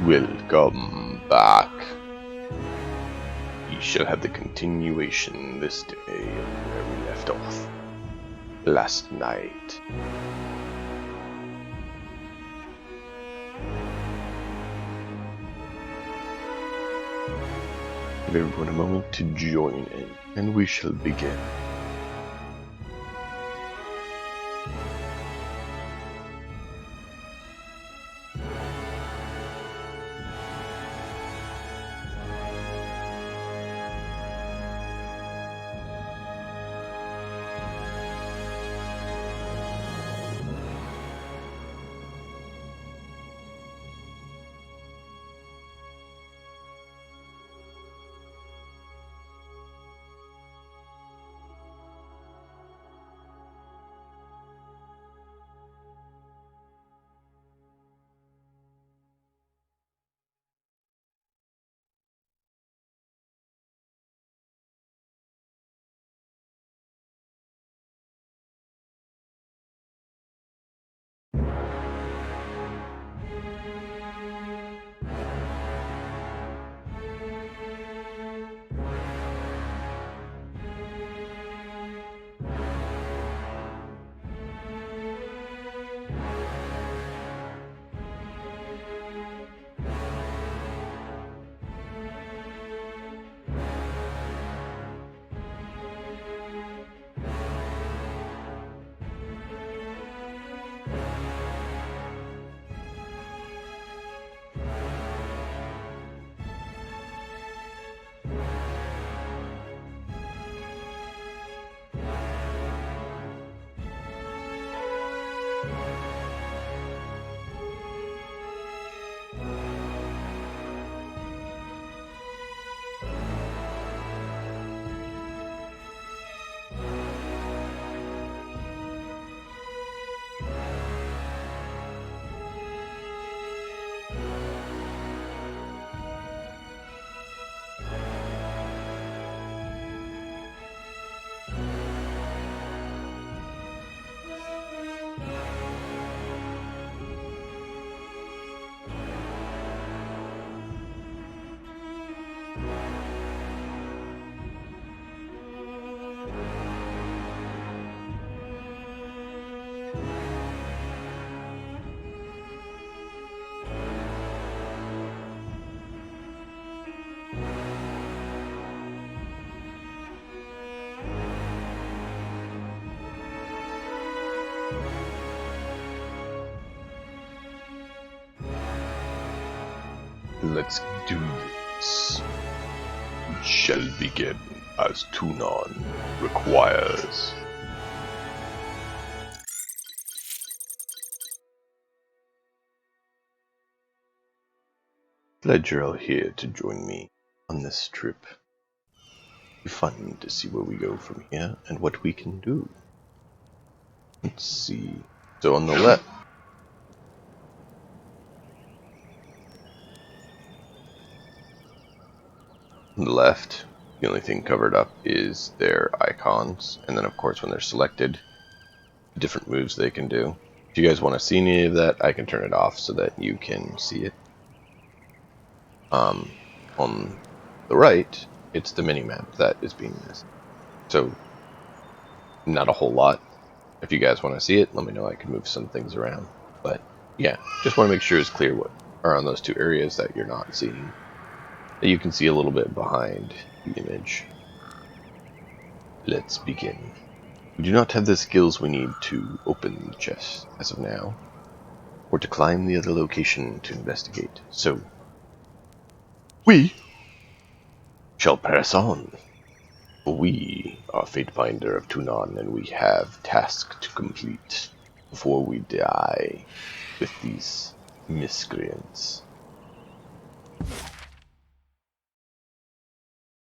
Welcome back. We shall have the continuation this day of where we left off last night. Give everyone a moment to join in, and we shall begin. Let's do this. We shall begin as Tunon requires. Glad you're all here to join me on this trip. It'll be fun to see where we go from here and what we can do. Let's see. So on the left. On the left, the only thing covered up is their icons, and then of course when they're selected, different moves they can do. If you guys want to see any of that, I can turn it off so that you can see it. On the right, it's the mini-map that is being missed. So, not a whole lot. If you guys want to see it, let me know. I can move some things around. But, yeah, just want to make sure it's clear what are on those two areas that you're not seeing. That you can see a little bit behind the image. Let's begin. We do not have the skills we need to open the chest as of now, or to climb the other location to investigate. So, we shall press on. We are Fatefinder of Tunon, and we have tasks to complete before we die with these miscreants.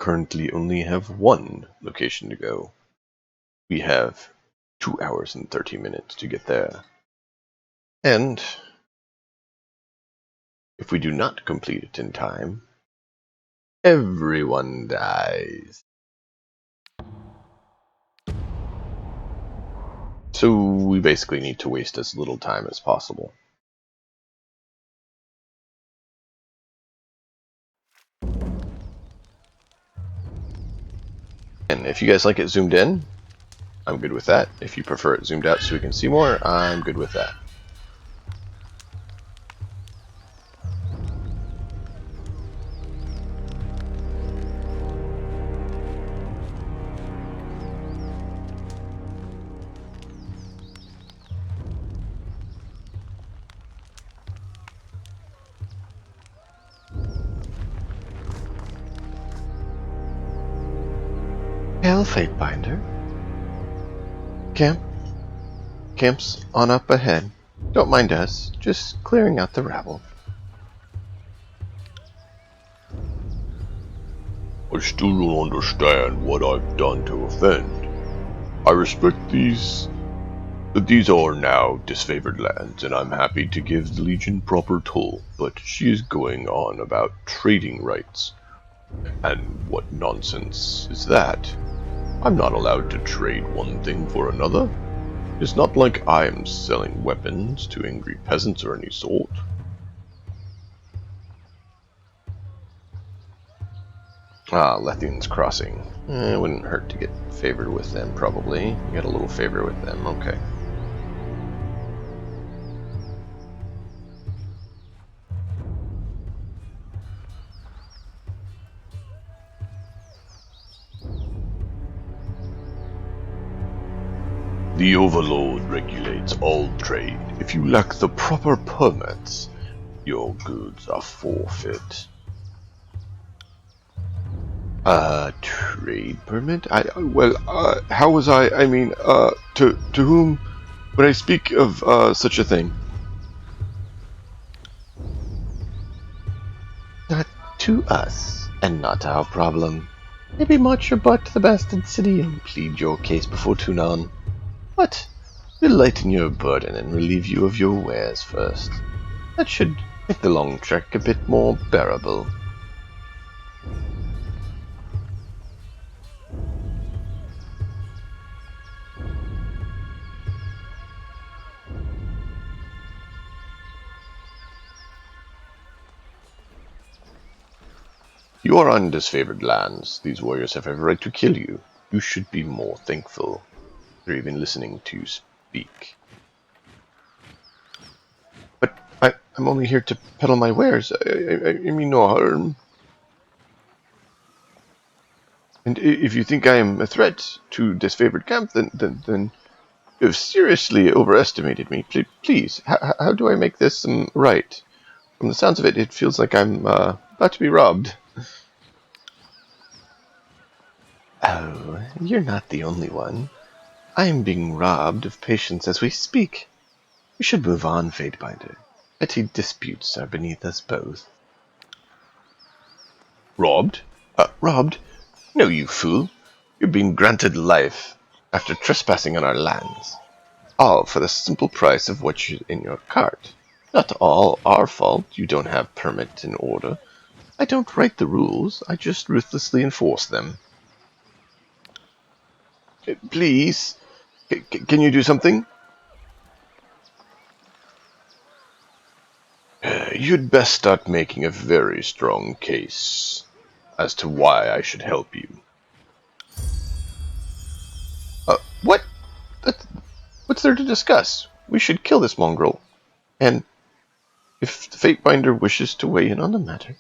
Currently only have one location to go. We have 2 hours and 30 minutes to get there. And if we do not complete it in time, everyone dies. So we basically need to waste as little time as possible. If you guys like it zoomed in, I'm good with that. If you prefer it zoomed out so we can see more, I'm good with that. Hail, Fatebinder. Camp's on up ahead. Don't mind us, just clearing out the rabble. I still don't understand what I've done to offend. I respect that these are now disfavored lands, and I'm happy to give the Legion proper toll, but she is going on about trading rights. And what nonsense is that? I'm not allowed to trade one thing for another. It's not like I am selling weapons to angry peasants or any sort. Ah, Lethian's Crossing. It wouldn't hurt to get favored with them, probably. Get a little favor with them, okay. The Overlord regulates all trade. If you lack the proper permits, your goods are forfeit. Trade permit? How was to whom would I speak of, such a thing? Not to us, and not our problem. Maybe march your butt to the bastard city and plead your case before Tunan. But we'll lighten your burden and relieve you of your wares first. That should make the long trek a bit more bearable. You are on disfavored lands. These warriors have every right to kill you. You should be more thankful. They're even listening to you speak. But I'm only here to peddle my wares. I mean no harm. And if you think I am a threat to disfavored camp, then you've seriously overestimated me. Please, how do I make this right? From the sounds of it, it feels like I'm about to be robbed. Oh, you're not the only one. I am being robbed of patience as we speak. We should move on, Fatebinder. Petty disputes are beneath us both. Robbed? Robbed? No, you fool. You've been granted life after trespassing on our lands. All for the simple price of what's in your cart. Not all our fault you don't have permit and order. I don't write the rules, I just ruthlessly enforce them. Please, can you do something? You'd best start making a very strong case as to why I should help you. What? What's there to discuss? We should kill this mongrel. And if the Fatebinder wishes to weigh in on the matter,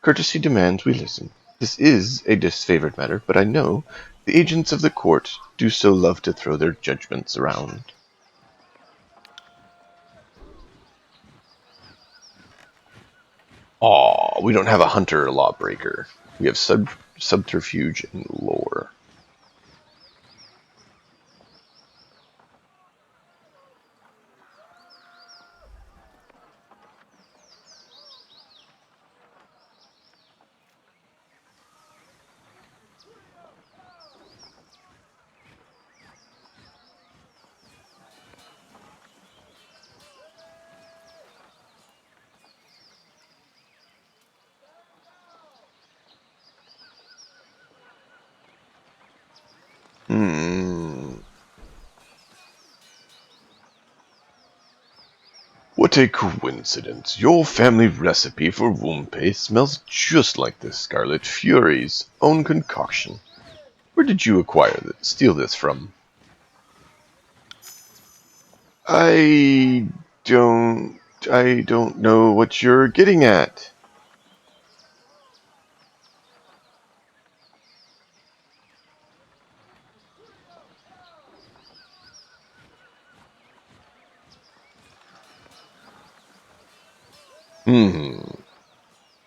courtesy demands we listen. This is a disfavored matter, but I know the agents of the court do so love to throw their judgments around. Aw, we don't have a hunter or lawbreaker. We have subterfuge and lore. What a coincidence. Your family recipe for womb paste smells just like the Scarlet Fury's own concoction. Where did you steal this from? I I don't know what you're getting at. Hmm.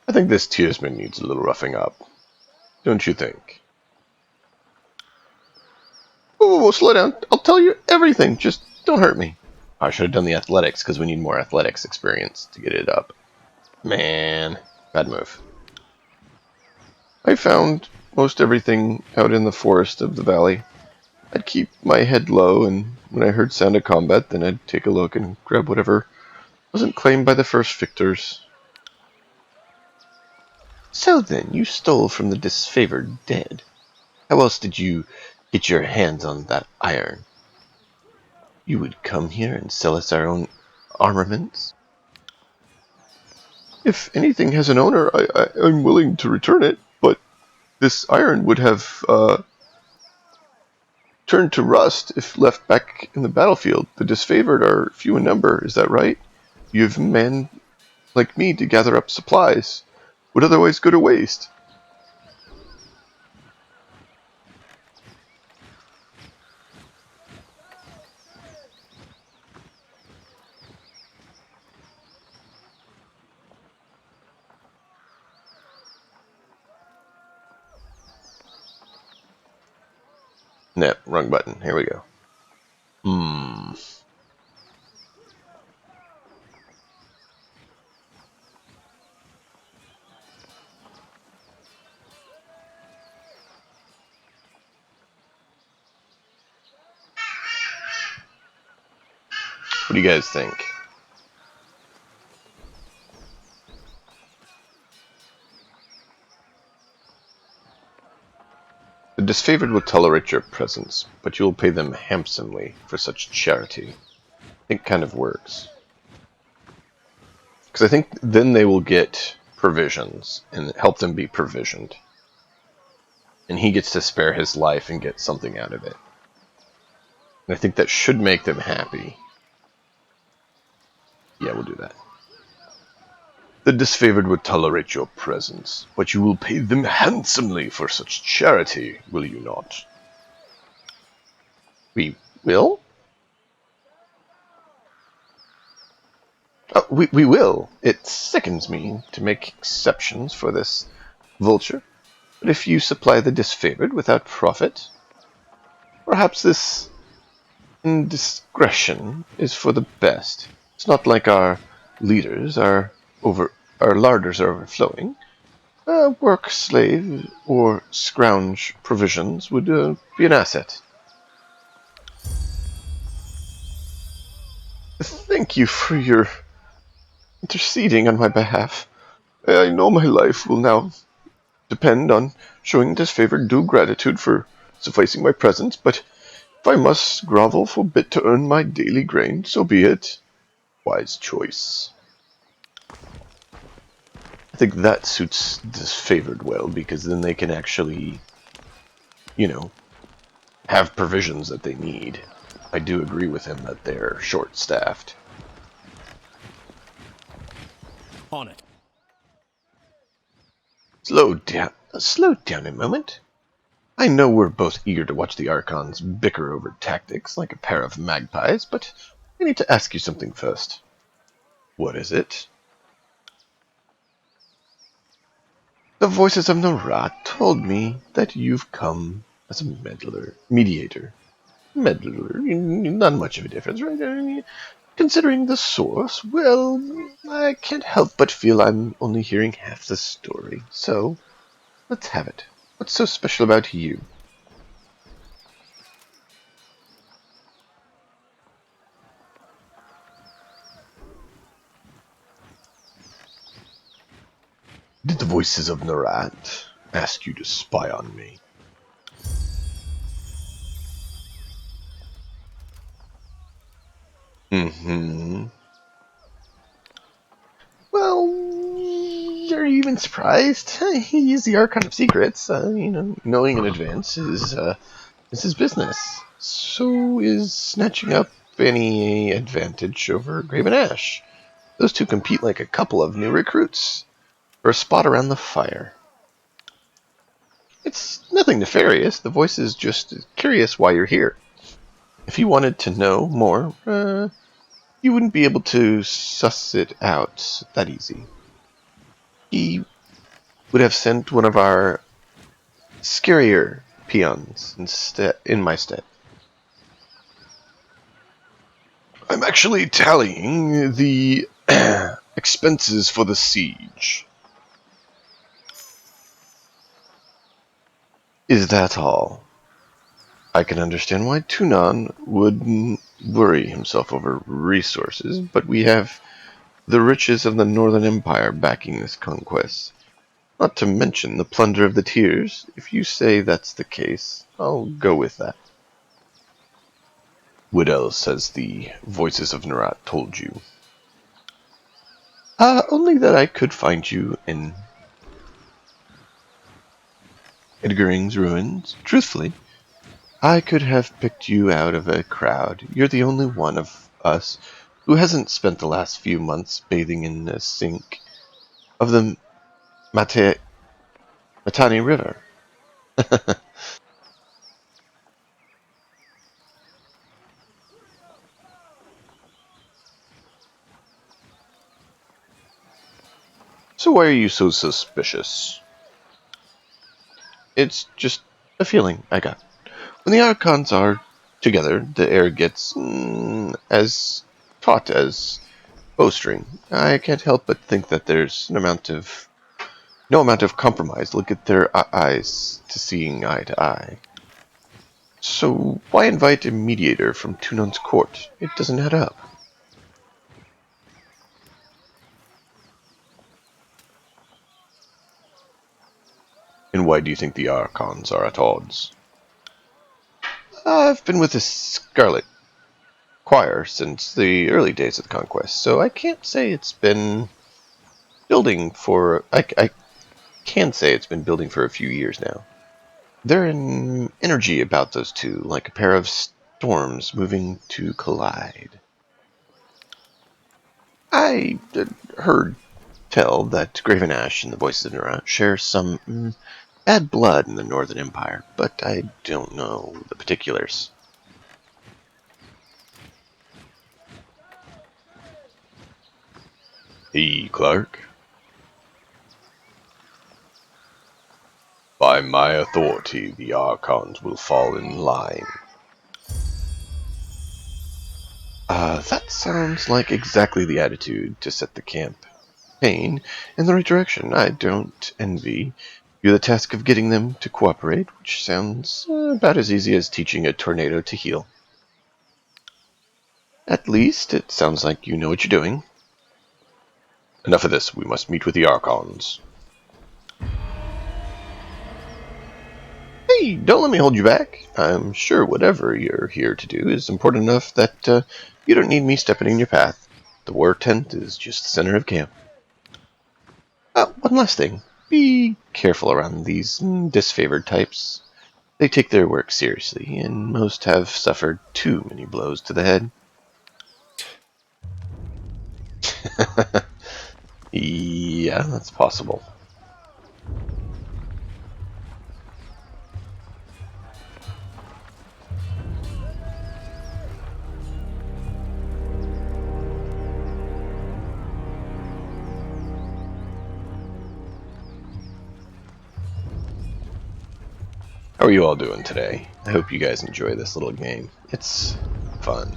I think this tiersman needs a little roughing up. Don't you think? Whoa, slow down. I'll tell you everything. Just don't hurt me. I should have done the athletics because we need more athletics experience to get it up. Man, bad move. I found most everything out in the forest of the valley. I'd keep my head low, and when I heard sound of combat, then I'd take a look and grab whatever wasn't claimed by the first victors. So then, you stole from the disfavored dead. How else did you get your hands on that iron? You would come here and sell us our own armaments? If anything has an owner, I'm willing to return it, but this iron would have turned to rust if left back in the battlefield. The disfavored are few in number, is that right? You have men like me to gather up supplies, would otherwise go to waste. Nah, wrong button. Here we go. Hmm. What do you guys think? The disfavored will tolerate your presence, but you will pay them handsomely for such charity. I think kind of works. Because I think then they will get provisions and help them be provisioned. And he gets to spare his life and get something out of it. And I think that should make them happy. Yeah, we'll do that. The disfavored would tolerate your presence, but you will pay them handsomely for such charity, will you not? We will? We will. It sickens me to make exceptions for this vulture, but if you supply the disfavored without profit, perhaps this indiscretion is for the best. It's not like our leaders are our larders are overflowing. Work, slave, or scrounge provisions would be an asset. Thank you for your interceding on my behalf. I know my life will now depend on showing disfavored due gratitude for sufficing my presence, but if I must grovel for bit to earn my daily grain, so be it. Wise choice. I think that suits disfavored well, because then they can actually, have provisions that they need. I do agree with him that they're short-staffed. On it. Slow down a moment. I know we're both eager to watch the Archons bicker over tactics like a pair of magpies, but I need to ask you something first. What is it? The voices of Narat told me that you've come as a mediator. Meddler, not much of a difference, right? I mean, considering the source, well, I can't help but feel I'm only hearing half the story. So, let's have it. What's so special about you? Did the voices of Narat ask you to spy on me? Mm-hmm. Well, are you even surprised? He's the Archon of Secrets. Knowing in advance is his business. So is snatching up any advantage over Graven Ash. Those two compete like a couple of new recruits for a spot around the fire. It's nothing nefarious. The voice is just curious why you're here. If he wanted to know more, you wouldn't be able to suss it out that easy. He would have sent one of our scarier peons in my stead. I'm actually tallying the expenses for the siege. Is that all? I can understand why Tunon would worry himself over resources, but we have the riches of the Northern Empire backing this conquest. Not to mention the plunder of the tiers. If you say that's the case, I'll go with that. What else has the voices of Narat told you? Only that I could find you in Edgaring's ruins. Truthfully, I could have picked you out of a crowd. You're the only one of us who hasn't spent the last few months bathing in the sink of the Matani River. So why are you so suspicious? It's just a feeling I got. When the Archons are together, the air gets as taut as bowstring. I can't help but think that there's no amount of compromise. Look at their eyes to seeing eye to eye. So why invite a mediator from Tunon's court? It doesn't add up. And why do you think the Archons are at odds? I've been with the Scarlet Choir since the early days of the conquest, so I can't say it's been building for... I can say it's been building for a few years now. There's an energy about those two, like a pair of storms moving to collide. I heard tell that Graven Ash and the Voices of Nura share some bad blood in the Northern Empire, but I don't know the particulars. Hey, Clark. By my authority, the Archons will fall in line. That sounds like exactly the attitude to set the campaign in the right direction. I don't envy you the task of getting them to cooperate, which sounds about as easy as teaching a tornado to heal. At least it sounds like you know what you're doing. Enough of this. We must meet with the Archons. Hey, don't let me hold you back. I'm sure whatever you're here to do is important enough that you don't need me stepping in your path. The war tent is just the center of camp. One last thing. Be careful around these disfavored types. They take their work seriously, and most have suffered too many blows to the head. Yeah, that's possible. How are you all doing today? I hope you guys enjoy this little game. It's fun.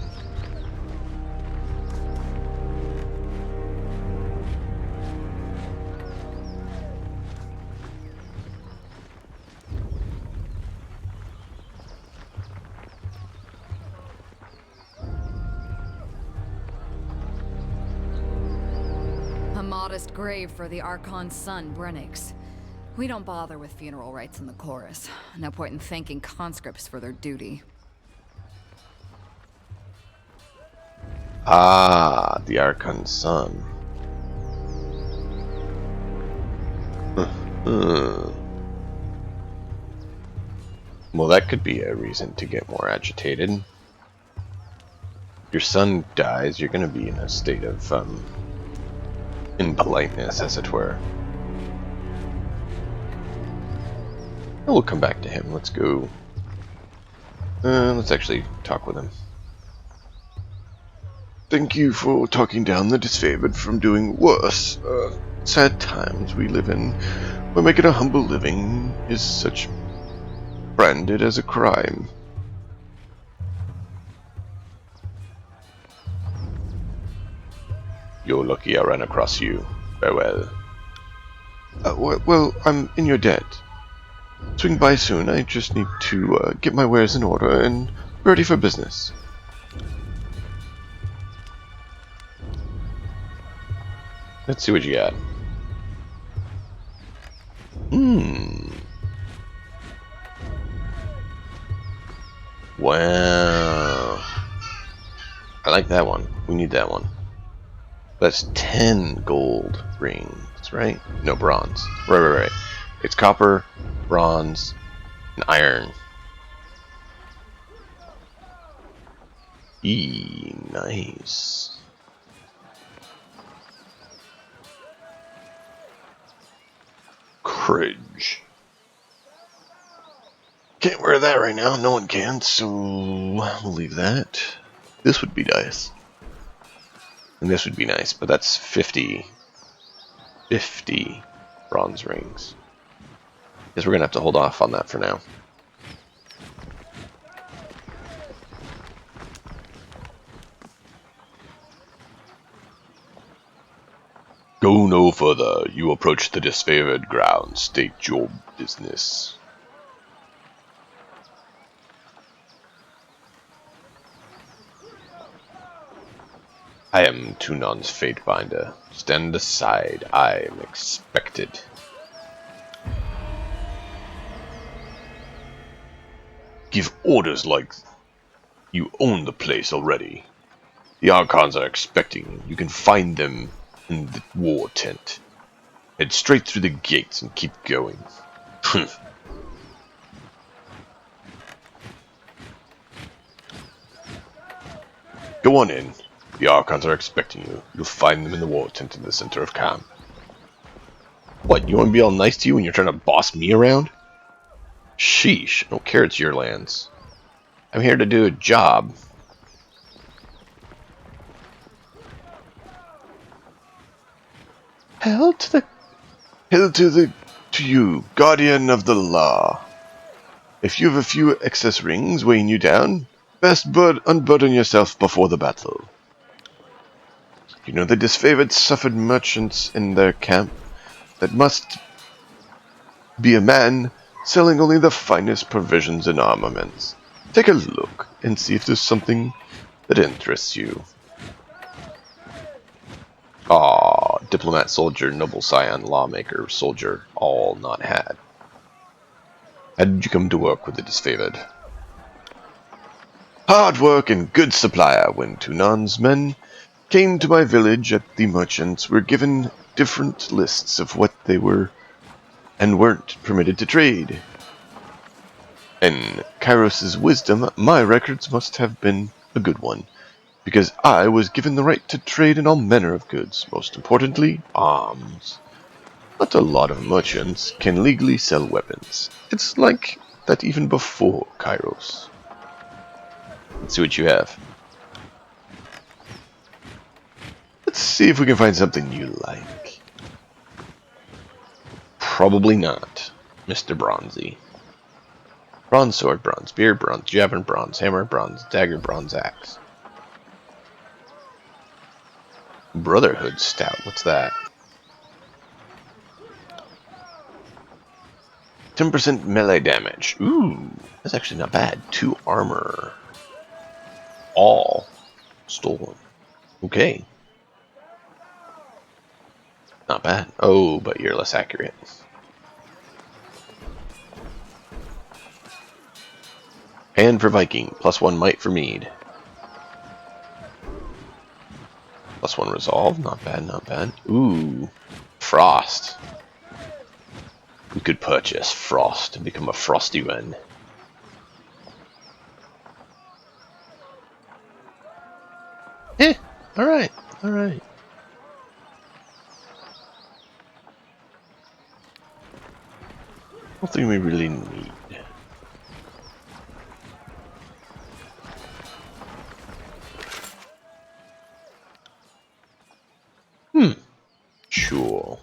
A modest grave for the Archon's son, Brennix. We don't bother with funeral rites in the chorus. No point in thanking conscripts for their duty. Ah, the Archon's son. Hmm. Well, that could be a reason to get more agitated. Your son dies, you're going to be in a state of impoliteness, as it were. We'll come back to him. Let's go. Let's actually talk with him. Thank you for talking down the disfavored from doing worse. Sad times we live in, where making a humble living is such branded as a crime. You're lucky I ran across you. Farewell. Well, I'm in your debt. Swing by soon. I just need to get my wares in order and ready for business. Let's see what you got. Wow. I like that one. We need that one. That's 10 gold rings, right? No, bronze. Right. It's copper, bronze, and iron. Nice. Courage. Can't wear that right now. No one can, so we'll leave that. This would be nice. And this would be nice, but that's 50 bronze rings. Guess we're gonna have to hold off on that for now. Go no further. You approach the disfavored ground. State your business. I am Tunon's Fatebinder. Stand aside. I am expected. Give orders like you own the place already. The Archons are expecting you. You can find them in the war tent. Head straight through the gates and keep going. Go on in. The Archons are expecting you. You'll find them in the war tent in the center of camp. What, you want to be all nice to you when you're trying to boss me around? Sheesh, I don't care it's your lands. I'm here to do a job. Hail to you, guardian of the law. If you have a few excess rings weighing you down, best unburden yourself before the battle. You know the disfavored suffered merchants in their camp that must be a man selling only the finest provisions and armaments. Take a look and see if there's something that interests you. Ah, diplomat, soldier, noble scion, lawmaker, soldier, all not had. How did you come to work with the disfavored? Hard work and good supplier. When Tunan's men came to my village at the merchants were given different lists of what they were and weren't permitted to trade. In Kairos' wisdom, my records must have been a good one, because I was given the right to trade in all manner of goods, most importantly, arms. Not a lot of merchants can legally sell weapons. It's like that even before Kairos. Let's see what you have. Let's see if we can find something you like. Probably not, Mr. Bronzy. Bronze sword, bronze spear, bronze javelin, bronze hammer, bronze dagger, bronze axe. Brotherhood stout, what's that? 10% melee damage. Ooh, that's actually not bad. 2 armor. All stolen. Okay. Not bad. Oh, but you're less accurate. And for Viking, +1 might for Mead. +1 resolve, not bad, not bad. Ooh, frost. could purchase Frost and become a frosty one. Eh, alright, alright. Nothing we really need. Sure.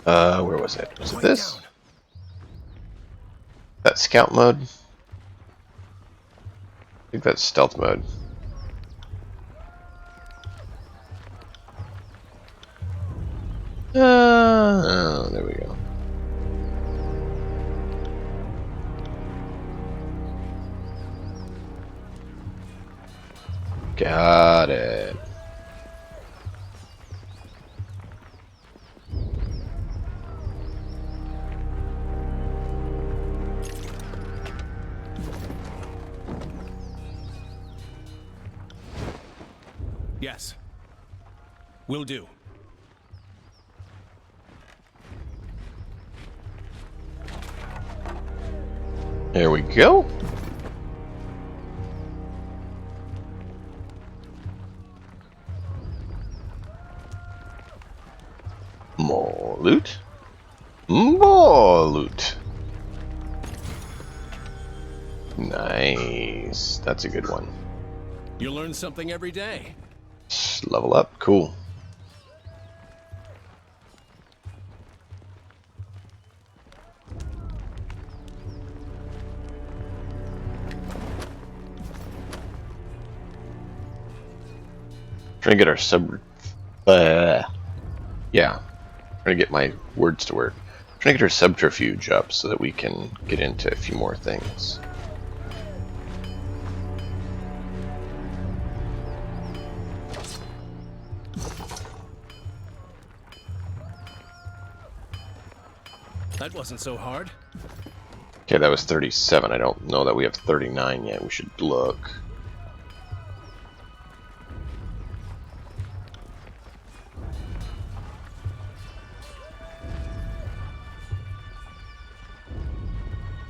Where was it? Was it this? That scout mode? I think that's stealth mode. Oh, there we go. Got it. Yes. Will do. There we go. More loot. More loot. Nice. That's a good one. You learn something every day. Level up. Cool. Trying to get our yeah. Trying to get my words to work. Trying to get our subterfuge up so that we can get into a few more things. That wasn't so hard. Okay, that was 37. I don't know that we have 39 yet. We should look.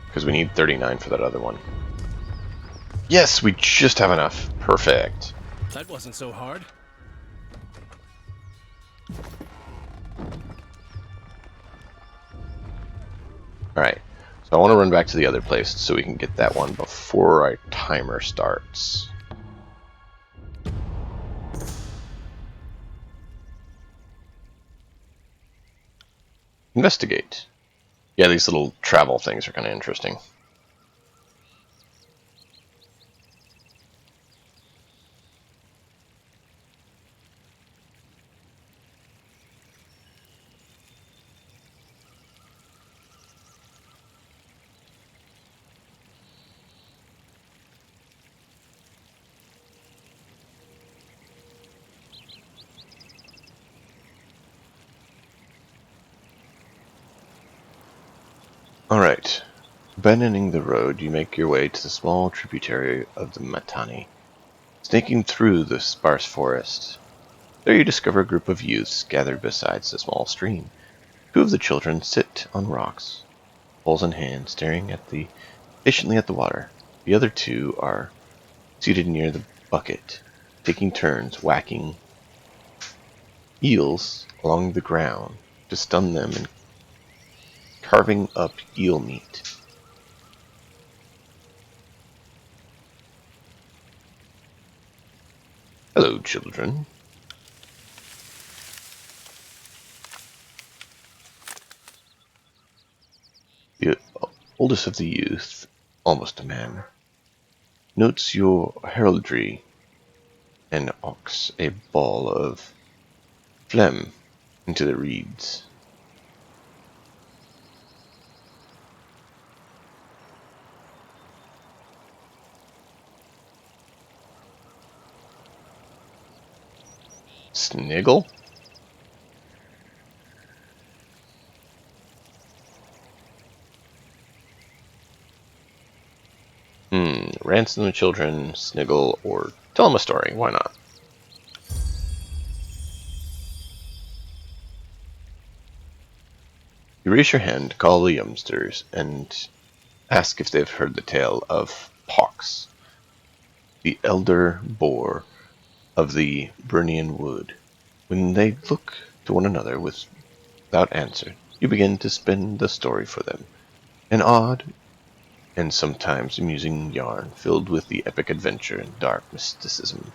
Because we need 39 for that other one. Yes, we just have enough. Perfect. That wasn't so hard. Alright, so I want to run back to the other place so we can get that one before our timer starts. Investigate. Yeah, these little travel things are kind of interesting. Alright. Abandoning the road, you make your way to the small tributary of the Matani. Snaking through the sparse forest, there you discover a group of youths gathered beside the small stream. Two of the children sit on rocks, poles in hand, staring patiently at the water. The other two are seated near the bucket, taking turns whacking eels along the ground to stun them and carving up eel meat. Hello, children. The oldest of the youth, almost a man, notes your heraldry and ox a ball of phlegm into the reeds. Sniggle? ransom the children, sniggle, or tell them a story. Why not? You raise your hand, call the youngsters, and ask if they've heard the tale of Pox, the elder boar of the Burnian wood. When they look to one another without answer, you begin to spin the story for them, an odd and sometimes amusing yarn filled with the epic adventure and dark mysticism.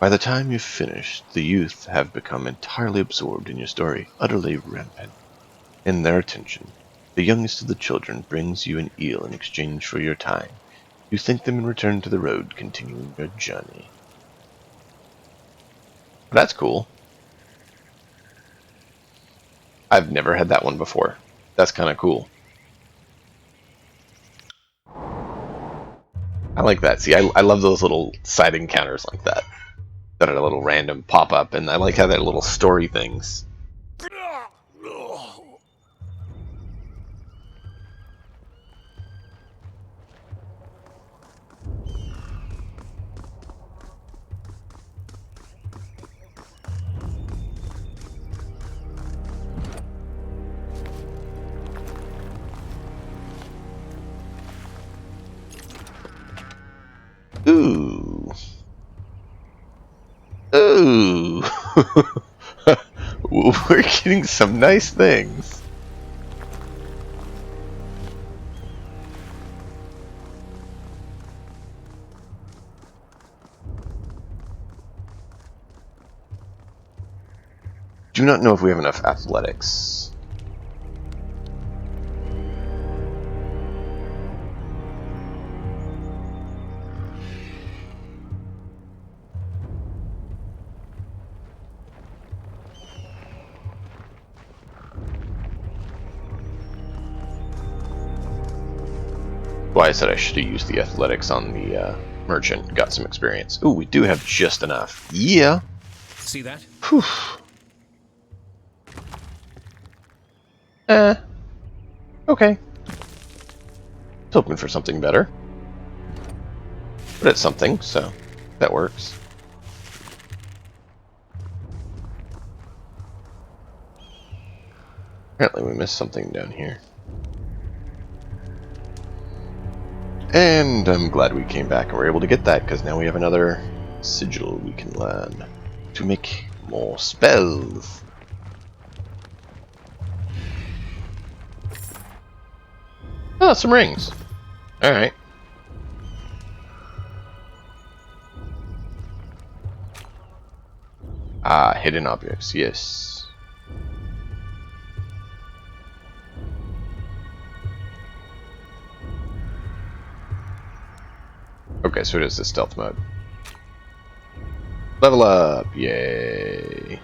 By the time you've finished, the youth have become entirely absorbed in your story, utterly rampant in their attention. The youngest of the children brings you an eel in exchange for your time. You thank them and return to the road, continuing your journey. That's cool. I've never had that one before. That's kind of cool. I like that. See, I love those little side encounters like that. That are a little random pop-up, and I like how they're little story things. Ooh. Ooh. We're getting some nice things. Do not know if we have enough athletics. Why I said I should have used the athletics on the merchant. Got some experience. Ooh, we do have just enough. Yeah. See that? Whew. Okay. It's hoping for something better. But it's something, so that works. Apparently we missed something down here. And I'm glad we came back and were able to get that, because now we have another sigil we can learn to make more spells. Oh, some rings. Alright. Ah, hidden objects, yes. Okay, so it is the stealth mode. Level up! Yay!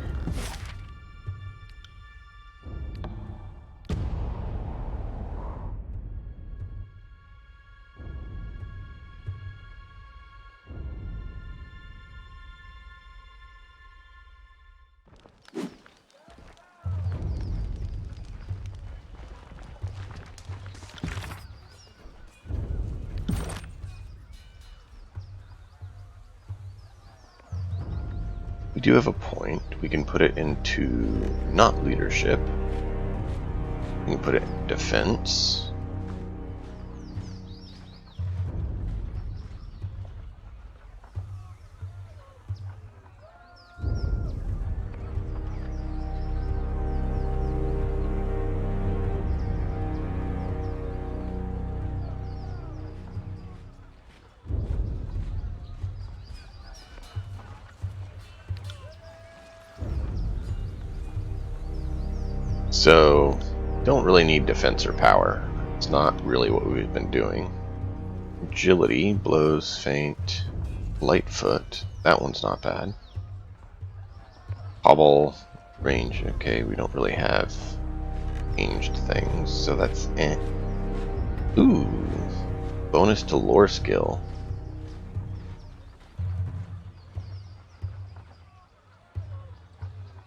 We do have a point. We can put it into not leadership. We can put it in defense. So, don't really need defense or power. It's not really what we've been doing. Agility, blows, feint, lightfoot. That one's not bad. Hobble, range. Okay, we don't really have ranged things, so that's eh. Ooh, bonus to lore skill.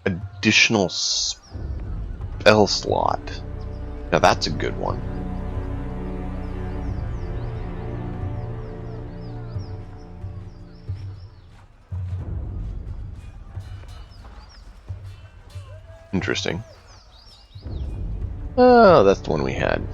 Additional spell slot. Now that's a good one. Interesting. Oh, that's the one we had.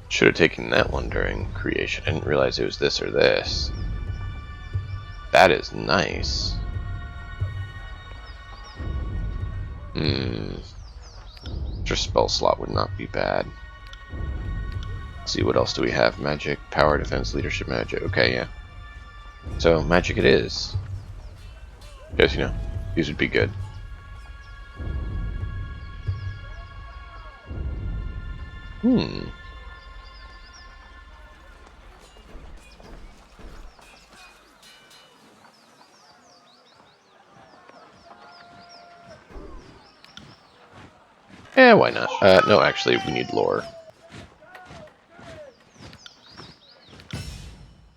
Should have taken that one during creation. I didn't realize it was this or this. That is nice. Just spell slot would not be bad. Let's see, what else do we have? Magic, power, defense, leadership, magic. Okay, yeah. So, magic it is. Because, you know, these would be good. Yeah, why not? No, actually, we need lore.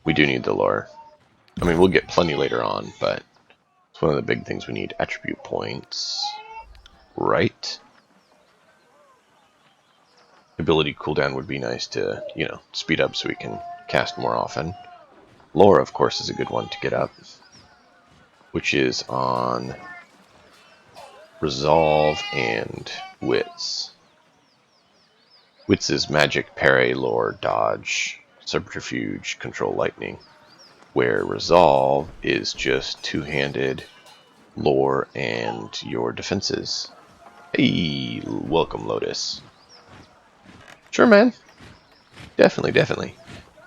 We do need the lore. I mean, we'll get plenty later on, but it's one of the big things we need. Attribute points. Right? Ability cooldown would be nice to, you know, speed up so we can cast more often. Lore, of course, is a good one to get up, which is on Resolve and Wits. Wits is magic, parry, lore, dodge, subterfuge, control lightning. Where Resolve is just two-handed, lore, and your defenses. Hey, welcome, Lotus. Sure, man. Definitely, definitely.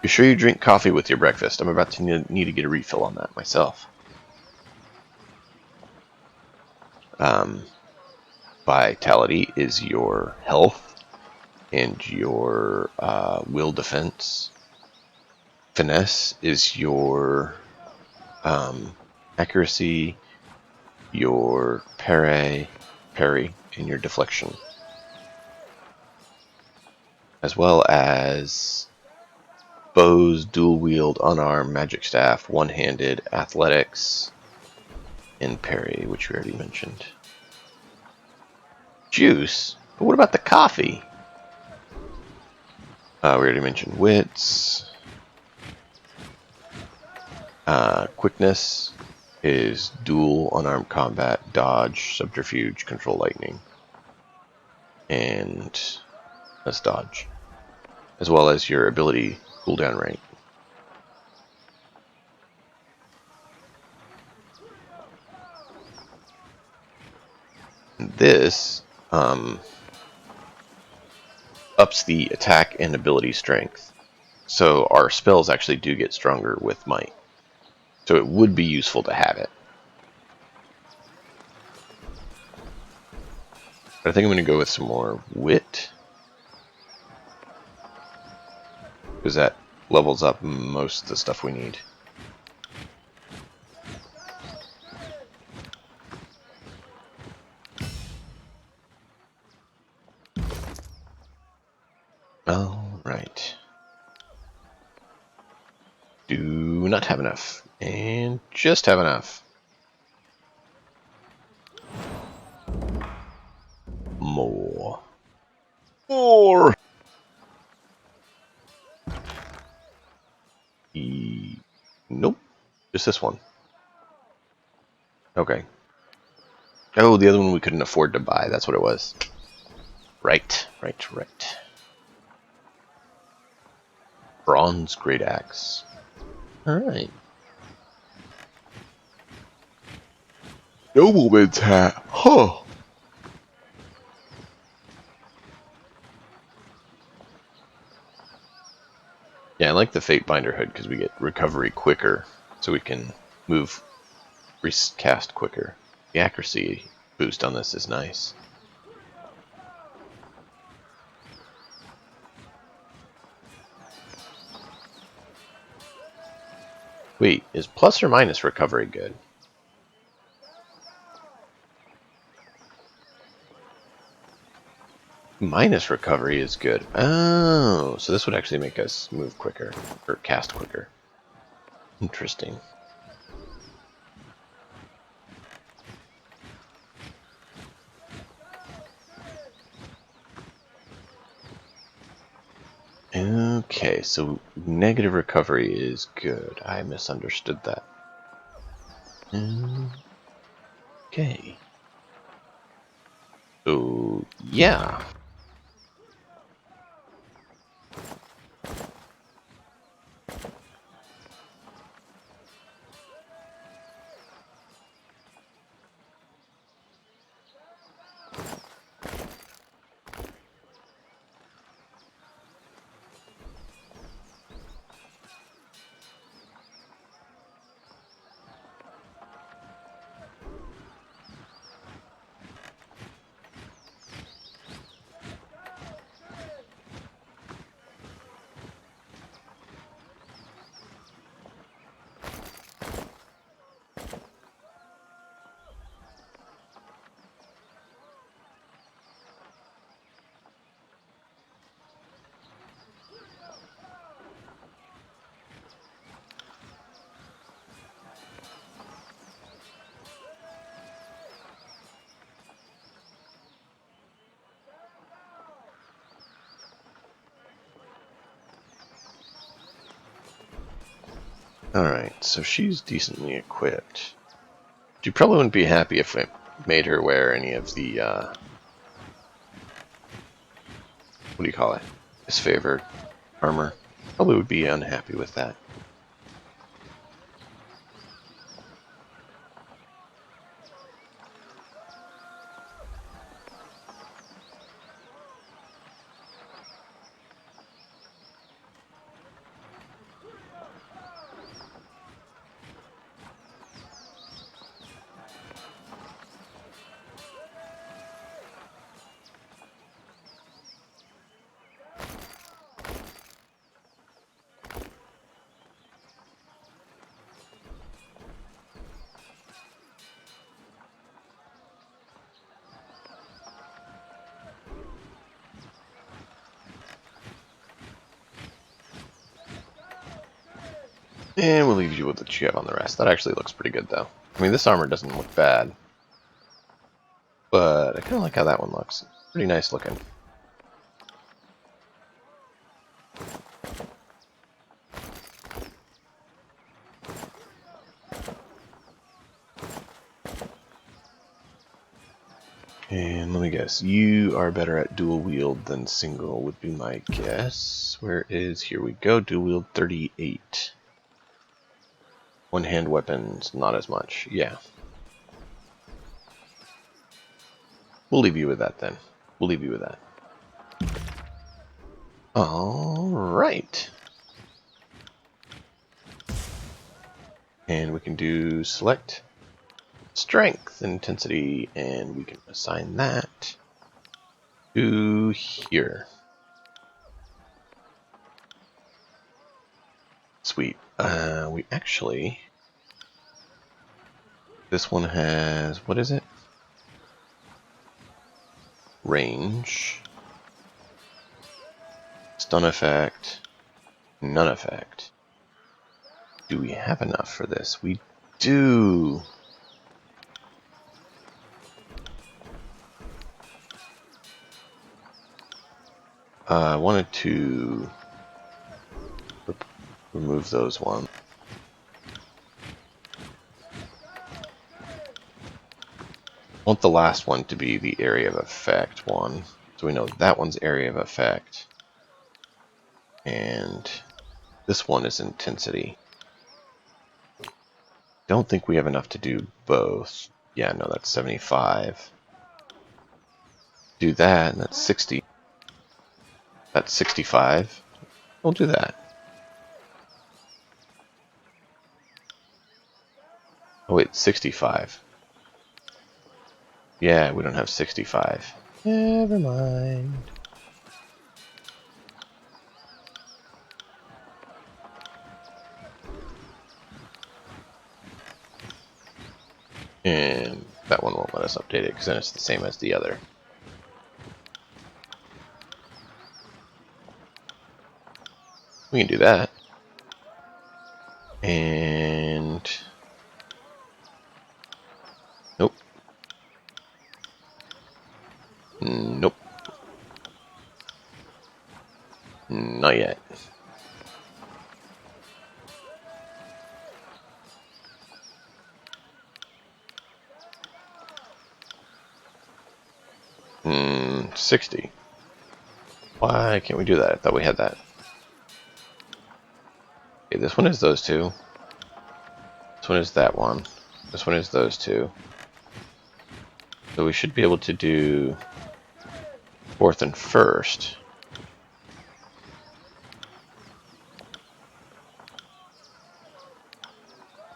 Be sure you drink coffee with your breakfast. I'm about to need to get a refill on that myself. Vitality is your health and your will defense. Finesse is your accuracy, your parry, and your deflection. As well as bows, dual wield, unarmed, magic staff, one-handed, athletics, and parry, which we already mentioned. Juice? But what about the coffee? We already mentioned wits. Quickness is dual, unarmed combat, dodge, subterfuge, control lightning. And let's dodge. As well as your ability cooldown rate. This ups the attack and ability strength. So our spells actually do get stronger with might. So it would be useful to have it. But I think I'm going to go with some more wit. Because that levels up most of the stuff we need. Alright. Do not have enough. And just have enough. More. More! Nope. Just this one. Okay. Oh, the other one we couldn't afford to buy. That's what it was. Right. Bronze Great Axe. Alright. Nobleman's hat. Huh. Yeah, I like the Fate Binder hood because we get recovery quicker, so we can move, recast quicker. The accuracy boost on this is nice. Wait, is plus or minus recovery good? Minus recovery is good. Oh, so this would actually make us move quicker, or cast quicker. Interesting. Okay, so negative recovery is good. I misunderstood that. Okay. So, yeah. Alright, so she's decently equipped. She probably wouldn't be happy if I made her wear any of the, what do you call it? Disfavored armor. Probably would be unhappy with that. And we'll leave you with what you have on the rest. That actually looks pretty good, though. I mean, this armor doesn't look bad. But I kind of like how that one looks. Pretty nice looking. And let me guess, you are better at dual wield than single would be my guess. Where is, here we go, dual wield 38. One hand weapons, not as much, yeah. We'll leave you with that then. We'll leave you with that. Alright. And we can do select strength intensity, and we can assign that to here. Sweet. We actually... This one has... What is it? Range. Stun effect. None effect. Do we have enough for this? We do! I wanted to remove those ones. I want the last one to be the area of effect one. So we know that one's area of effect. And this one is intensity. Don't think we have enough to do both. Yeah, no, that's 75. Do that, and that's 60. That's 65. We'll do that. Oh wait, 65. Yeah, we don't have 65. Never mind. And that one won't let us update it because then it's the same as the other. We can do that. And... Nope. Nope. Not yet. 60. Why can't we do that? I thought we had that. Okay, this one is those two. This one is that one. This one is those two. So we should be able to do fourth and first.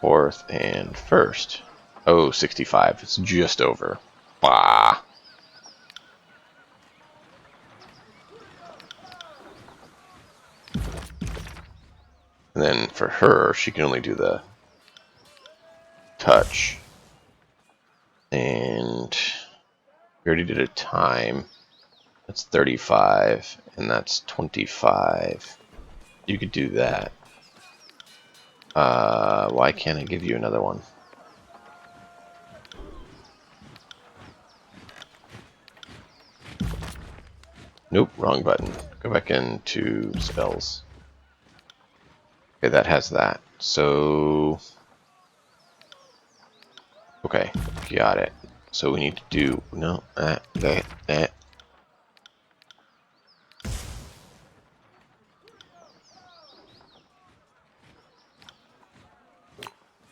Fourth and first. Oh, 65. It's just over. Bah. And then for her, she can only do the touch. And we already did a time. That's 35, and that's 25. You could do that. Why can't I give you another one? Nope, wrong button. Go back into spells. Okay, that has that. So... okay, got it. So we need to do... no, that.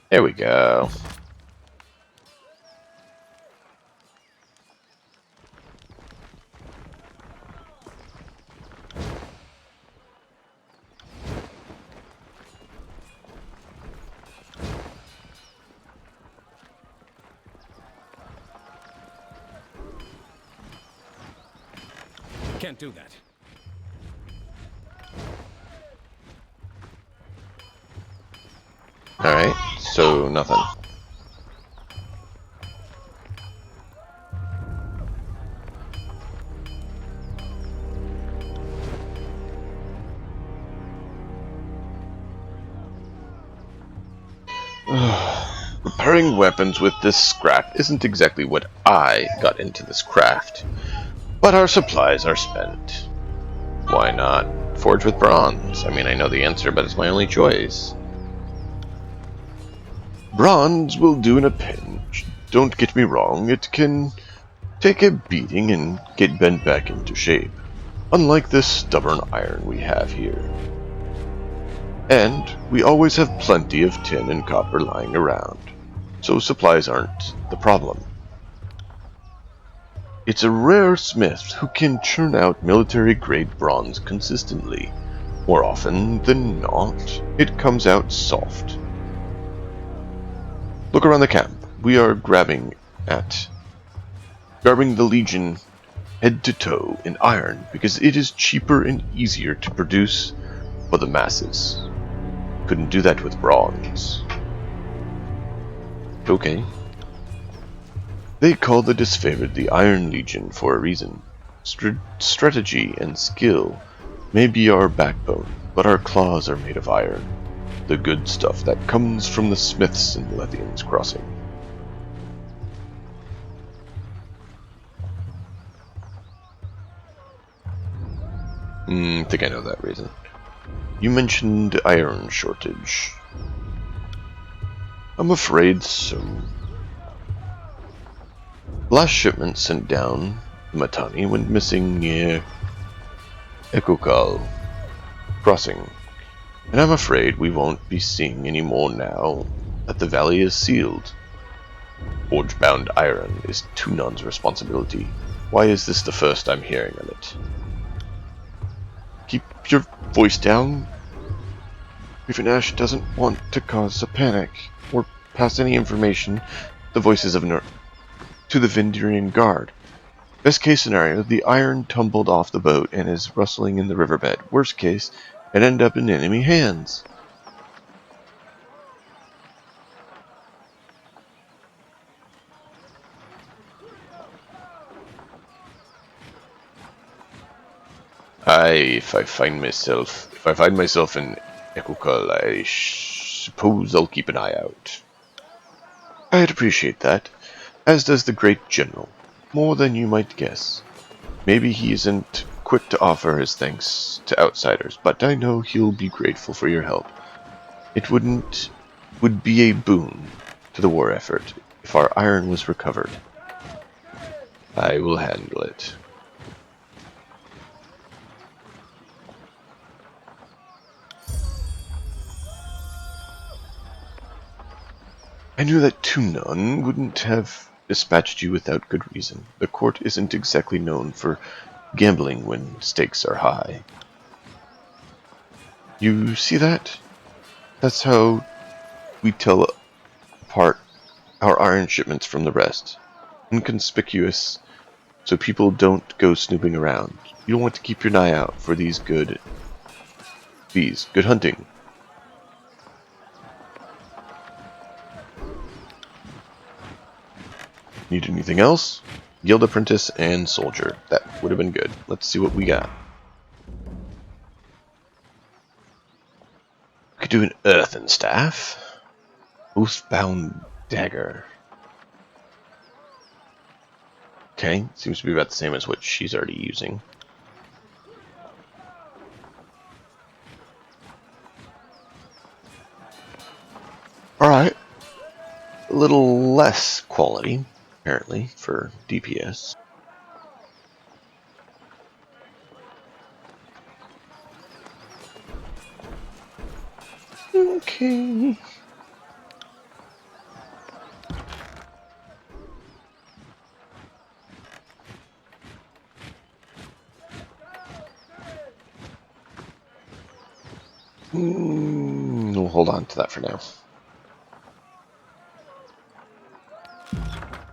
There we go. Can't do that. Alright, so nothing. Repairing weapons with this scrap isn't exactly what I got into this craft, but our supplies are spent. Why not forge with bronze? I mean, I know the answer, but it's my only choice. Bronze will do in a pinch. Don't get me wrong, it can take a beating and get bent back into shape, unlike this stubborn iron we have here. And we always have plenty of tin and copper lying around, so supplies aren't the problem. It's a rare smith who can churn out military-grade bronze consistently. More often than not, it comes out soft. Look around the camp. We are garbing the Legion head to toe in iron because it is cheaper and easier to produce for the masses. Couldn't do that with bronze. Okay. They call the disfavored the Iron Legion for a reason. Strategy and skill may be our backbone, but our claws are made of iron. The good stuff that comes from the smiths in Lethian's Crossing. I think I know that reason. You mentioned iron shortage. I'm afraid so. Last shipment sent down Matani went missing near Ekokal Crossing, and I'm afraid we won't be seeing any more now that the valley is sealed. Forge-bound iron is Tunon's responsibility. Why is this the first I'm hearing of it? Keep your voice down. Ash doesn't want to cause a panic, or pass any information the voices of to the Vindrian guard. Best case scenario, the iron tumbled off the boat and is rustling in the riverbed. Worst case, it ended up in enemy hands. If I find myself in Ekokal, I suppose I'll keep an eye out. I'd appreciate that, as does the great general, more than you might guess. Maybe he isn't quick to offer his thanks to outsiders, but I know he'll be grateful for your help. It would be a boon to the war effort if our iron was recovered. I will handle it. I knew that Tunon wouldn't have dispatched you without good reason. The court isn't exactly known for gambling when stakes are high. You see that? That's how we tell apart our iron shipments from the rest. Inconspicuous, so people don't go snooping around. You don't want to keep your eye out for these good hunting. Need anything else? Guild apprentice and soldier. That would have been good. Let's see what we got. We could do an earthen staff. Oathbound dagger. Okay, seems to be about the same as what she's already using. Alright. A little less quality, apparently, for DPS. Okay. We'll hold on to that for now.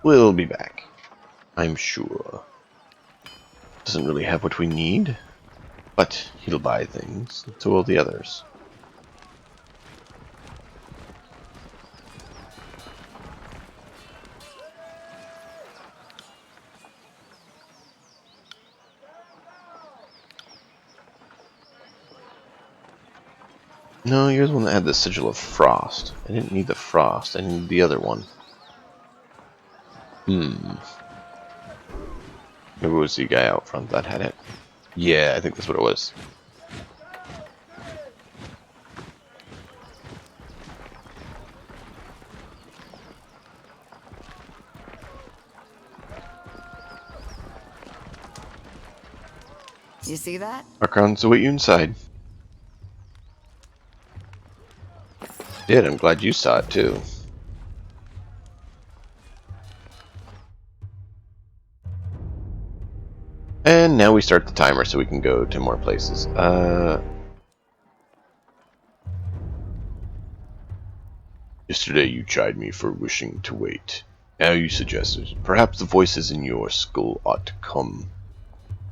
We'll be back, I'm sure. Doesn't really have what we need, but he'll buy things, so will the others. No, you're the one that had the sigil of frost. I didn't need the frost, I needed the other one. Maybe it was the guy out front that had it. Yeah, I think that's what it was. You see that? Archons await you inside. Did, I'm glad you saw it too. And now we start the timer so we can go to more places. Yesterday you chid me for wishing to wait. Now you suggest it. Perhaps the voices in your skull ought to come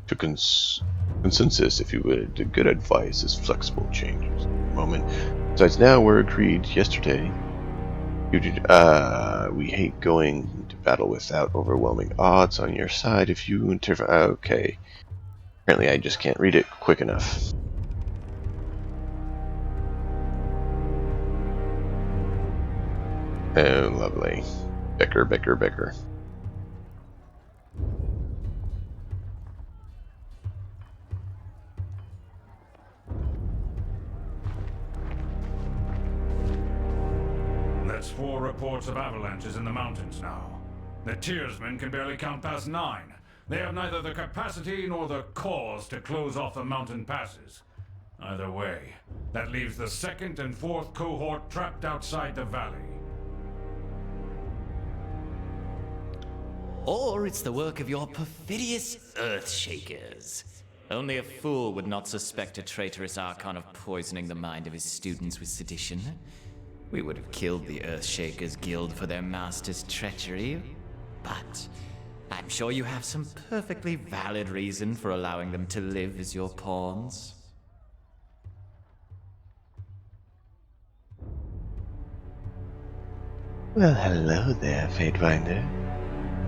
to consensus, if you would. Good advice is flexible changes. Moment. Besides, now we're agreed. Yesterday, we hate going to battle without overwhelming odds on your side. If you interfere, okay. Apparently, I just can't read it quick enough. Oh, lovely. Bicker, bicker, bicker. That's 4 reports of avalanches in the mountains now. The Tearsmen can barely count past 9. They have neither the capacity nor the cause to close off the mountain passes. Either way, that leaves the 2nd and 4th cohort trapped outside the valley. Or it's the work of your perfidious Earthshakers. Only a fool would not suspect a traitorous Archon of poisoning the mind of his students with sedition. We would have killed the Earthshakers Guild for their master's treachery, but I'm sure you have some perfectly valid reason for allowing them to live as your pawns. Well, hello there, Fatefinder.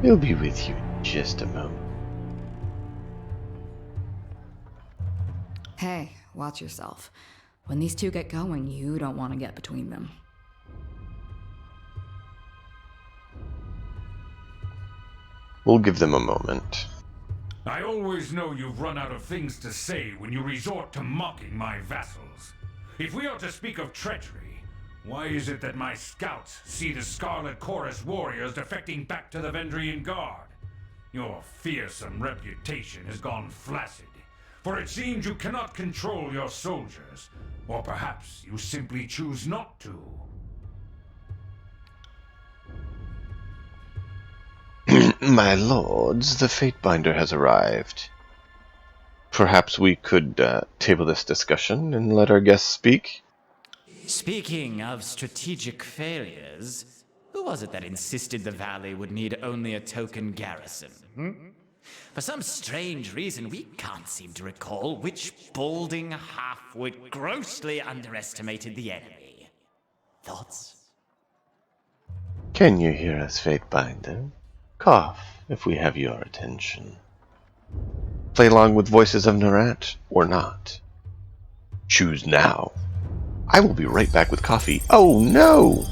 We'll be with you in just a moment. Hey, watch yourself. When these two get going, you don't want to get between them. We'll give them a moment. I always know you've run out of things to say when you resort to mocking my vassals. If we are to speak of treachery, why is it that my scouts see the Scarlet Chorus warriors defecting back to the Vendrian Guard? Your fearsome reputation has gone flaccid, for it seems you cannot control your soldiers, or perhaps you simply choose not to. My lords, the Fatebinder has arrived. Perhaps we could table this discussion and let our guests speak? Speaking of strategic failures, who was it that insisted the valley would need only a token garrison? For some strange reason, we can't seem to recall which balding halfwit grossly underestimated the enemy. Thoughts? Can you hear us, Fatebinder? Cough if we have your attention. Play along with Voices of Narat or not. Choose now. I will be right back with coffee. Oh no!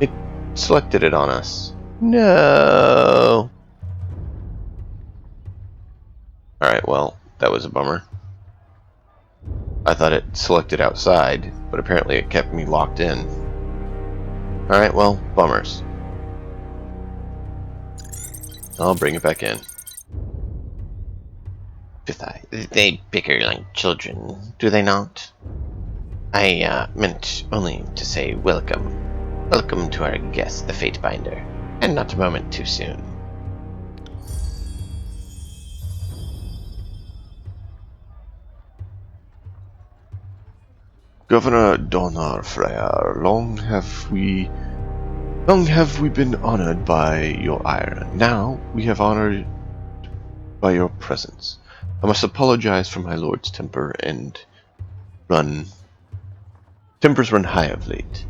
It selected it on us. No! Alright, well, that was a bummer. I thought it selected outside, but apparently it kept me locked in. Alright, well, bummers. I'll bring it back in. Fifth Eye. They bicker like children, do they not? I meant only to say welcome. Welcome to our guest, the Fatebinder. And not a moment too soon. Governor Donar Freyr, long have we been honored by your ire. Now we have honored by your presence. I must apologize for my lord's temper and tempers run high of late.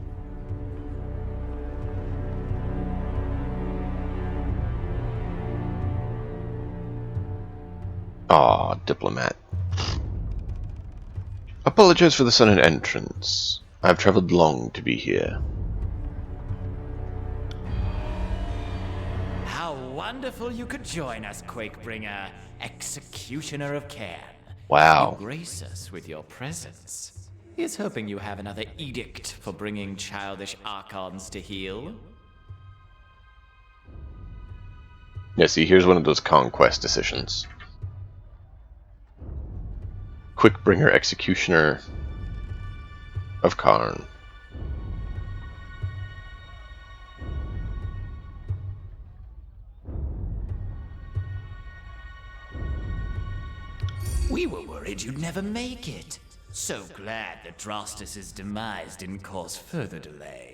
Aw, diplomat. Apologize for the sudden entrance. I've traveled long to be here. How wonderful you could join us, Quakebringer, Executioner of Cairn. Wow. You grace us with your presence. He's hoping you have another edict for bringing childish Archons to heel. Yeah, see, here's one of those conquest decisions. Quickbringer, Executioner of Karn. We were worried you'd never make it. So glad that Drostus' demise didn't cause further delay.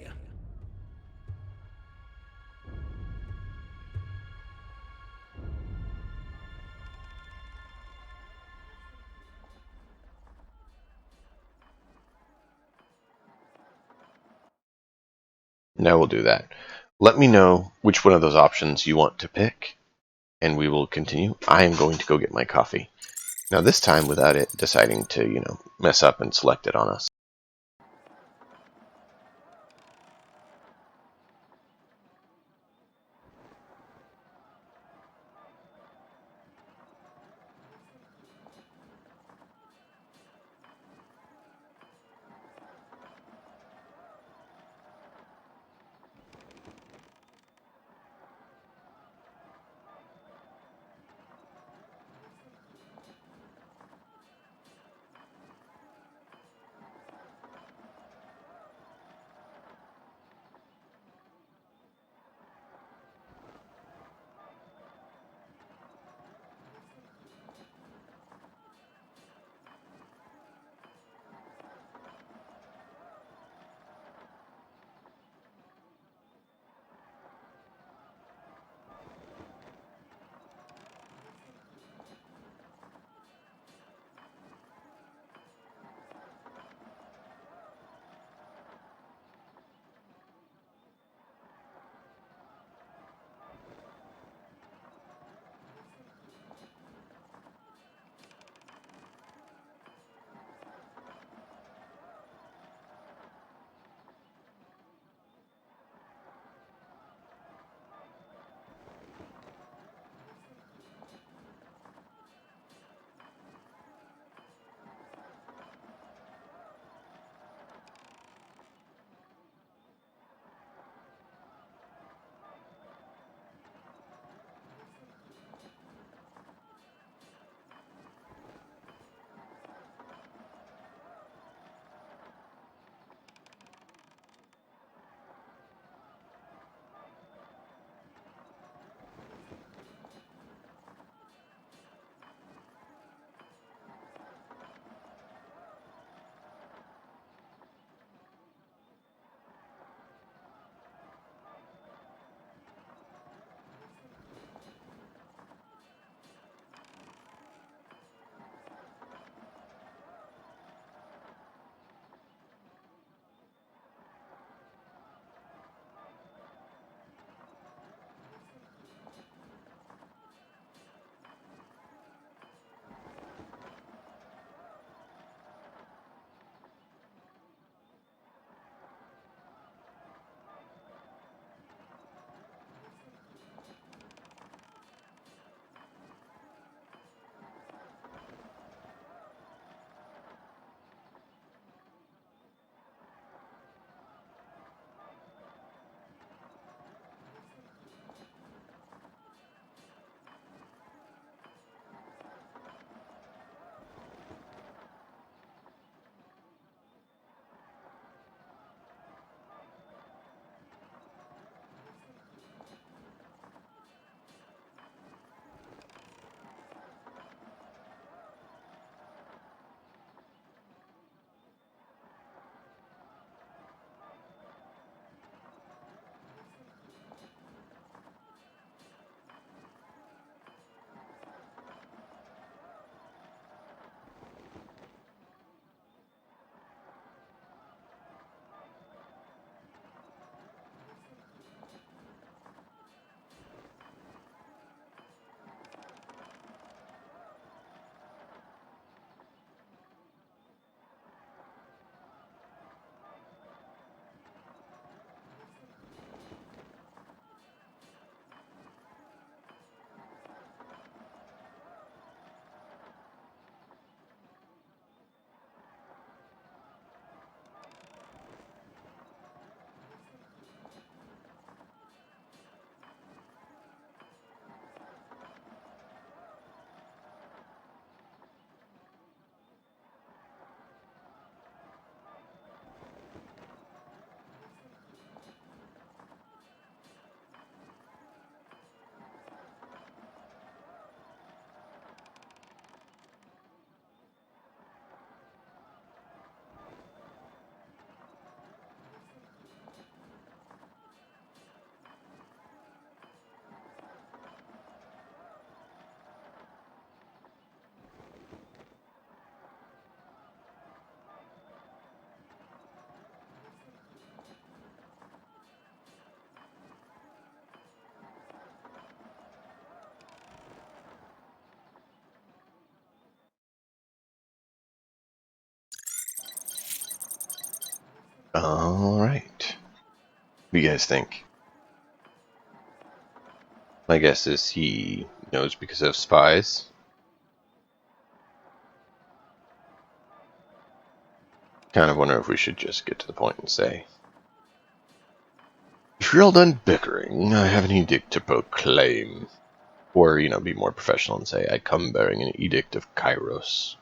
Now we'll do that. Let me know which one of those options you want to pick, and we will continue. I am going to go get my coffee. Now this time without it deciding to, mess up and select it on us. Alright. What do you guys think? My guess is he knows because of spies. Kind of wonder if we should just get to the point and say, if you're all done bickering, I have an edict to proclaim. Or, be more professional and say, I come bearing an edict of Kairos.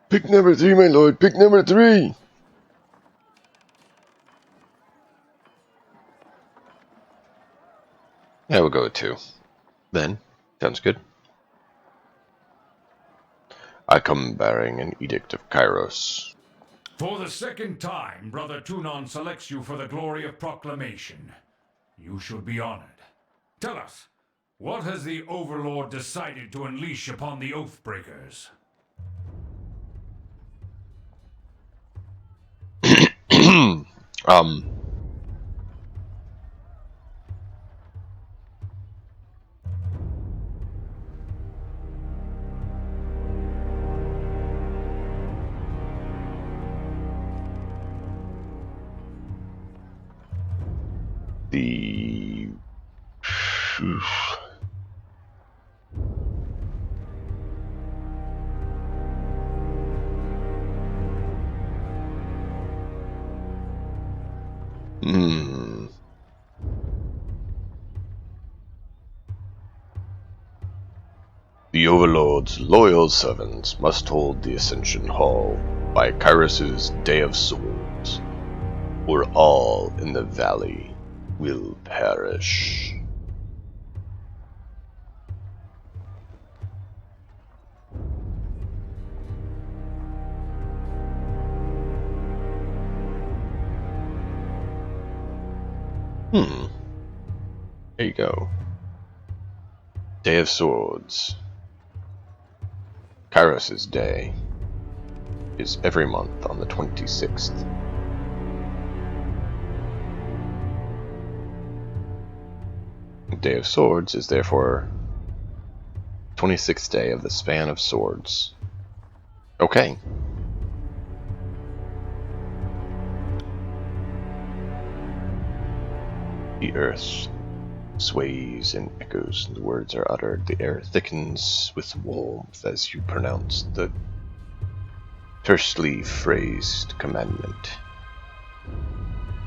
Pick number 3, my lord, pick number 3! Yeah, we'll go with 2. Then, sounds good. I come bearing an edict of Kairos. For the second time, Brother Tunon selects you for the glory of proclamation. You should be honored. Tell us, what has the Overlord decided to unleash upon the Oathbreakers? um... The... The Overlord's loyal servants must hold the Ascension Hall by Kairos' Day of Swords, or all in the valley will perish. There you go. Day of Swords. Kairos' Day is every month on the 26th. Day of Swords is therefore 26th day of the span of swords. Okay. The earth sways and echoes, and the words are uttered. The air thickens with warmth as you pronounce the tersely phrased commandment.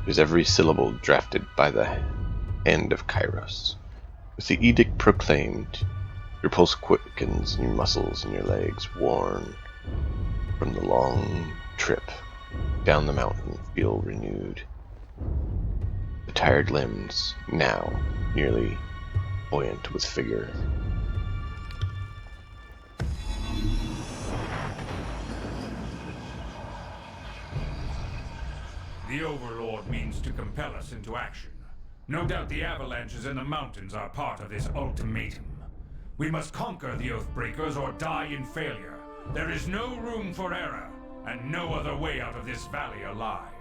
Is every syllable drafted by the hand of Kairos. With the edict proclaimed, your pulse quickens and your muscles and your legs, worn from the long trip down the mountain, feel renewed. The tired limbs, now nearly buoyant with vigor. The Overlord means to compel us into action. No doubt the avalanches in the mountains are part of this ultimatum. We must conquer the Oathbreakers or die in failure. There is no room for error, and no other way out of this valley alive.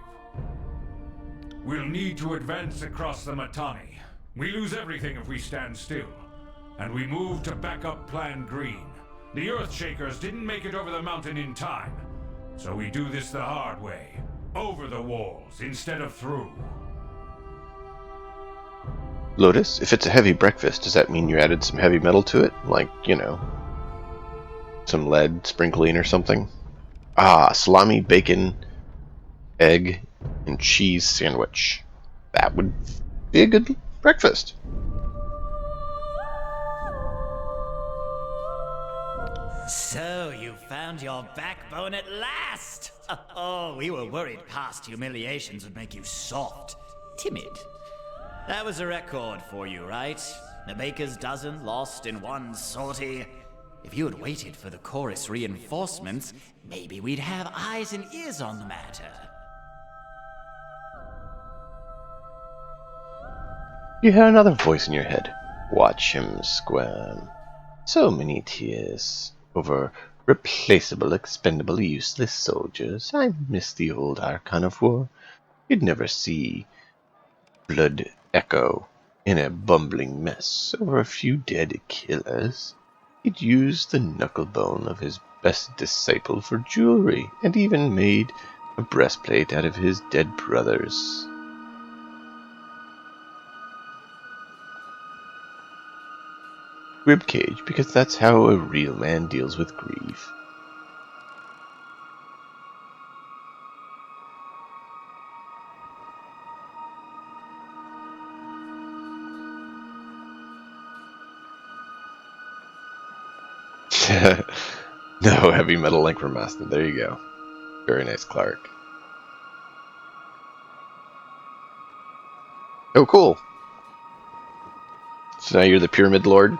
We'll need to advance across the Mittani. We lose everything if we stand still. And we move to backup Plan Green. The Earthshakers didn't make it over the mountain in time. So we do this the hard way. Over the walls instead of through. Lotus, if it's a heavy breakfast, does that mean you added some heavy metal to it? Like, some lead sprinkling or something? Ah, salami, bacon, egg, and cheese sandwich. That would be a good breakfast. So, you found your backbone at last! Oh, we were worried past humiliations would make you soft, timid. That was a record for you, right? A baker's dozen lost in one sortie. If you had waited for the chorus reinforcements, maybe we'd have eyes and ears on the matter. You hear another voice in your head. Watch him squirm. So many tears over Replaceable, expendable, useless soldiers. I miss the old Archon of War. You'd never see blood echo in a bumbling mess over a few dead killers. He'd used the knucklebone of his best disciple for jewelry, and even made a breastplate out of his dead brothers. Ribcage, because that's how a real man deals with grief. No, heavy metal link from Maston. There you go. Very nice, Clark. Oh, cool. So now you're the Pyramid Lord?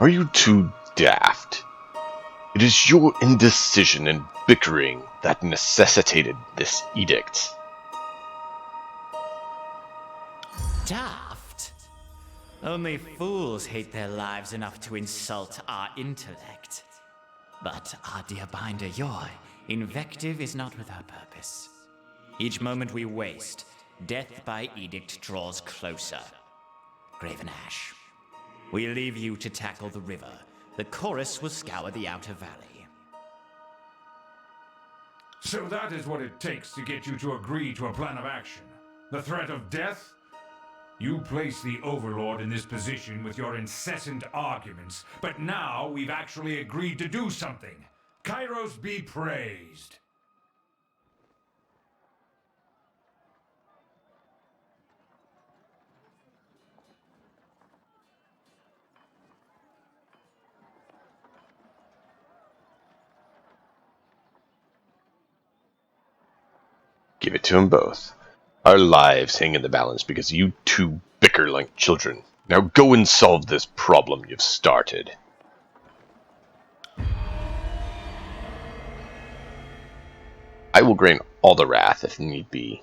Are you too daft? It is your indecision and bickering that necessitated this edict. Daft? Only fools hate their lives enough to insult our intellect. But, our dear Binder, your invective is not without purpose. Each moment we waste, death by edict draws closer. Graven Ash, we leave you to tackle the river. The chorus will scour the outer valley. So that is what it takes to get you to agree to a plan of action. The threat of death? You place the Overlord in this position with your incessant arguments, but now we've actually agreed to do something. Kairos be praised. Give it to them both. Our lives hang in the balance because you two bicker like children. Now go and solve this problem you've started. I will grant all the wrath if need be.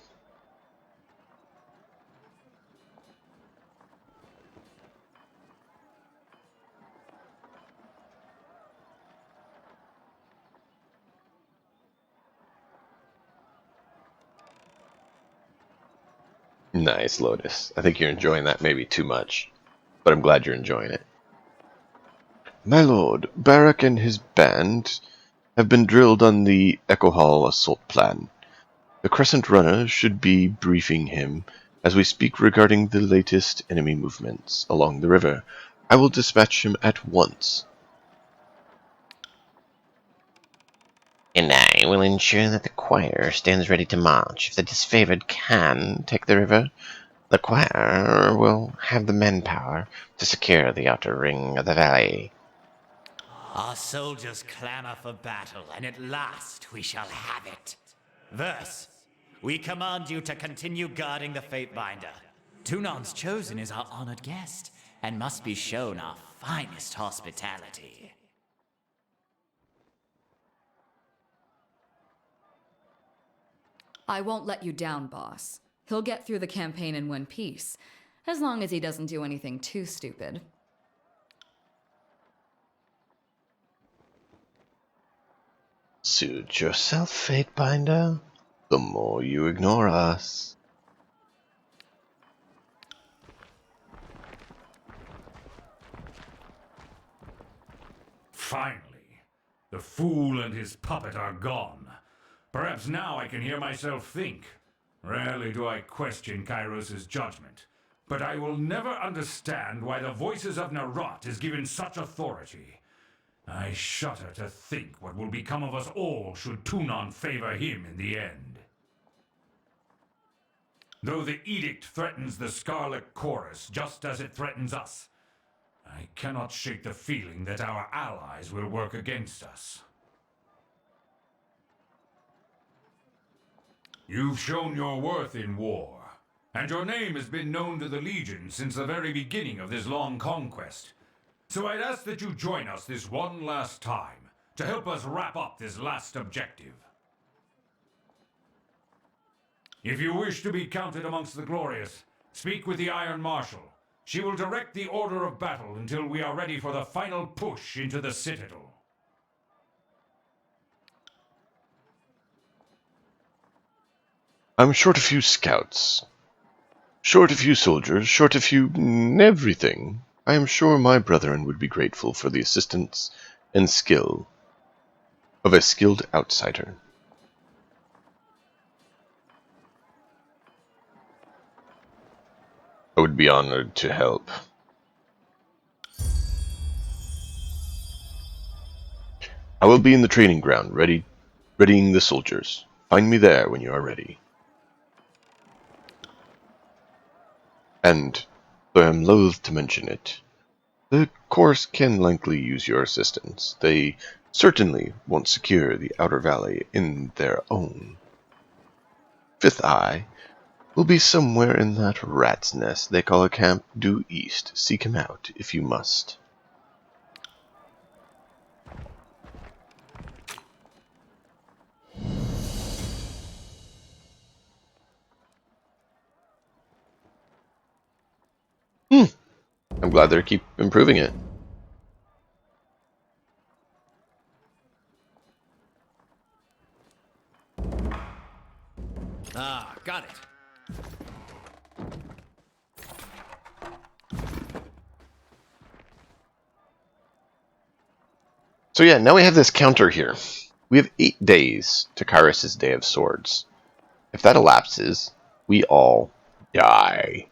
Nice, Lotus. I think you're enjoying that maybe too much, but I'm glad you're enjoying it. My lord, Barak and his band have been drilled on the Echo Hall assault plan. The Crescent Runner should be briefing him as we speak regarding the latest enemy movements along the river. I will dispatch him at once. And I will ensure that the choir stands ready to march if the disfavored can take the river. The choir will have the manpower to secure the outer ring of the valley. Our soldiers clamor for battle, and at last we shall have it. Verse, we command you to continue guarding the Fatebinder. Tunan's chosen is our honored guest, and must be shown our finest hospitality. I won't let you down, boss. He'll get through the campaign in one piece, as long as he doesn't do anything too stupid. Suit yourself, Fatebinder. The more you ignore us. Finally, the fool and his puppet are gone. Perhaps now I can hear myself think. Rarely do I question Kairos' judgment, but I will never understand why the voices of Narot is given such authority. I shudder to think what will become of us all should Tunon favor him in the end. Though the edict threatens the Scarlet Chorus just as it threatens us, I cannot shake the feeling that our allies will work against us. You've shown your worth in war, and your name has been known to the Legion since the very beginning of this long conquest. So I'd ask that you join us this one last time, to help us wrap up this last objective. If you wish to be counted amongst the glorious, speak with the Iron Marshal. She will direct the order of battle until we are ready for the final push into the Citadel. I'm short a few scouts. Short a few soldiers, short a few everything. I am sure my brethren would be grateful for the assistance and skill of a skilled outsider. I would be honored to help. I will be in the training ground, readying the soldiers. Find me there when you are ready. And, though I am loath to mention it, the Chorus can likely use your assistance. They certainly won't secure the Outer Valley in their own. Fifth Eye will be somewhere in that rat's nest they call a camp due east. Seek him out, if you must. I'm glad they keep improving it. Ah, got it. So yeah, now we have this counter here. We have 8 days to Kyrus' Day of Swords. If that elapses, we all die.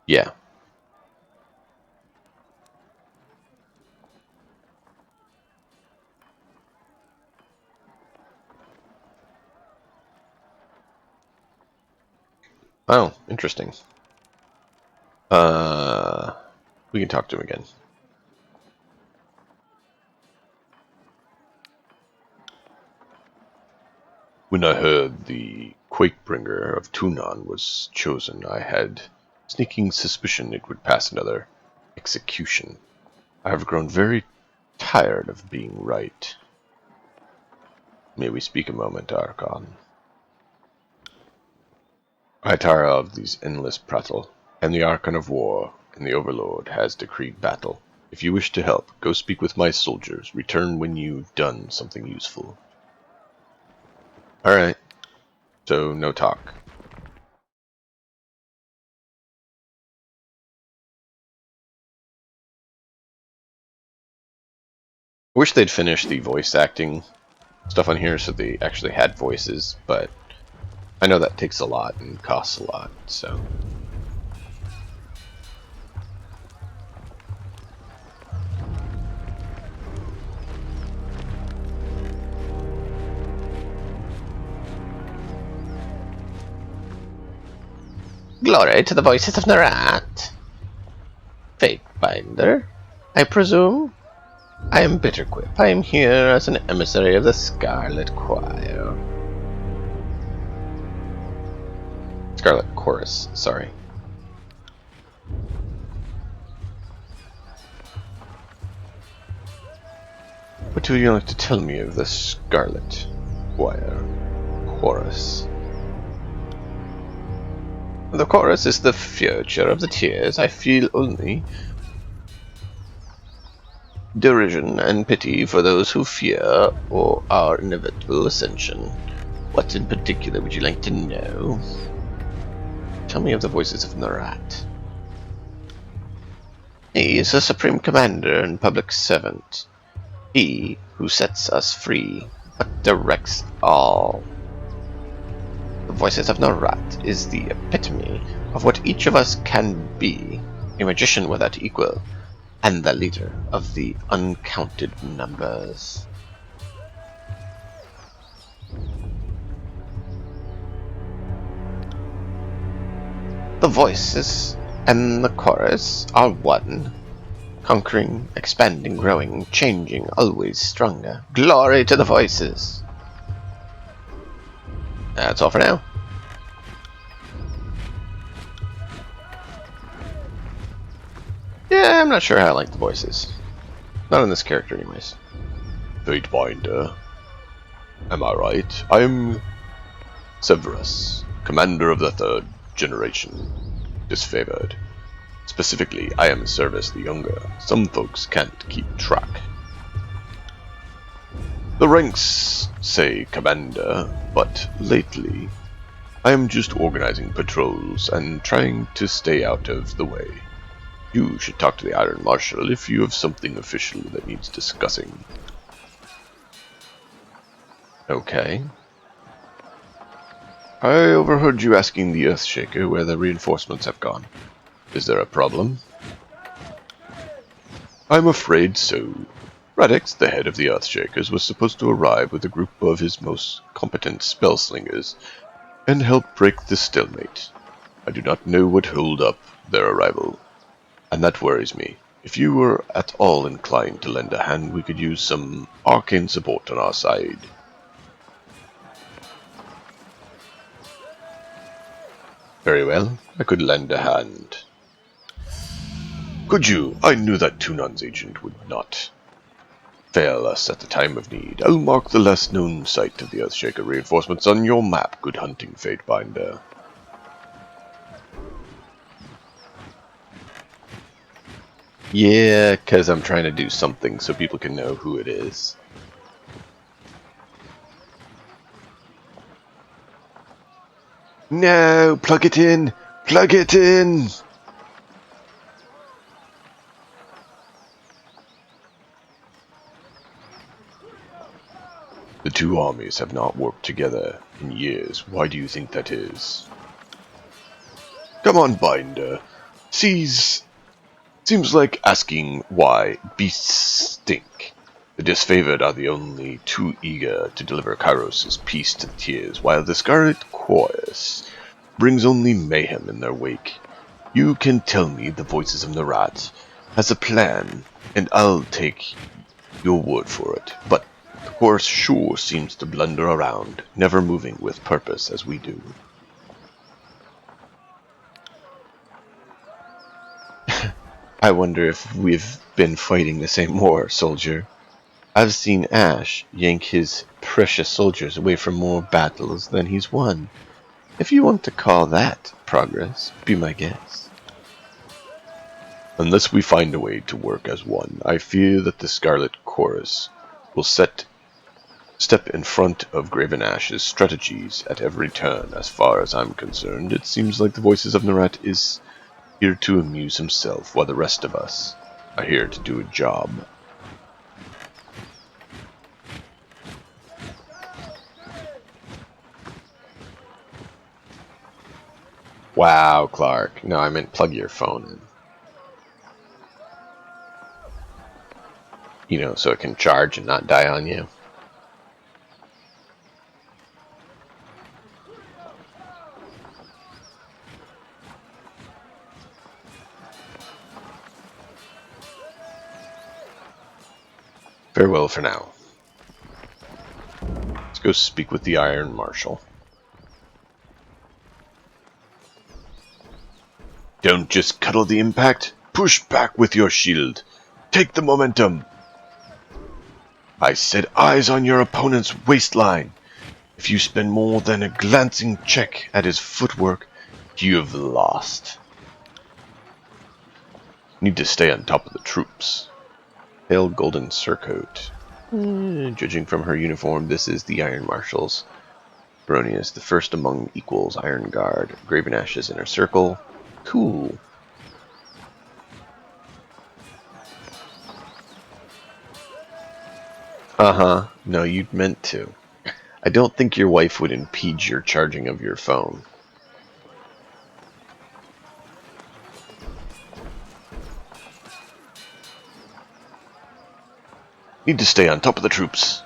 Yeah. Oh, interesting. We can talk to him again. When I heard the Quakebringer of Tunon was chosen, I had sneaking suspicion it would pass another execution. I have grown very tired of being right. May we speak a moment, Archon? I tire of these endless prattle, and the Archon of War and the Overlord has decreed battle. If you wish to help, go speak with my soldiers. Return when you've done something useful. Alright, so no talk. I wish they'd finish the voice acting stuff on here so they actually had voices, but I know that takes a lot and costs a lot, so. Glory to the voices of Narat. Fatebinder, I presume? I am Bitterquip. I am here as an emissary of the Scarlet Choir. Scarlet Chorus, sorry. What would you like to tell me of the Scarlet Choir? Chorus. The chorus is the future of the tears. I feel only derision and pity for those who fear or our inevitable ascension. What in particular would you like to know? Tell me of the voices of Narat. He is a supreme commander and public servant. He who sets us free, but directs all. The voices of Narat is the epitome of what each of us can be, a magician without equal, and the leader of the uncounted numbers. The voices and the chorus are one, conquering, expanding, growing, changing, always stronger. Glory to the voices! That's all for now. Yeah, I'm not sure how I like the voices. Not in this character anyways. Fatebinder. Am I right? I'm Severus, commander of the third generation, disfavored. Specifically, I am Service the Younger. Some folks can't keep track. The ranks say commander, but lately I am just organizing patrols and trying to stay out of the way. You should talk to the Iron Marshal if you have something official that needs discussing. Okay. I overheard you asking the Earthshaker where the reinforcements have gone. Is there a problem? I'm afraid so. Radix, the head of the Earthshakers, was supposed to arrive with a group of his most competent spellslingers and help break the stalemate. I do not know what held up their arrival, and that worries me. If you were at all inclined to lend a hand, we could use some arcane support on our side. Very well, I could lend a hand. Could you? I knew that Tunan's agent would not fail us at the time of need. I'll mark the less known site of the Earthshaker reinforcements on your map. Good hunting, Fatebinder. Yeah, because I'm trying to do something so people can know who it is. No! Plug it in! Plug it in! The two armies have not worked together in years. Why do you think that is? Come on, Binder. Seems like asking why beasts stink. The disfavored are the only too eager to deliver Kairos' peace to the tears, while the Scarlet Chorus brings only mayhem in their wake. You can tell me the Voices of Narat has a plan, and I'll take your word for it, but the Chorus sure seems to blunder around, never moving with purpose as we do. I wonder if we've been fighting the same war, soldier. I've seen Ash yank his precious soldiers away from more battles than he's won. If you want to call that progress, be my guest. Unless we find a way to work as one, I fear that the Scarlet Chorus will step in front of Graven Ash's strategies at every turn. As far as I'm concerned, it seems like the Voices of Narat is here to amuse himself, while the rest of us are here to do a job. Wow, Clark. No, I meant plug your phone in. You know, so it can charge and not die on you. Farewell for now. Let's go speak with the Iron Marshal. Don't just cuddle the impact. Push back with your shield. Take the momentum. I said eyes on your opponent's waistline. If you spend more than a glancing check at his footwork, you've lost. Need to stay on top of the troops. Pale golden surcoat. Judging from her uniform, this is the Iron Marshal's. Baronius, the first among equals, Iron Guard. Graven Ashes Inner Circle. Cool. Uh-huh. No, you'd meant to. I don't think your wife would impede your charging of your phone. Need to stay on top of the troops,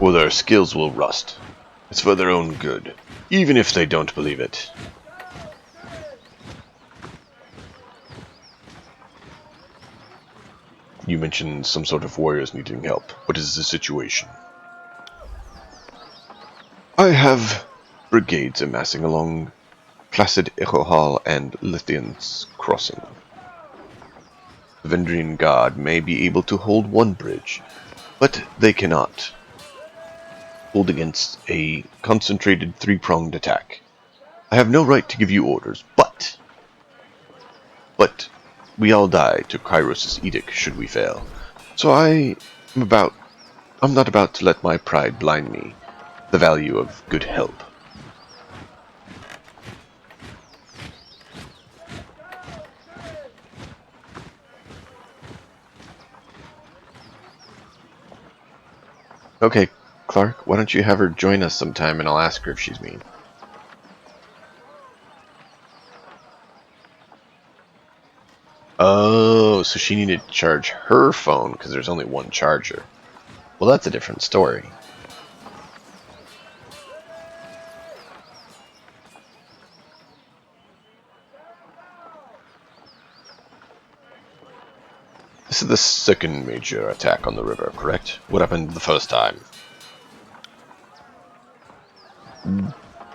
or their skills will rust. It's for their own good, even if they don't believe it. You mentioned some sort of warriors needing help. What is the situation? I have brigades amassing along Placid Echohal and Lithian's Crossing. The Vendrian God may be able to hold one bridge, but they cannot hold against a concentrated three-pronged attack. I have no right to give you orders, but we all die to Kairos' edict should we fail. So I'm not about to let my pride blind me the value of good help. Okay, Clark, why don't you have her join us sometime and I'll ask her if she's mean. Oh, so she needed to charge her phone because there's only one charger. Well, that's a different story. This is the second major attack on the river, correct? What happened the first time?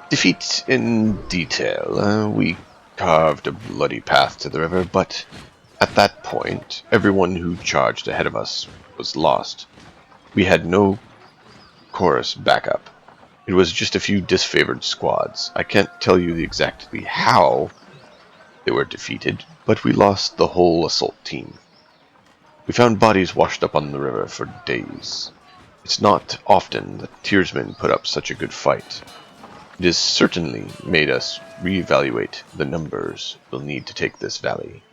Defeat in detail. We carved a bloody path to the river, but at that point, everyone who charged ahead of us was lost. We had no chorus backup. It was just a few disfavored squads. I can't tell you exactly how they were defeated, but we lost the whole assault team. We found bodies washed up on the river for days. It's not often that Tearsmen put up such a good fight. It has certainly made us reevaluate the numbers we'll need to take this valley.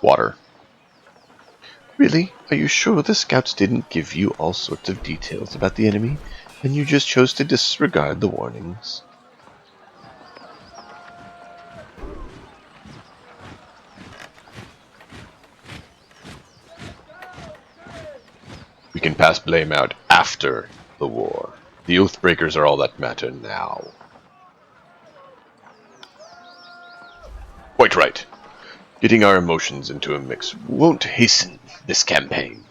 Water. Really? Are you sure the scouts didn't give you all sorts of details about the enemy, and you just chose to disregard the warnings? We can pass blame out after the war. The Oathbreakers are all that matter now. Quite right. Getting our emotions into a mix won't hasten this campaign.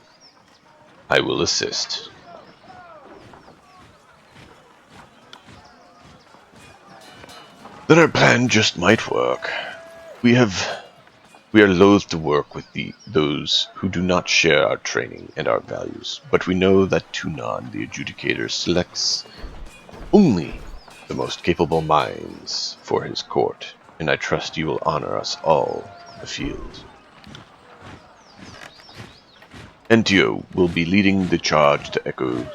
I will assist. Then our plan just might work. We are loath to work with those who do not share our training and our values, but we know that Tunon, the adjudicator, selects only the most capable minds for his court, and I trust you will honor us all in the field. Antio will be leading the charge to Echo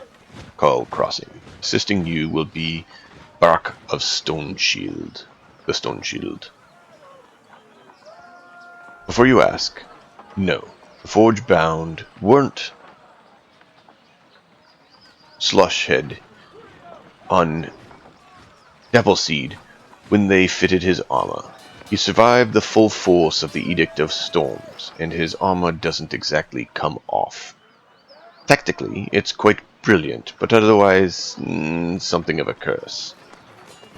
Call Crossing. Assisting you will be Barak of Stone Shield, the Stone Shield. Before you ask, no, the Forge Bound weren't Slushhead on Appleseed when they fitted his armor. He survived the full force of the Edict of Storms, and his armor doesn't exactly come off. Tactically, it's quite brilliant, but otherwise, something of a curse.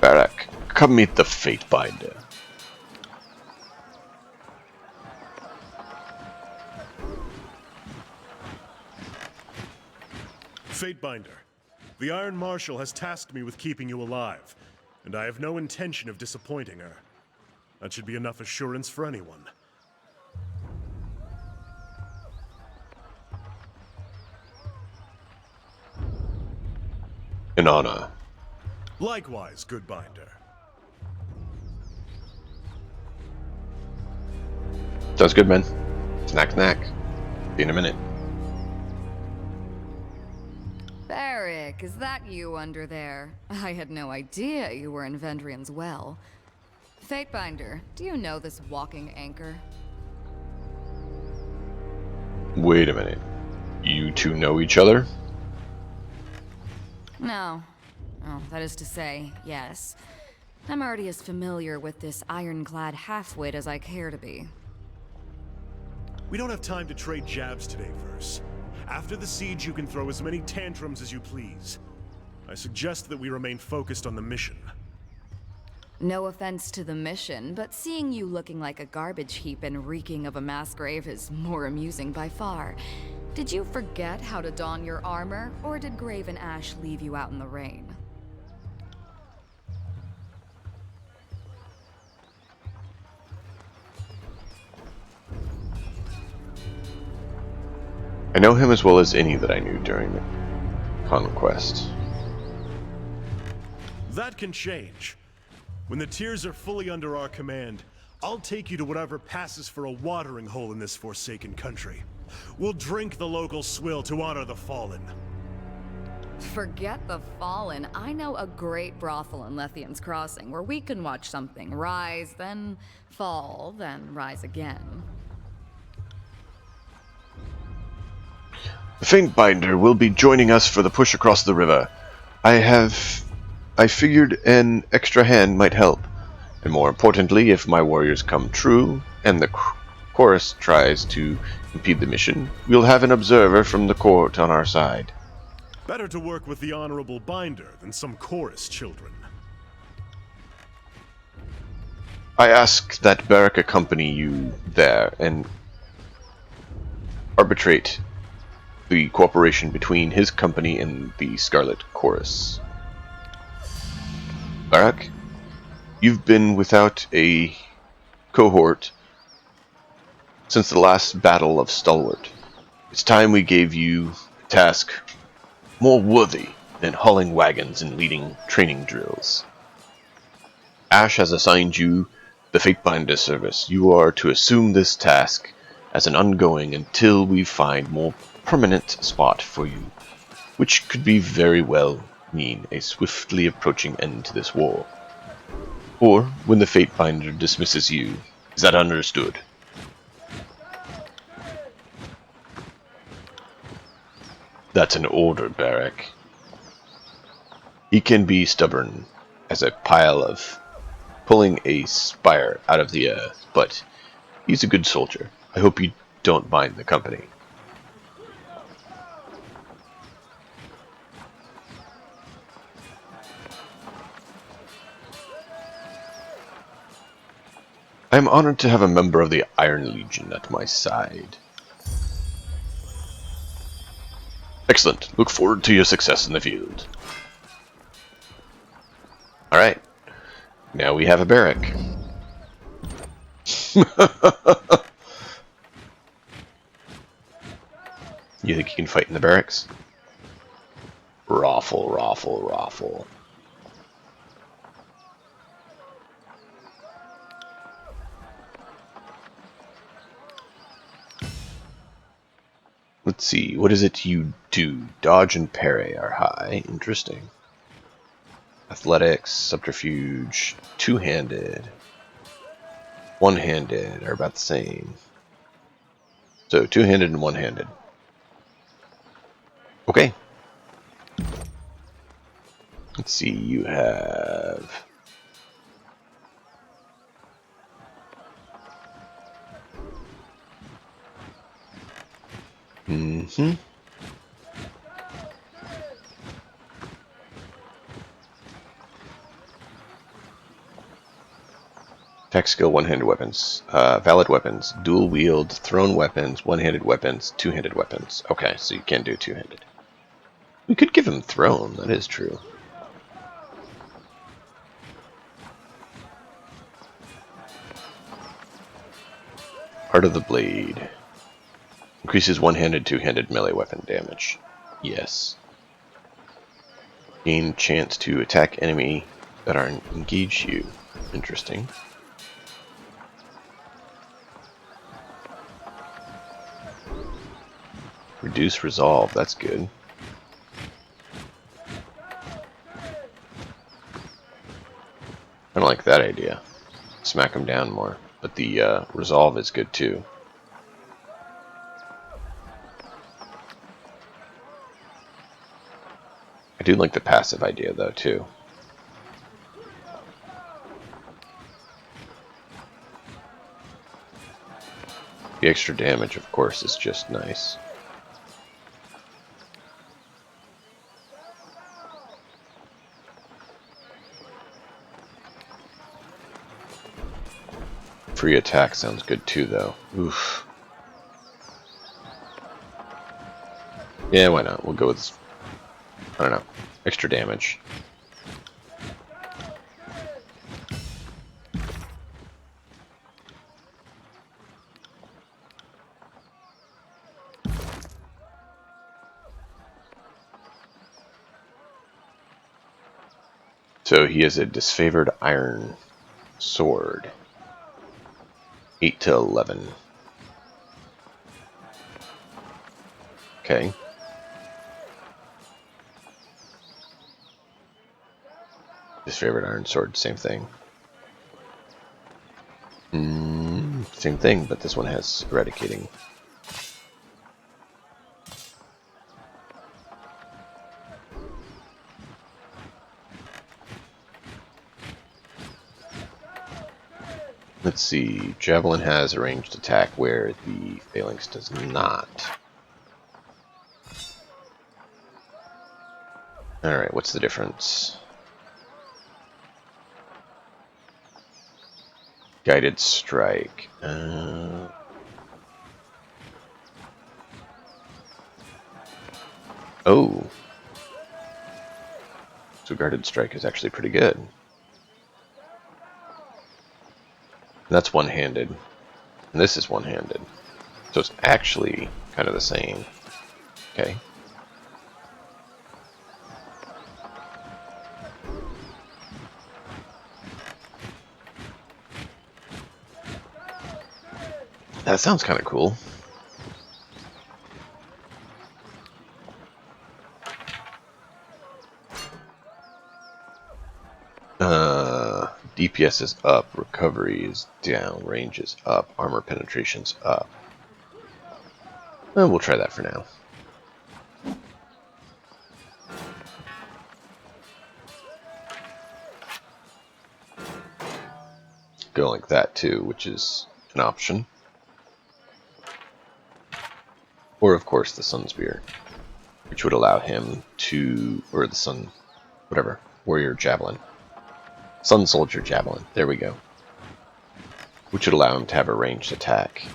Barak, come meet the Fatebinder. Fatebinder, the Iron Marshal has tasked me with keeping you alive, and I have no intention of disappointing her. That should be enough assurance for anyone. An honor. Likewise, good Binder. Sounds good, man. Snack, snack. See you in a minute. Barrick, is that you under there? I had no idea you were in Vendrian's well. Fatebinder, do you know this walking anchor? Wait a minute. You two know each other? No. Oh, that is to say, yes. I'm already as familiar with this ironclad halfwit as I care to be. We don't have time to trade jabs today, Verse. After the siege, you can throw as many tantrums as you please. I suggest that we remain focused on the mission. No offense to the mission, but seeing you looking like a garbage heap and reeking of a mass grave is more amusing by far. Did you forget how to don your armor, or did Graven Ash leave you out in the rain? I know him as well as any that I knew during the conquest. That can change. When the tiers are fully under our command, I'll take you to whatever passes for a watering hole in this forsaken country. We'll drink the local swill to honor the fallen. Forget the Fallen. I know a great brothel in Lethian's Crossing where we can watch something rise, then fall, then rise again. The Faintbinder will be joining us for the push across the river. I figured an extra hand might help. And more importantly, if my warriors come true, and the chorus tries to impede the mission, we'll have an observer from the court on our side. Better to work with the Honorable Binder than some chorus children. I ask that Beric accompany you there and arbitrate the cooperation between his company and the Scarlet Chorus. Beric, you've been without a cohort since the last Battle of Stalwart. It's time we gave you a task more worthy than hauling wagons and leading training drills. Ash has assigned you the Fatebinder service. You are to assume this task as an ongoing until we find more permanent spot for you, which could be very well mean a swiftly approaching end to this war. Or when the Fatebinder dismisses you. Is that understood? That's an order, Beric. He can be stubborn as a pile of pulling a spire out of the earth, but he's a good soldier. I hope you don't mind the company. I am honored to have a member of the Iron Legion at my side. Excellent. Look forward to your success in the field. Alright. Now we have a barrack. You think you can fight in the barracks? Raffle, raffle, raffle. Let's see, what is it you do? Dodge and parry are high. Interesting. Athletics, subterfuge, two-handed, one-handed are about the same. So, two-handed and one-handed. Okay. Let's see, you have... Attack skill, one-handed weapons. Valid weapons, dual wield, thrown weapons, one-handed weapons, two-handed weapons. Okay, so you can do two-handed. We could give him thrown, that is true. Heart of the Blade. Increases one-handed, two-handed melee weapon damage. Yes. Gain chance to attack enemy that are engage you. Interesting. Reduce resolve, that's good. I don't like that idea. Smack him down more. But the resolve is good too. I do like the passive idea though too. The extra damage, of course, is just nice. Free attack sounds good too, though. Oof. Yeah, why not? We'll go with, I don't know, extra damage. So he has a disfavored iron sword. 8 to 11. Okay. Disfavored iron sword, same thing. Same thing, but this one has eradicating. Let's see. Javelin has a ranged attack where the phalanx does not. Alright, what's the difference? Guided strike. Oh. So guarded strike is actually pretty good. That's one-handed. And this is one-handed. So it's actually kind of the same. Okay. That sounds kind of cool. DPS is up, recovery is down, range is up, armor penetration's up. We'll try that for now. Go like that too, which is an option. Or of course the Sun Spear, which would allow him to, or the Sun, whatever, Warrior Javelin. Sun Soldier Javelin, there we go. Which would allow him to have a ranged attack.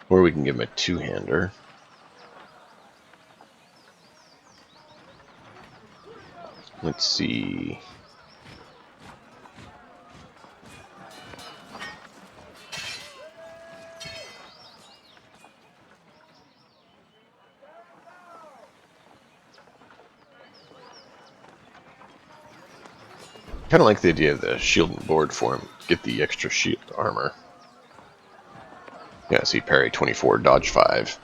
Or we can give him a two-hander. Let's see. Kind of like the idea of the shield and board for him. Get the extra shield armor. Yeah, see, parry 24, dodge 5.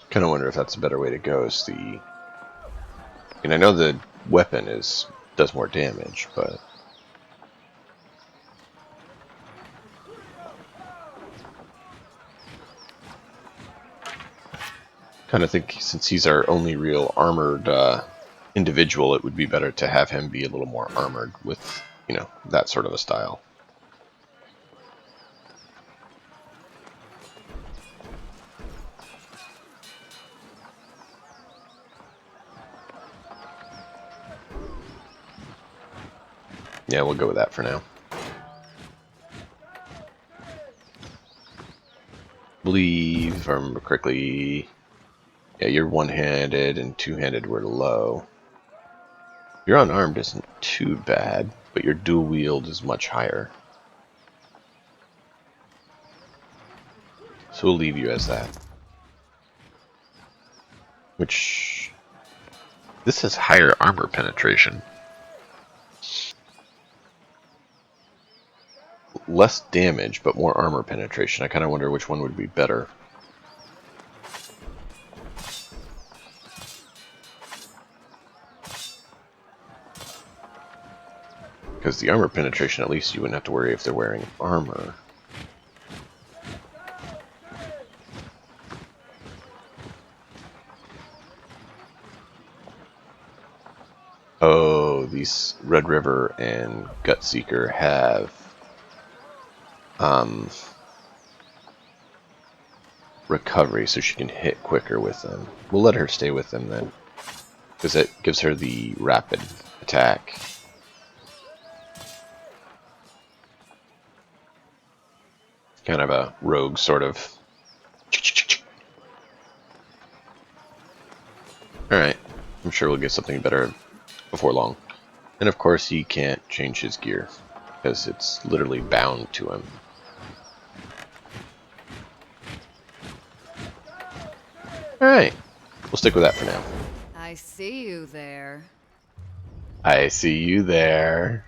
Kind of wonder if that's a better way to go. Is the, and I know the weapon does more damage, but kind of think since he's our only real armored individual, it would be better to have him be a little more armored with, that sort of a style. Yeah, we'll go with that for now. Believe, if I remember correctly, yeah, you're one-handed and two-handed were low. Your unarmed isn't too bad, but your dual wield is much higher. So we'll leave you as that. Which, this has higher armor penetration. Less damage, but more armor penetration. I kind of wonder which one would be better. Because the armor penetration, at least you wouldn't have to worry if they're wearing armor. Oh, these Red River and Gutseeker have recovery, so she can hit quicker with them. We'll let her stay with them then, because it gives her the rapid attack. Kind of a rogue sort of. sure we'll get something better before long. And of course, he can't change his gear because it's literally bound to him. Alright, we'll stick with that for now. I see you there. I see you there.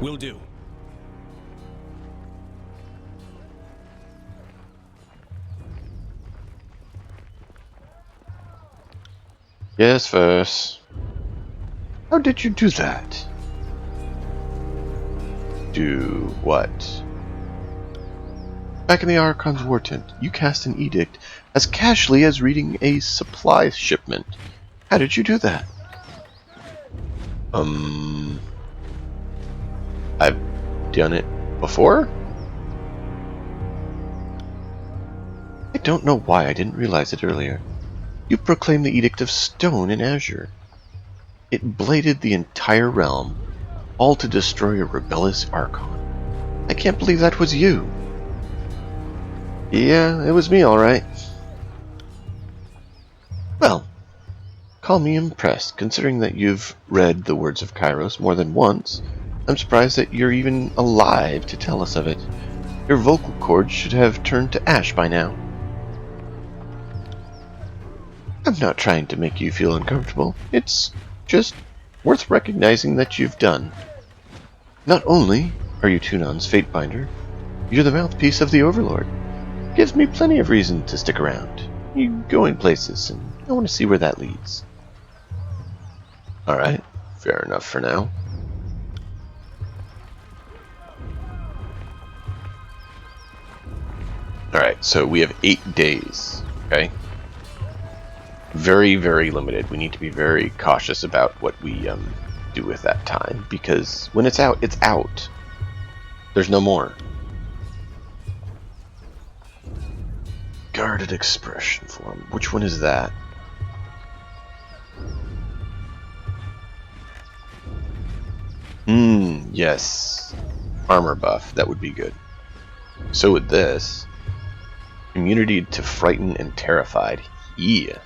Will do. Yes, Verse. How did you do that? Do what? Back in the Archon's war tent, you cast an edict as casually as reading a supply shipment. How did you do that? I've done it before? I don't know why I didn't realize it earlier. You proclaimed the Edict of Stone in Azure. It bladed the entire realm, all to destroy a rebellious Archon. I can't believe that was you. Yeah, it was me, alright. Well, call me impressed, considering that you've read the words of Kairos more than once. I'm surprised that you're even alive to tell us of it. Your vocal cords should have turned to ash by now. I'm not trying to make you feel uncomfortable. It's just worth recognizing that you've done. Not only are you Tunon's Fatebinder, you're the mouthpiece of the Overlord. Gives me plenty of reason to stick around. You go in places, and I want to see where that leads. Alright, fair enough for now. Alright, so we have 8 days, okay? Very, very limited. We need to be very cautious about what we do with that time, because when it's out, it's out. There's no more. Guarded expression form. Which one is that? Yes. Armor buff. That would be good. So would this. Immunity to frighten and terrified. Yeah.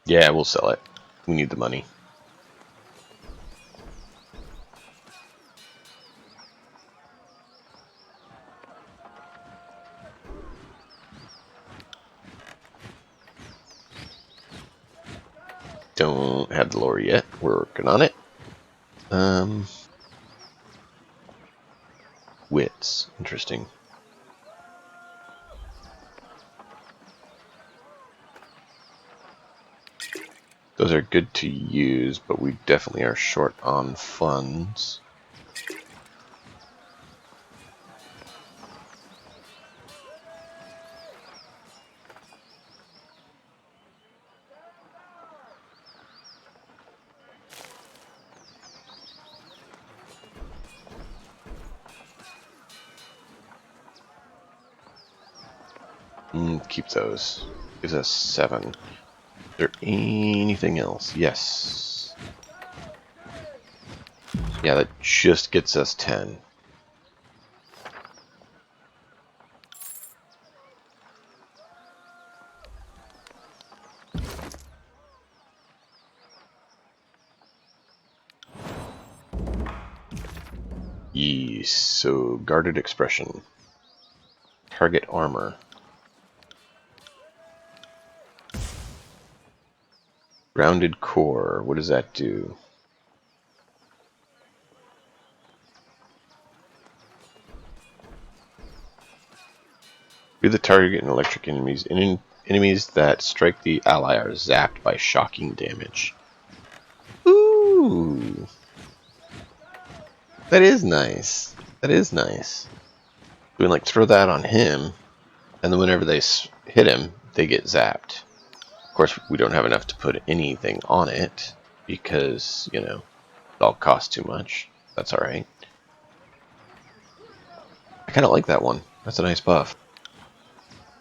Yeah, we'll sell it. We need the money. Don't have the lore yet. We're working on it. Wits. Interesting. Those are good to use, but we definitely are short on funds. Keep those. Gives us 7. Is there anything else? Yes. Yeah, that just gets us 10. Yes, so guarded expression. Target armor. Rounded core, what does that do? Be the target and electric enemies. Enemies that strike the ally are zapped by shocking damage. Ooh! That is nice. That is nice. We can like throw that on him. And then whenever they hit him, they get zapped. Of course, we don't have enough to put anything on it because, you know, it all costs too much. That's alright. I kind of like that one. That's a nice buff.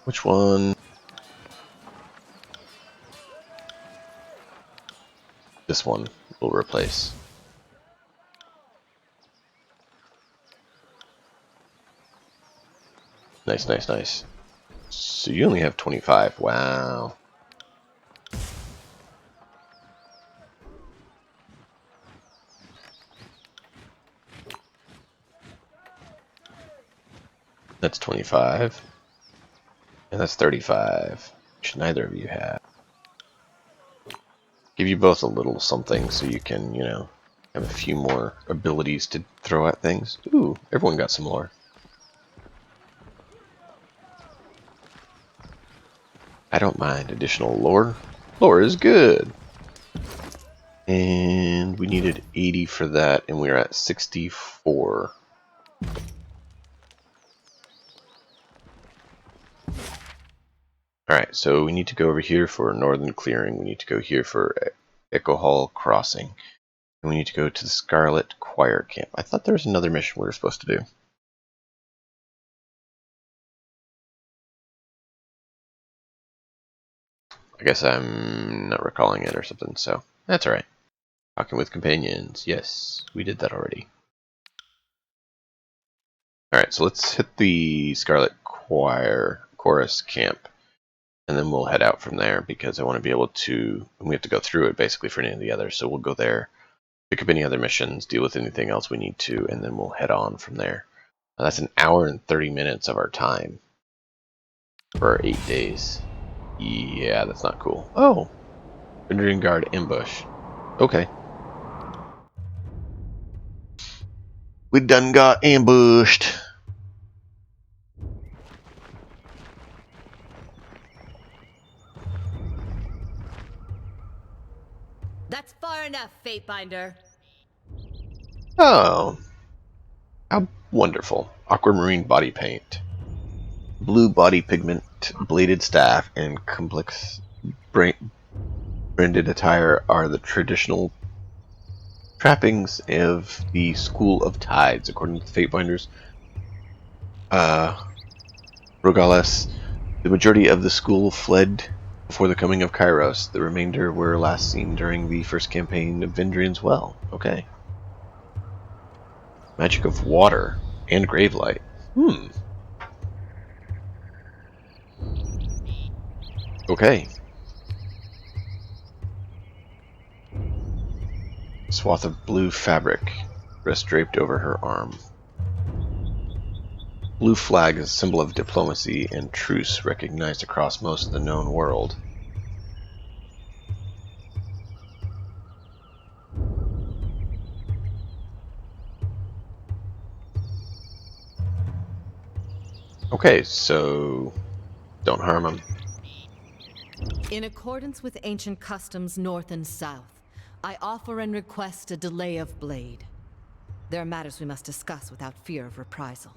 Which one? This one will replace. Nice, nice, nice. So you only have 25. Wow. That's 25. And that's 35. Which neither of you have. Give you both a little something so you can, you know, have a few more abilities to throw at things. Ooh, everyone got some lore. I don't mind additional lore. Lore is good. And we needed 80 for that, and we're at 64. Alright, so we need to go over here for Northern Clearing. We need to go here for Echo Hall Crossing. And we need to go to the Scarlet Choir Camp. I thought there was another mission we were supposed to do. I guess I'm not recalling it or something, so that's alright. Talking with companions. Yes, we did that already. Alright, so let's hit the Scarlet Choir Chorus Camp. And then we'll head out from there because I want to be able to... We have to go through it basically for any of the others. So we'll go there, pick up any other missions, deal with anything else we need to, and then we'll head on from there. Now, that's an hour and 30 minutes of our time for 8 days. Yeah, that's not cool. Oh! Vendrian Guard ambush. Okay. We done got ambushed. That's far enough, Fatebinder. Oh. How wonderful. Aquamarine body paint. Blue body pigment, bladed staff, and complex branded attire are the traditional trappings of the School of Tides, according to the Fatebinders. Rogales, the majority of the school fled before the coming of Kairos. The remainder were last seen during the first campaign of Vendrian's Well. Okay. Magic of water and Gravelight. Okay. Swath of blue fabric, dress draped over her arm. Blue flag is a symbol of diplomacy and truce recognized across most of the known world. Okay, so don't harm him. In accordance with ancient customs north and south, I offer and request a delay of blade. There are matters we must discuss without fear of reprisal.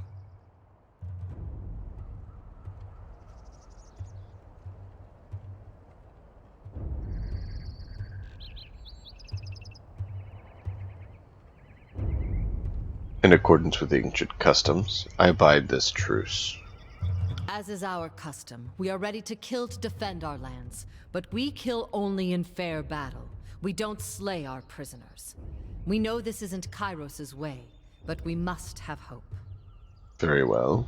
In accordance with ancient customs, I abide this truce. As is our custom, we are ready to kill to defend our lands, but we kill only in fair battle. We don't slay our prisoners. We know this isn't Kairos's way, but we must have hope. Very well.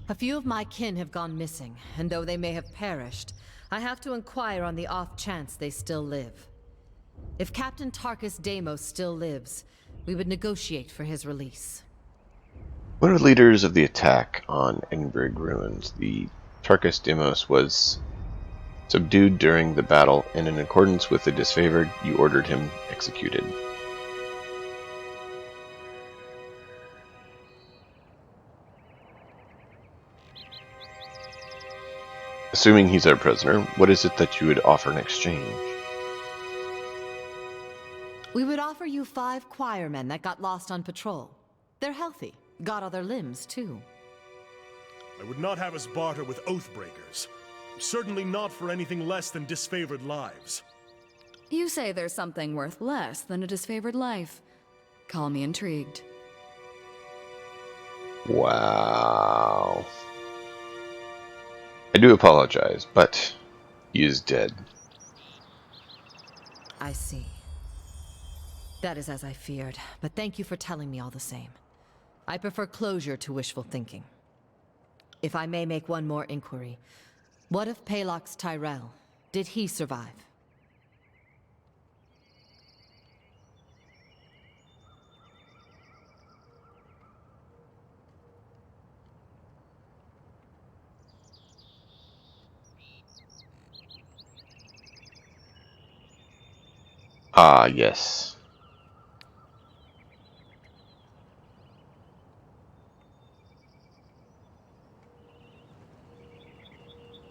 A few of my kin have gone missing, and though they may have perished, I have to inquire on the off chance they still live. If Captain Tarkus Deimos still lives, we would negotiate for his release. One of the leaders of the attack on Edinburgh Ruins, the Tarkus Deimos, was subdued during the battle, and in accordance with the disfavored, you ordered him executed. Assuming he's our prisoner, what is it that you would offer in exchange? We would offer you 5 choirmen that got lost on patrol. They're healthy, got other limbs too. I would not have us barter with Oathbreakers. Certainly not for anything less than disfavored lives. You say there's something worth less than a disfavored life. Call me intrigued. Wow. I do apologize, but he is dead. I see. That is as I feared, but thank you for telling me all the same. I prefer closure to wishful thinking. If I may make one more inquiry, what of Palox Tyrell? Did he survive? Ah, yes.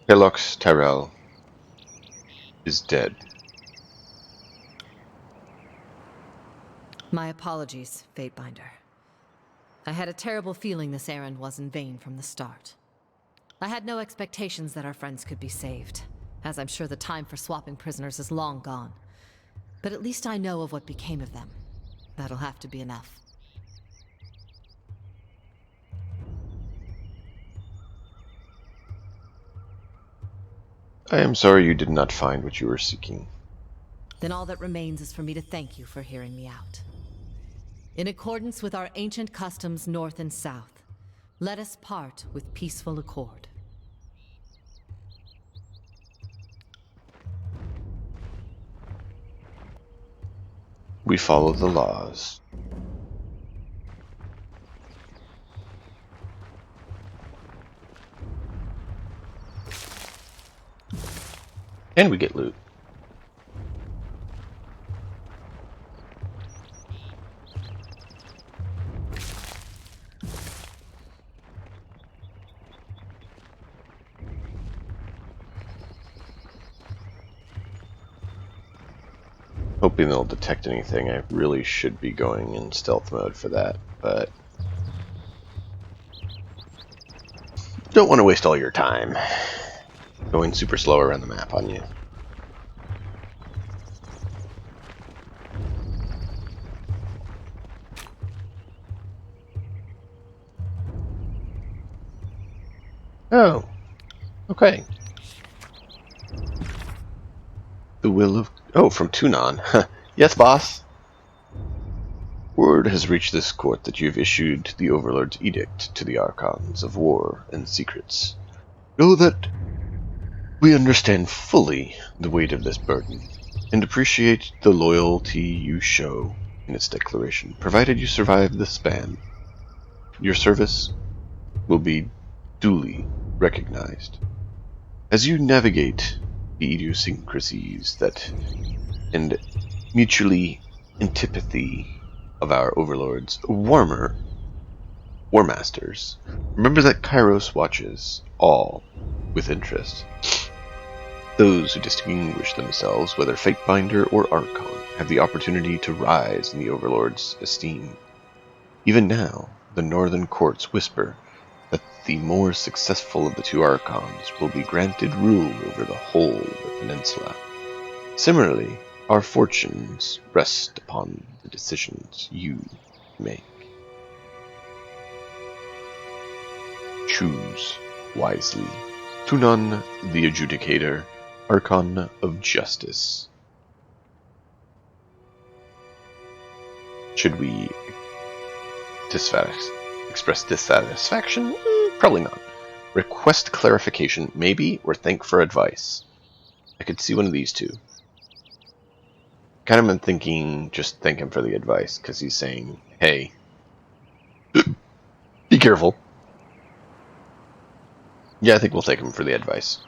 Pelox Tyrell is dead. My apologies, Fatebinder. I had a terrible feeling this errand was in vain from the start. I had no expectations that our friends could be saved, as I'm sure the time for swapping prisoners is long gone. But at least I know of what became of them. That'll have to be enough. I am sorry you did not find what you were seeking. Then all that remains is for me to thank you for hearing me out. In accordance with our ancient customs north and south, let us part with peaceful accord. We follow the laws. And we get loot. Hoping they'll detect anything. I really should be going in stealth mode for that, but don't want to waste all your time going super slow around the map on you. Oh, okay. The will of... Oh, from Tunon. Yes, boss. Word has reached this court that you have issued the Overlord's edict to the Archons of War and Secrets. Know that we understand fully the weight of this burden, and appreciate the loyalty you show in its declaration, provided you survive the span. Your service will be duly recognized. As you navigate the idiosyncrasies that and mutually antipathy of our overlords, War Masters, remember that Kairos watches all with interest. Those who distinguish themselves, whether Fatebinder or Archon, have the opportunity to rise in the Overlord's esteem. Even now, the northern courts whisper that the more successful of the two Archons will be granted rule over the whole of the peninsula. Similarly, our fortunes rest upon the decisions you make. Choose wisely. Tunon the Adjudicator, Archon of Justice. Should we express dissatisfaction? Probably not. Request clarification, maybe, or thank for advice. I could see one of these two. Kind of been thinking just thank him for the advice, because he's saying, hey, be careful. Yeah, I think we'll take him for the advice.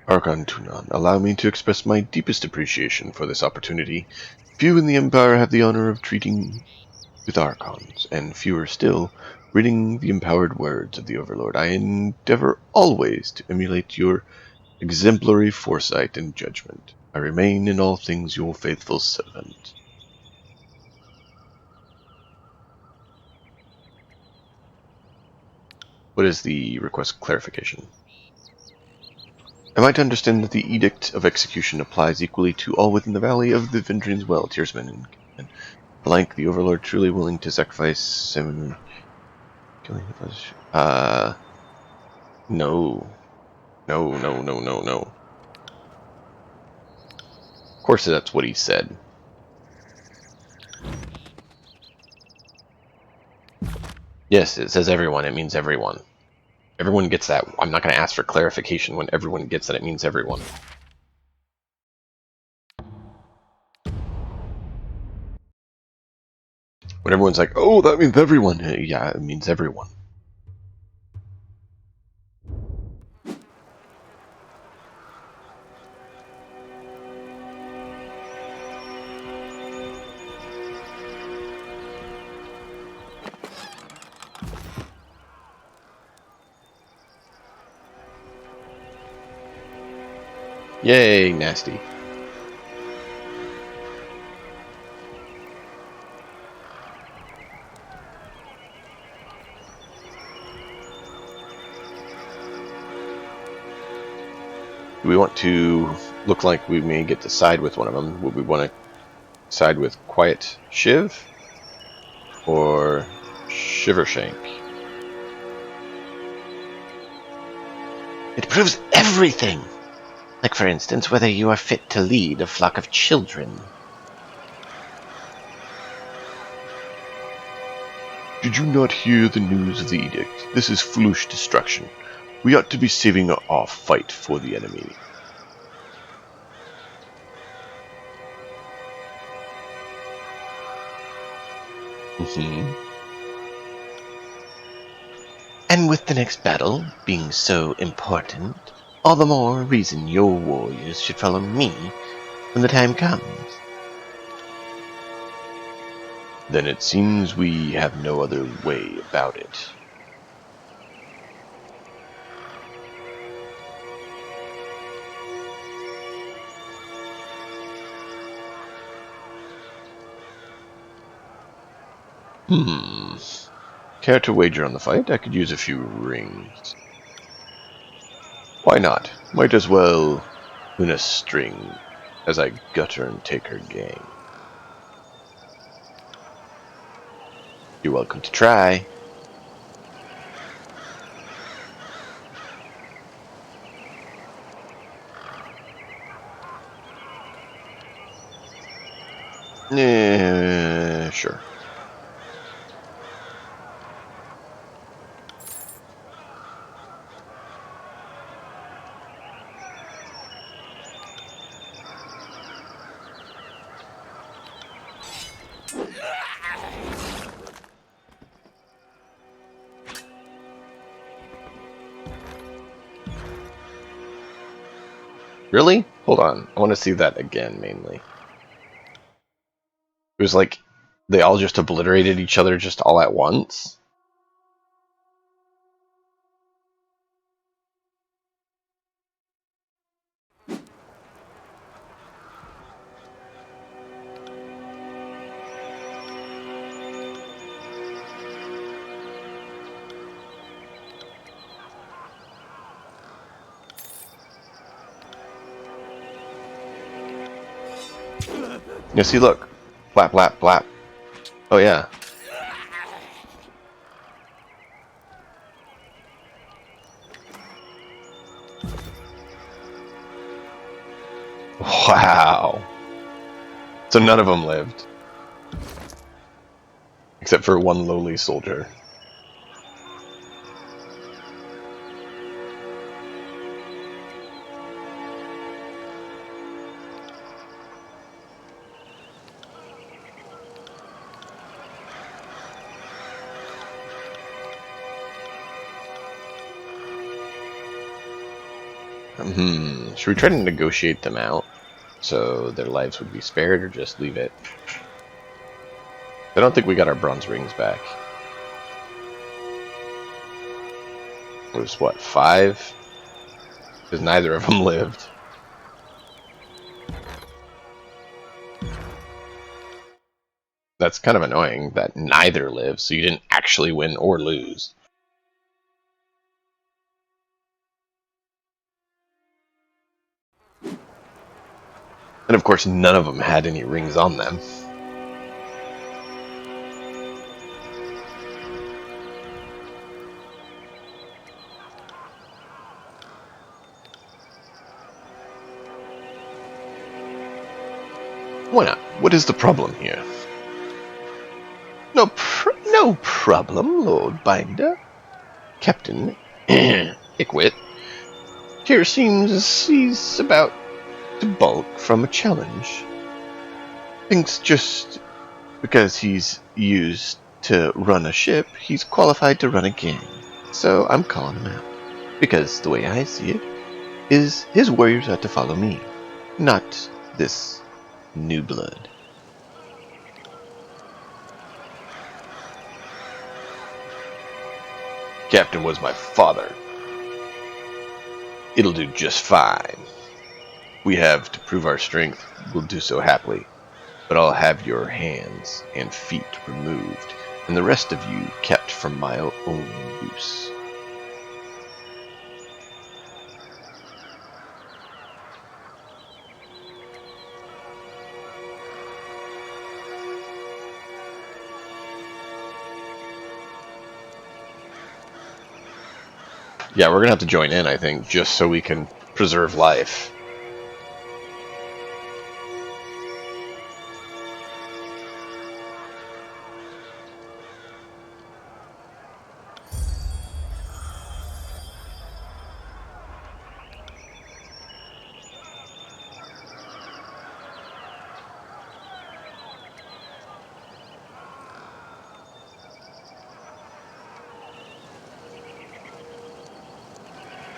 Archon Tunon, allow me to express my deepest appreciation for this opportunity. Few in the Empire have the honor of treating with Archons, and fewer still reading the empowered words of the Overlord. I endeavor always to emulate your exemplary foresight and judgment. I remain in all things your faithful servant. What is the request clarification? Am I to understand that the Edict of Execution applies equally to all within the Valley of the Vendrian's Well, Tearsman and blank, the Overlord truly willing to sacrifice him, killing the flesh? No. No, no, no, no, no. Of course that's what he said. Yes, it says everyone, it means everyone. Everyone gets that. I'm not going to ask for clarification when everyone gets that it means everyone. When everyone's like, oh, that means everyone. Yeah, it means everyone. Yay, nasty. Do we want to look like we may get to side with one of them? Would we want to side with Quiet Shiv or Shivershank? It proves everything! Like, for instance, whether you are fit to lead a flock of children. Did you not hear the news of the edict? This is foolish destruction. We ought to be saving our fight for the enemy. And with the next battle being so important, all the more reason your warriors should follow me when the time comes. Then it seems we have no other way about it. Care to wager on the fight? I could use a few rings. Why not? Might as well win a string as I gut her and take her gang. You're welcome to try. Sure. Really? Hold on. I want to see that again, mainly. It was like they all just obliterated each other just all at once? Yeah, see, look. Blap, blap, blap. Oh, yeah. Wow. So none of them lived. Except for one lowly soldier. Should we try to negotiate them out so their lives would be spared, or just leave it? I don't think we got our bronze rings back. It was, what, 5? Because neither of them lived. That's kind of annoying that neither live, so you didn't actually win or lose. And of course, none of them had any rings on them. Why not? What is the problem here? No problem, Lord Binder. Captain Ickwit here seems he's about to bulk from a challenge. Thinks just because he's used to run a ship, he's qualified to run a gang. So I'm calling him out. Because the way I see it, is his warriors are to follow me, not this new blood. Captain was my father. It'll do just fine. We have to prove our strength, we'll do so happily. But I'll have your hands and feet removed, and the rest of you kept from my own use. Yeah, we're gonna have to join in, I think, just so we can preserve life.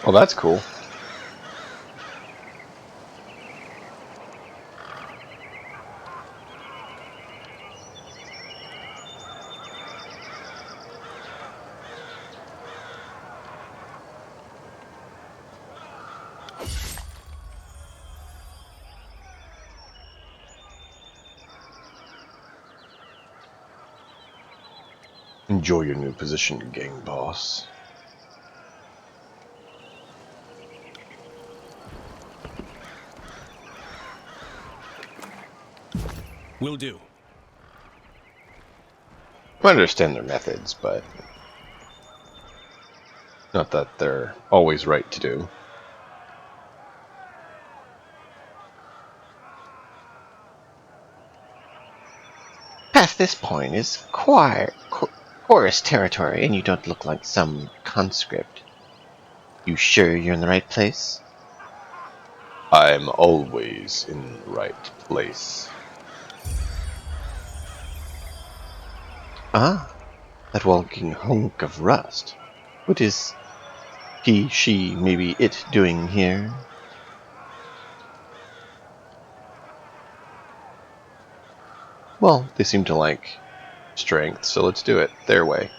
Oh, that's cool. Enjoy your new position, gang boss. Will do. I understand their methods, but not that they're always right to do. Past this point is chorus territory, and you don't look like some conscript. You sure you're in the right place? I'm always in the right place. Ah, that walking hunk of rust. What is he, she, maybe it doing here? Well, they seem to like strength, so let's do it their way.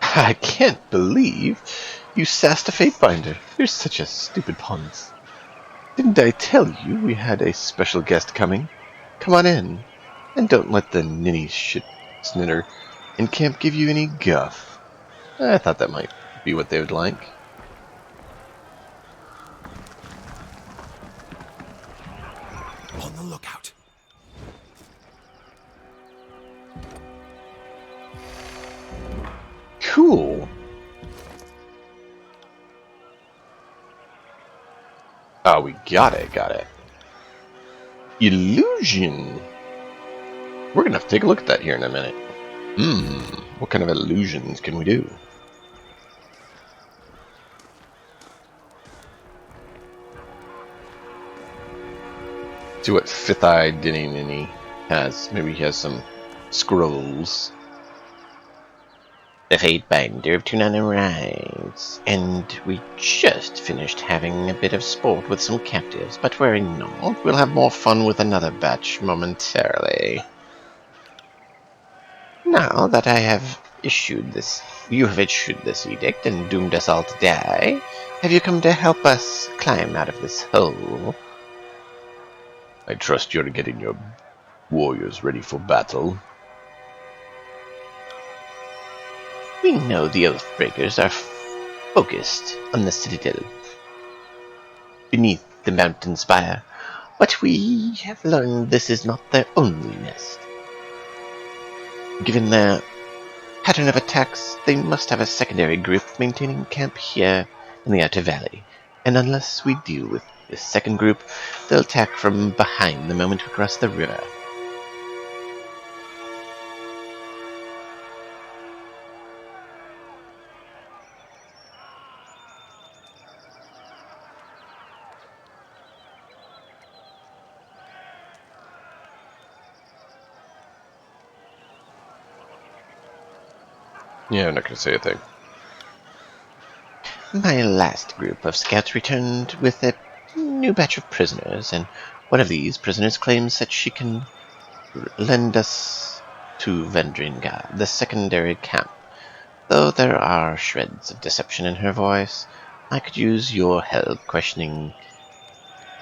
I can't believe you sassed a Fatebinder. You're such a stupid ponce. Didn't I tell you we had a special guest coming? Come on in, and don't let the ninny shit snitter in camp give you any guff. I thought that might be what they would like. On the lookout. Cool. Oh, we got it. Illusion. We're gonna have to take a look at that here in a minute. What kind of illusions can we do? See what fifth-eyed Dinny has. Maybe he has some scrolls. The Fatebinder of Tunan arrives, and we just finished having a bit of sport with some captives, but worry not, we'll have more fun with another batch momentarily. Now that I have You have issued this edict and doomed us all to die. Have you come to help us climb out of this hole? I trust you're getting your warriors ready for battle. We know the Oathbreakers are focused on the citadel beneath the mountain spire, but we have learned this is not their only nest. Given their pattern of attacks, they must have a secondary group maintaining camp here in the Outer Valley, and unless we deal with this second group, they'll attack from behind the moment we cross the river. Yeah, I'm not going to say a thing. My last group of scouts returned with a new batch of prisoners, and one of these prisoners claims that she can lend us to Vendringa, the secondary camp. Though there are shreds of deception in her voice, I could use your help questioning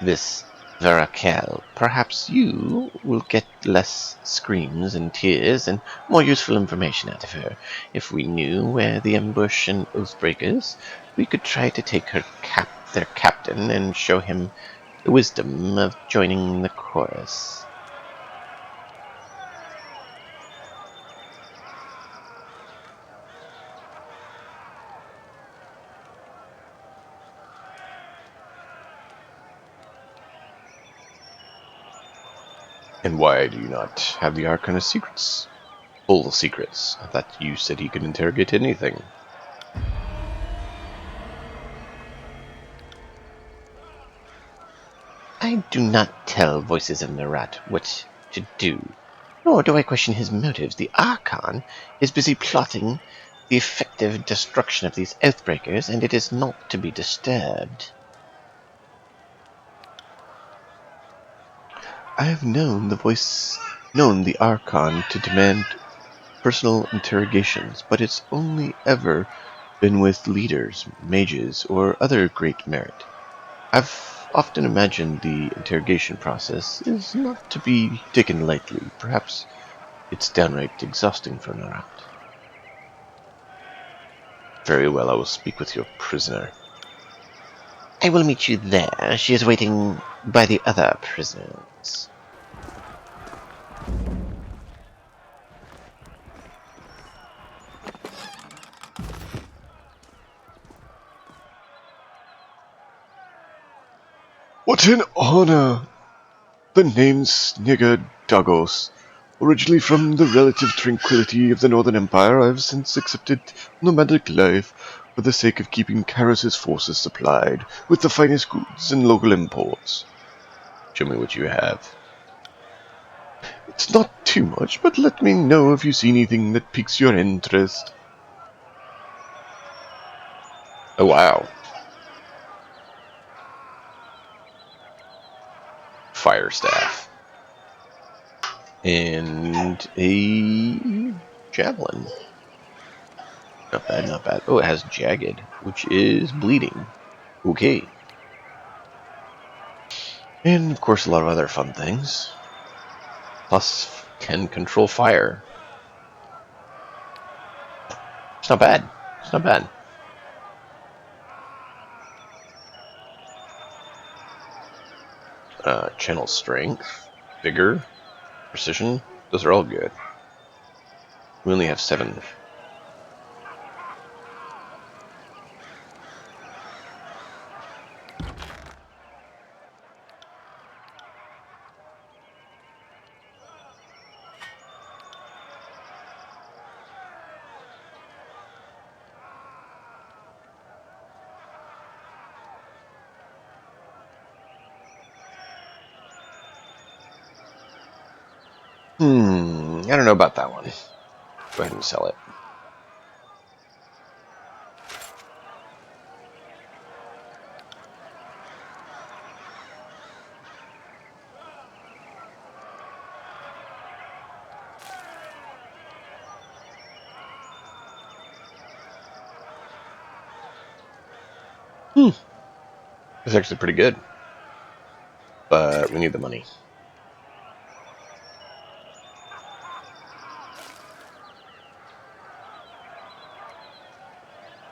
this Verakel. Perhaps you will get less screams and tears and more useful information out of her. If we knew where the ambush and Oathbreakers, we could try to take their captain and show him the wisdom of joining the chorus. And why do you not have the Arcana secrets? Full secrets. I thought you said he could interrogate anything. I do not tell Voices of Narat what to do, nor do I question his motives. The Archon is busy plotting the effective destruction of these Oathbreakers, and it is not to be disturbed. I have known the Archon to demand personal interrogations, but it's only ever been with leaders, mages, or other great merit. I've often imagined the interrogation process is not to be taken lightly. Perhaps it's downright exhausting for Narat. Very well, I will speak with your prisoner. I will meet you there. She is waiting by the other prisoners. What an honor! The name's Sniga Dagos. Originally from the relative tranquility of the Northern Empire, I have since accepted nomadic life for the sake of keeping Kairos' forces supplied with the finest goods and local imports. Show me what you have. It's not too much, but let me know if you see anything that piques your interest. Oh, wow. Fire staff. And a javelin. Not bad, not bad. Oh, it has jagged, which is bleeding. Okay. And, of course, a lot of other fun things. Plus 10 control fire. It's not bad. It's not bad. Channel strength, vigor, precision. Those are all good. We only have 7. I don't know about that one. Go ahead and sell it. Hmm. It's actually pretty good. But we need the money.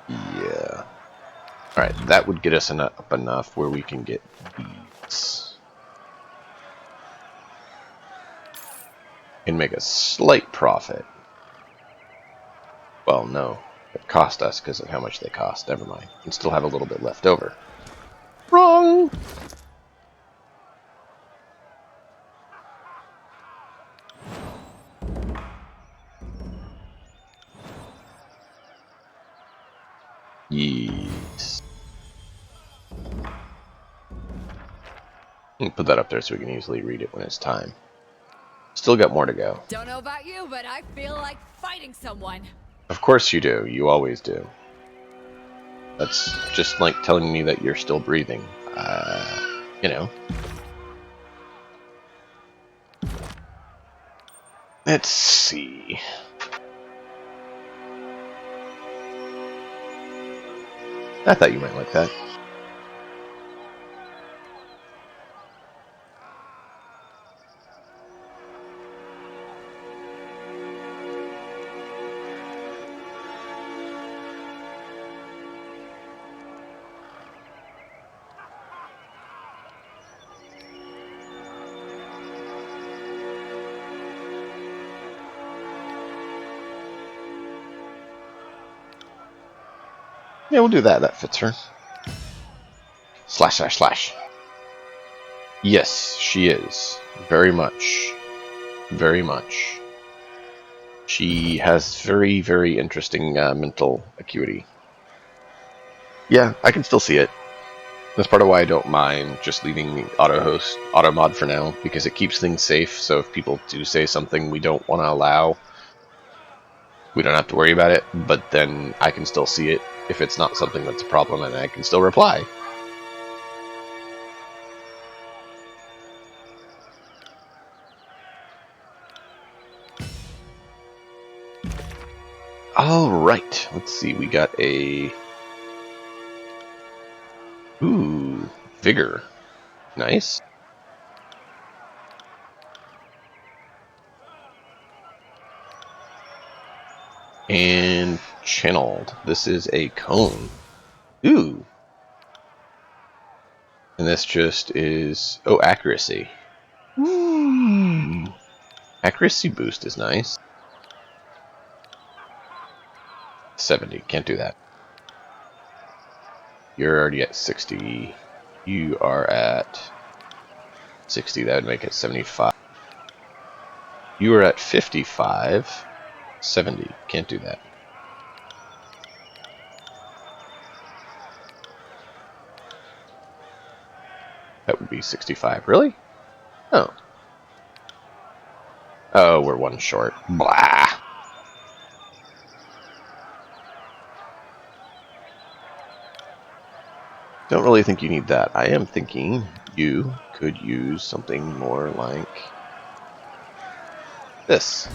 Yeah. Alright, that would get us up enough where we can get these. And make a slight profit. Well, no. It cost us because of how much they cost. Never mind. And still have a little bit left over. Wrong! Yes. Put that up there so we can easily read it when it's time. Still got more to go. Don't know about you, but I feel like fighting someone. Of course you do. You always do. That's just like telling me that you're still breathing. You know. Let's see. I thought you might like that. Yeah, we'll do that. That fits her. Slash, slash, slash. Yes, she is. Very much. Very much. She has very, very interesting mental acuity. Yeah, I can still see it. That's part of why I don't mind just leaving the auto mod for now, because it keeps things safe. So if people do say something we don't want to allow, we don't have to worry about it. But then I can still see it if it's not something that's a problem, and I can still reply. Alright, let's see, we got a... Ooh, Vigor. Nice. And Channeled. This is a cone. Ooh. And this just is... Oh, Accuracy. Ooh. Accuracy boost is nice. 70, can't do that. You're already at 60. You are at 60, that would make it 75. You are at 55. 70, can't do that. That would be 65. Really? Oh. Oh, we're one short. Blah. Don't really think you need that. I am thinking you could use something more like this.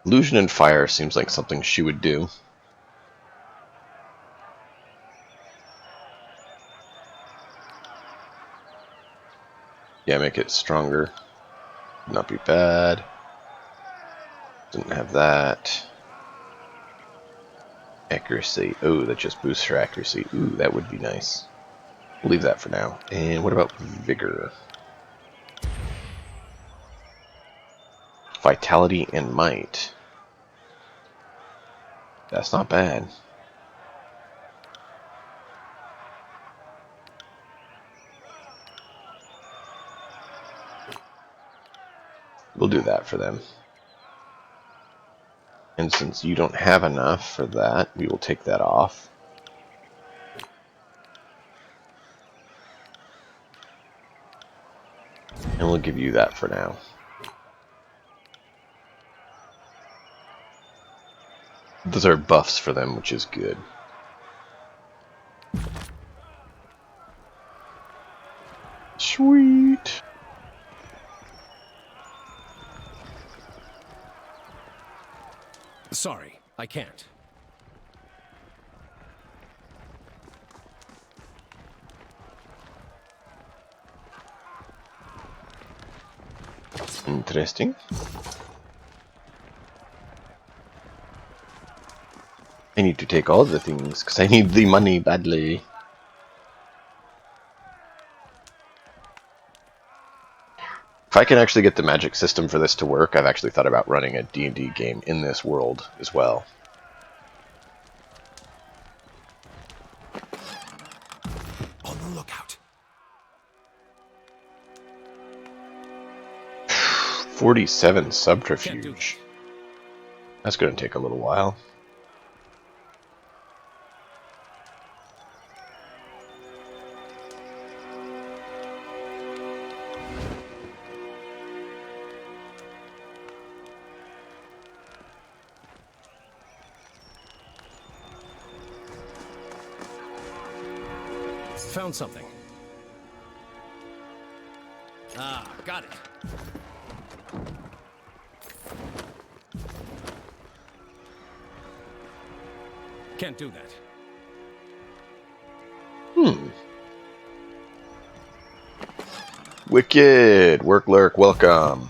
Illusion and Fire seems like something she would do. Yeah, make it stronger. Not be bad. Didn't have that. Accuracy. Oh, that just boosts her accuracy. Ooh, that would be nice. We'll leave that for now. And what about Vigor? Vitality and Might. That's not bad. We'll do that for them. And since you don't have enough for that, we will take that off. And we'll give you that for now. Those are buffs for them, which is good. Sweet. Sorry, I can't. Interesting. I need to take all the things, because I need the money badly. If I can actually get the magic system for this to work, I've actually thought about running a D&D game in this world as well. On the lookout. 47 Can't do subterfuge. That's going to take a little while. Found something. Ah, got it. Can't do that. Wicked! Work Lurk, welcome.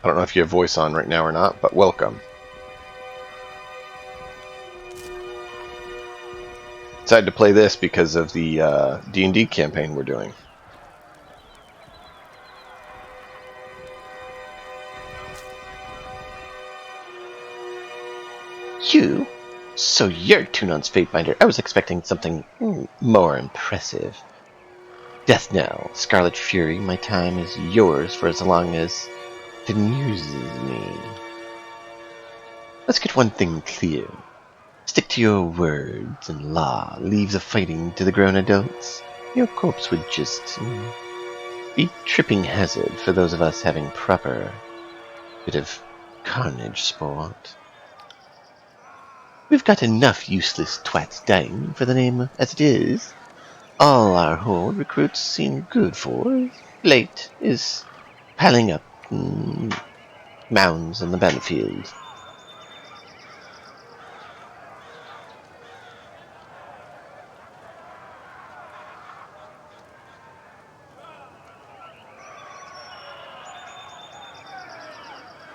I don't know if you have voice on right now or not, but welcome. Decided to play this because of the D&D campaign we're doing. You? So you're Tunon's Fatebinder. I was expecting something more impressive. Death Knell, Scarlet Fury, my time is yours for as long as it amuses me. Let's get one thing clear. Stick to your words and law. Leave the fighting to the grown adults. Your corpse would just be tripping hazard for those of us having proper bit of carnage sport. We've got enough useless twats dying for the name as it is. All our horde recruits seem good for late is piling up mounds on the battlefield.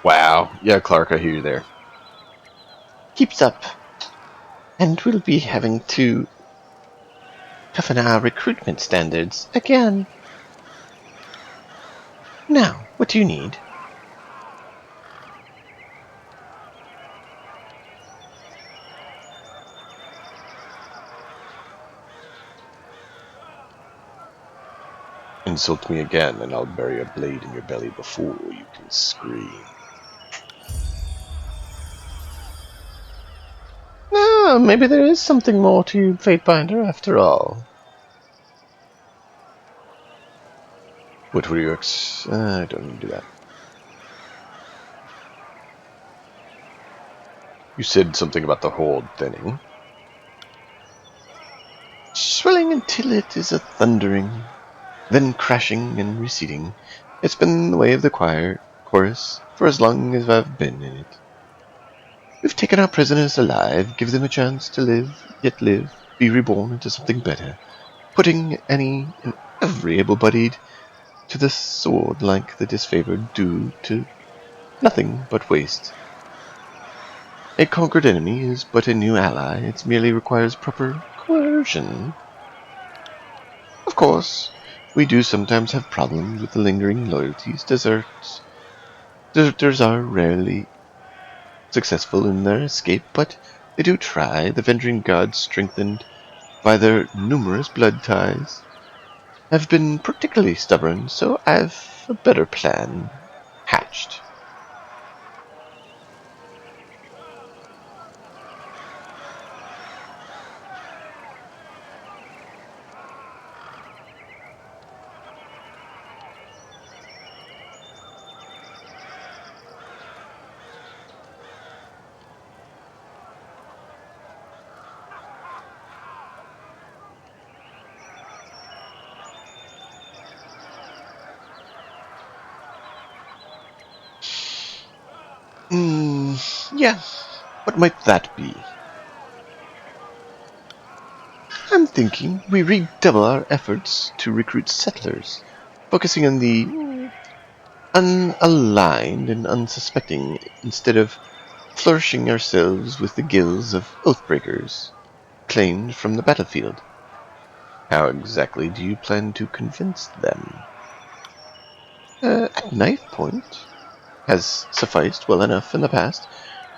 Wow. Yeah, Clark, I hear you there. Keeps up, and we'll be having to toughen our recruitment standards again. Now, what do you need? Insult me again, and I'll bury a blade in your belly before you can scream. Ah, maybe there is something more to you, Fatebinder, after all. What were you I don't need to do that. You said something about the horde thinning. Swelling until it is a thundering, then crashing and receding. It's been the way of the chorus for as long as I've been in it. We've taken our prisoners alive, give them a chance to live, yet live, be reborn into something better, putting any and every able-bodied to the sword like the disfavored do to nothing but waste. A conquered enemy is but a new ally, it merely requires proper coercion. Of course, we do sometimes have problems with the lingering loyalties. Deserters are rarely successful in their escape, but they do try. The Vendrian gods, strengthened by their numerous blood ties, have been particularly stubborn, so I've a better plan hatched. Yeah. What might that be? I'm thinking we redouble our efforts to recruit settlers, focusing on the unaligned and unsuspecting instead of flourishing ourselves with the guilds of Oathbreakers claimed from the battlefield. How exactly do you plan to convince them? A knife point has sufficed well enough in the past,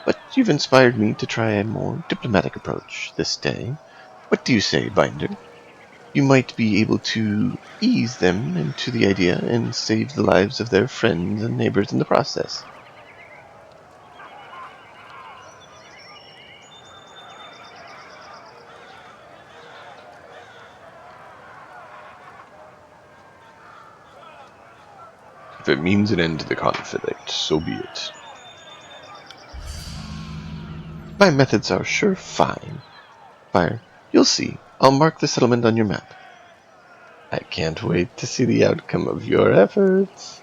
but you've inspired me to try a more diplomatic approach this day. What do you say, Binder? You might be able to ease them into the idea and save the lives of their friends and neighbors in the process. If it means an end to the conflict, so be it. My methods are sure fine. Fire, you'll see. I'll mark the settlement on your map. I can't wait to see the outcome of your efforts.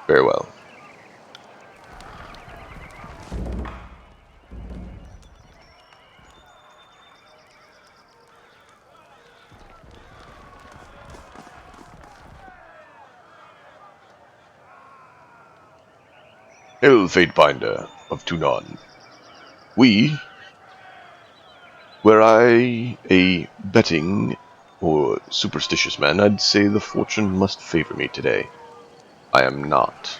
Farewell. Hail, Fatebinder of Tunon. We, were I a betting or superstitious man, I'd say the fortune must favor me today. I am not.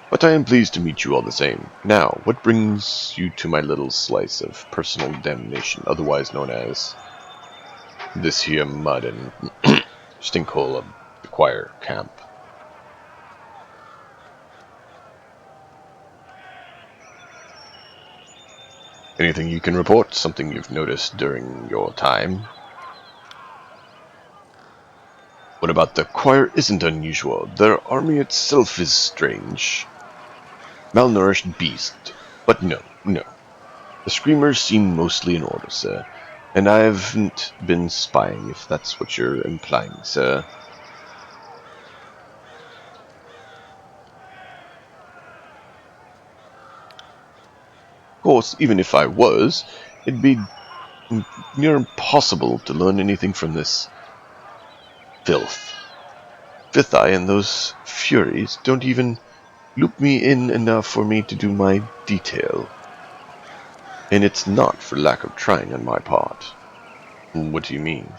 But I am pleased to meet you all the same. Now, what brings you to my little slice of personal damnation, otherwise known as this here mud and stinkhole of the choir camp? Anything you can report? Something you've noticed during your time? What about the choir isn't unusual. Their army itself is strange. Malnourished beast. But no, no. The screamers seem mostly in order, sir. And I haven't been spying, if that's what you're implying, sir. Of course, even if I was, it'd be near impossible to learn anything from this filth. Fifth Eye and those furies don't even loop me in enough for me to do my detail. And it's not for lack of trying on my part. What do you mean?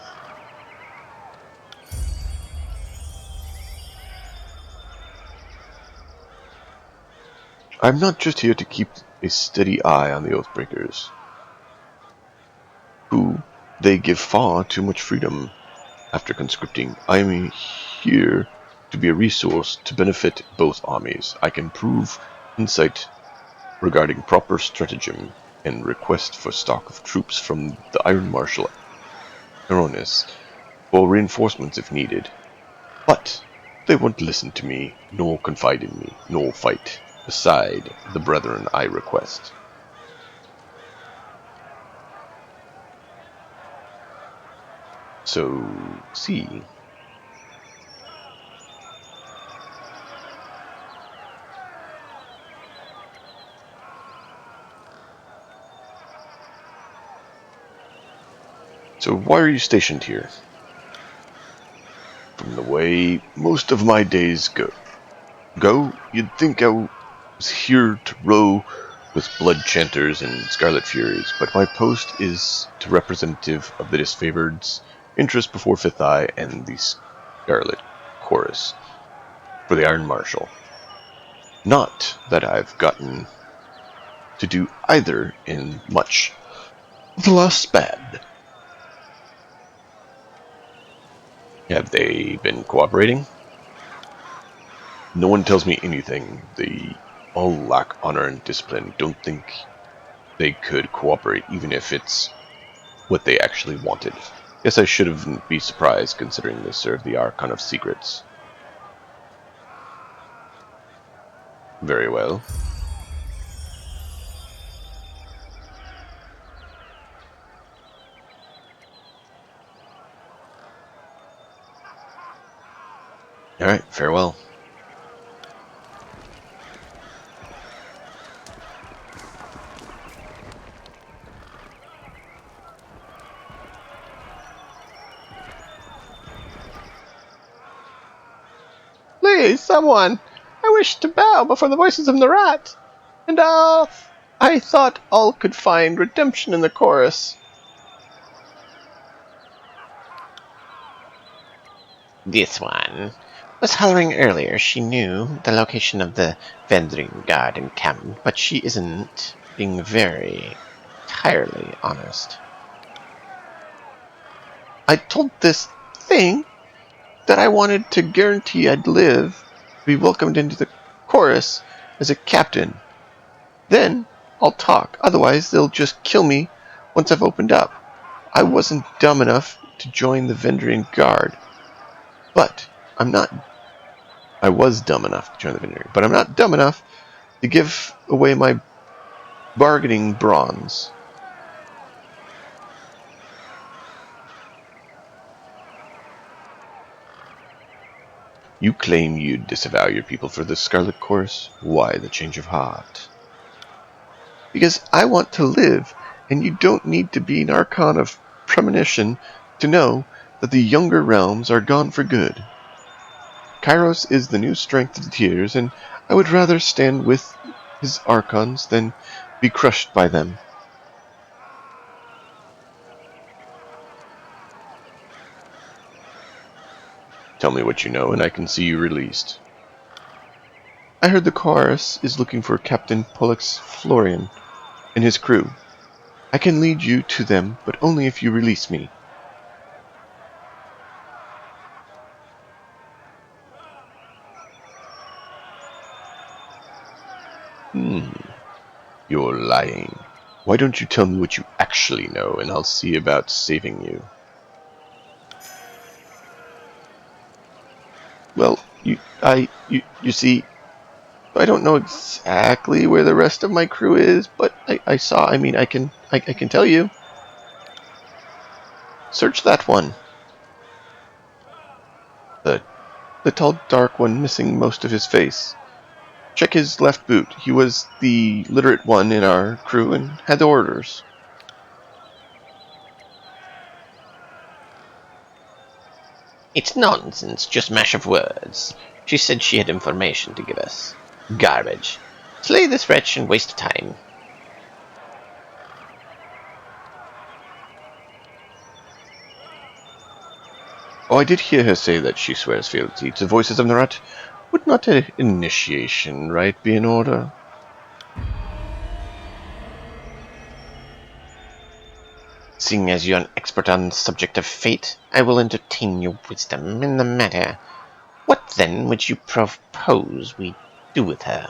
I'm not just here to keep a steady eye on the Oathbreakers, who they give far too much freedom after conscripting. I am here to be a resource to benefit both armies. I can prove insight regarding proper stratagem and request for stock of troops from the Iron Marshal Aronis for reinforcements if needed. But they won't listen to me, nor confide in me, nor fight beside the brethren I request. So, see. So why are you stationed here? From the way most of my days go, you'd think I was here to row with blood chanters and scarlet furies, but my post is to representative of the disfavored's interest before Fifth Eye and the Scarlet Chorus for the Iron Marshal. Not that I've gotten to do either in much of the last span. Have they been cooperating? No one tells me anything. They all lack honor and discipline. Don't think they could cooperate even if it's what they actually wanted. Guess I shouldn't be surprised considering they serve the Archon of Secrets. Very well. Alright, farewell. Hey, someone! I wish to bow before the voices of the rat. And I thought all could find redemption in the chorus. This one was hollering earlier. She knew the location of the Vendring Guard encampment, but she isn't being very entirely honest. I told this thing that I wanted to guarantee I'd live, be welcomed into the chorus as a captain. Then I'll talk. Otherwise, they'll just kill me once I've opened up. I wasn't dumb enough to join the Vendrian Guard, but I'm not. I was dumb enough to join the Vendrian, but I'm not dumb enough to give away my bargaining bronze. You claim you'd disavow your people for the Scarlet Course? Why the change of heart? Because I want to live, and you don't need to be an Archon of Premonition to know that the younger realms are gone for good. Kairos is the new strength of the Tears, and I would rather stand with his Archons than be crushed by them. Tell me what you know, and I can see you released. I heard the chorus is looking for Captain Pollux Florian and his crew. I can lead you to them, but only if you release me. You're lying. Why don't you tell me what you actually know, and I'll see about saving you. Well, you see, I don't know exactly where the rest of my crew is, but I saw. I mean, I can tell you. Search that one. The the tall, dark one, missing most of his face. Check his left boot. He was the literate one in our crew and had the orders. It's nonsense, just mash of words. She said she had information to give us. Garbage. Slay this wretch and waste time. Oh, I did hear her say that she swears fealty to voices of Narat. Would not an initiation rite be in order? Seeing as you're an expert on the subject of fate, I will entertain your wisdom in the matter. What then would you propose we do with her?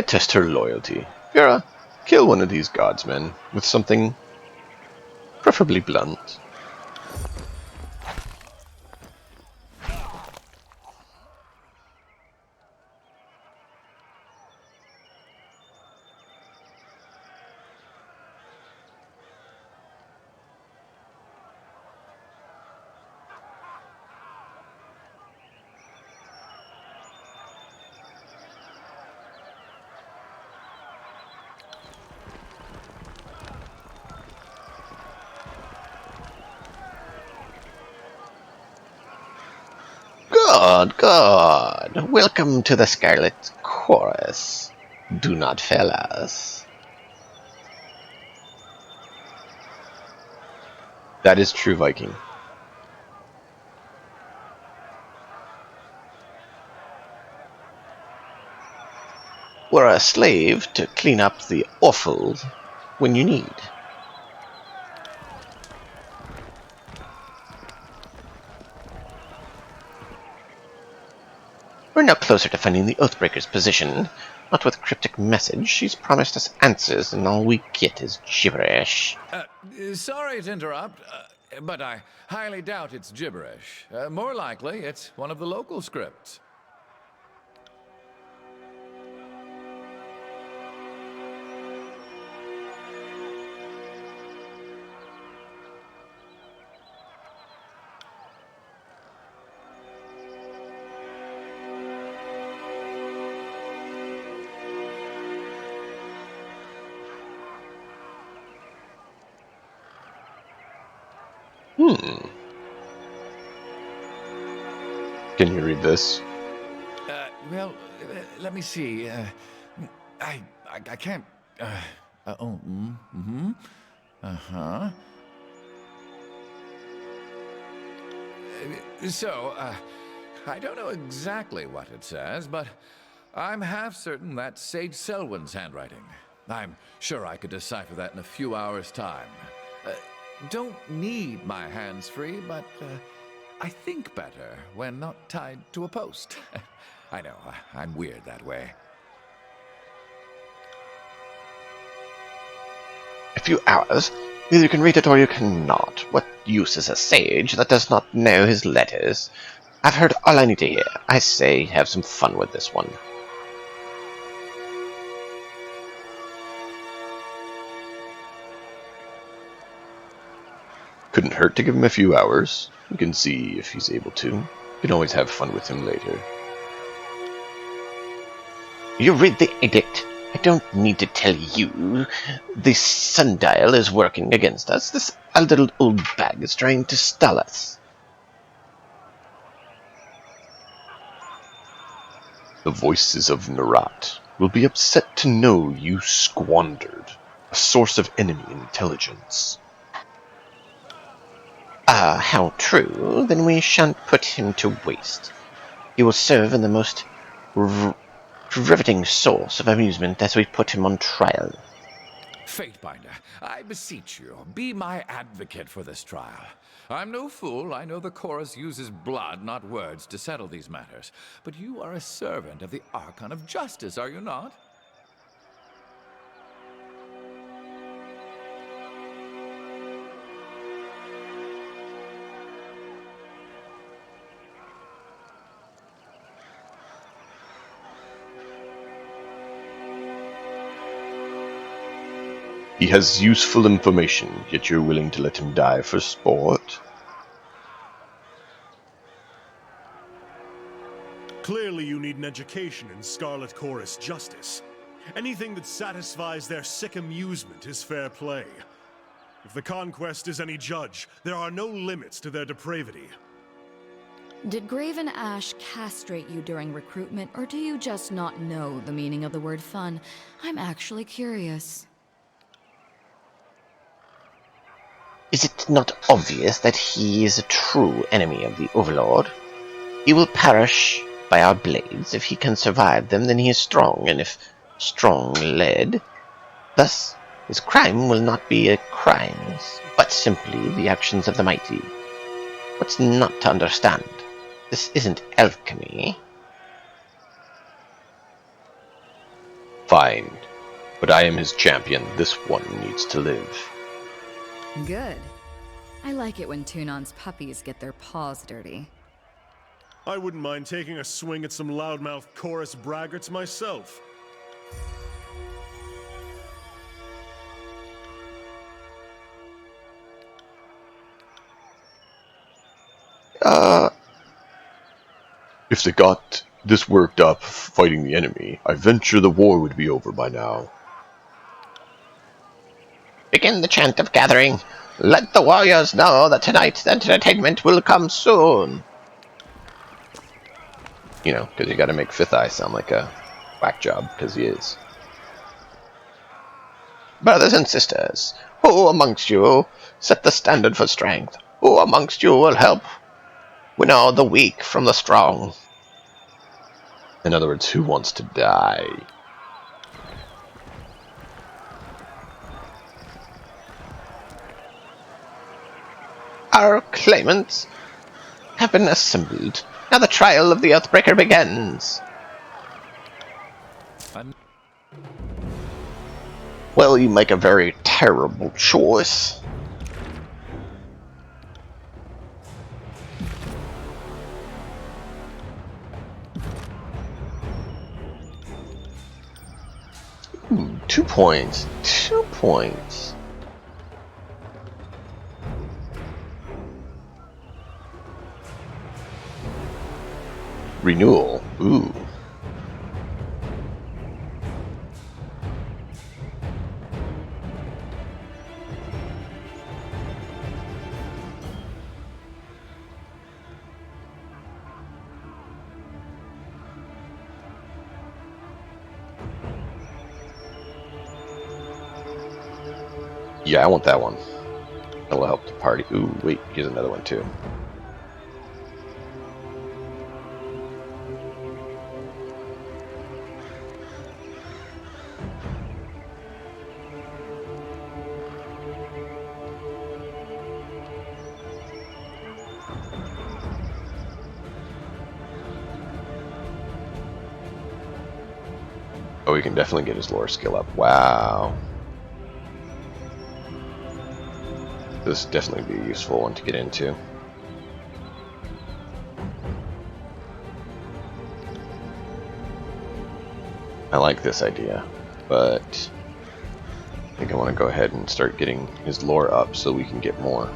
Test her loyalty. Vera, kill one of these godsmen with something preferably blunt. Good, good. Welcome to the Scarlet Chorus. Do not fail us. That is true, Viking. We're a slave to clean up the offal when you need. We're now closer to finding the Oathbreaker's position. Not with cryptic message. She's promised us answers, and all we get is gibberish. Sorry to interrupt, but I highly doubt it's gibberish. More likely, it's one of the local scripts. Hmm. Can you read this? Well, let me see. I can't. Uh-huh. So, I don't know exactly what it says, but I'm half certain that's Sage Selwyn's handwriting. I'm sure I could decipher that in a few hours' time. Don't need my hands free, but I think better when not tied to a post. I know, I'm weird that way. A few hours? Either you can read it or you cannot. What use is a sage that does not know his letters? I've heard all I need to hear. I say, have some fun with this one. Couldn't hurt to give him a few hours. We can see if he's able to. You can always have fun with him later. You read the edict. I don't need to tell you. The sundial is working against us. This little old bag is trying to stall us. The voices of Narat will be upset to know you squandered a source of enemy intelligence. Ah, how true. Then we shan't put him to waste. He will serve in the most riveting source of amusement as we put him on trial. Fatebinder, I beseech you, be my advocate for this trial. I'm no fool. I know the chorus uses blood, not words, to settle these matters. But you are a servant of the Archon of Justice, are you not? He has useful information, yet you're willing to let him die for sport? Clearly you need an education in Scarlet Chorus justice. Anything that satisfies their sick amusement is fair play. If the Conquest is any judge, there are no limits to their depravity. Did Graven Ash castrate you during recruitment, or do you just not know the meaning of the word fun? I'm actually curious. Is it not obvious that he is a true enemy of the Overlord? He will perish by our blades. If he can survive them, then he is strong, and if strong-led, thus his crime will not be a crime, but simply the actions of the mighty. What's not to understand? This isn't alchemy. Fine. But I am his champion. This one needs to live. Good. I like it when Tunon's puppies get their paws dirty. I wouldn't mind taking a swing at some loudmouth chorus braggarts myself. If they got this worked up fighting the enemy, I venture the war would be over by now. Begin the chant of gathering. Let the warriors know that tonight's entertainment will come soon. You know, because you gotta make Fifth Eye sound like a whack job, because he is. Brothers and sisters, who amongst you set the standard for strength? Who amongst you will help winnow the weak from the strong? In other words, who wants to die? Our claimants have been assembled. Now the trial of the Earthbreaker begins. Well, you make a very terrible choice. Ooh, 2 points. 2 points. Renewal. Ooh. Yeah, I want that one. That'll help the party. Ooh, wait, here's another one too. Oh, we can definitely get his lore skill up. Wow. This would definitely be a useful one to get into. I like this idea, but I think I want to go ahead and start getting his lore up so we can get more.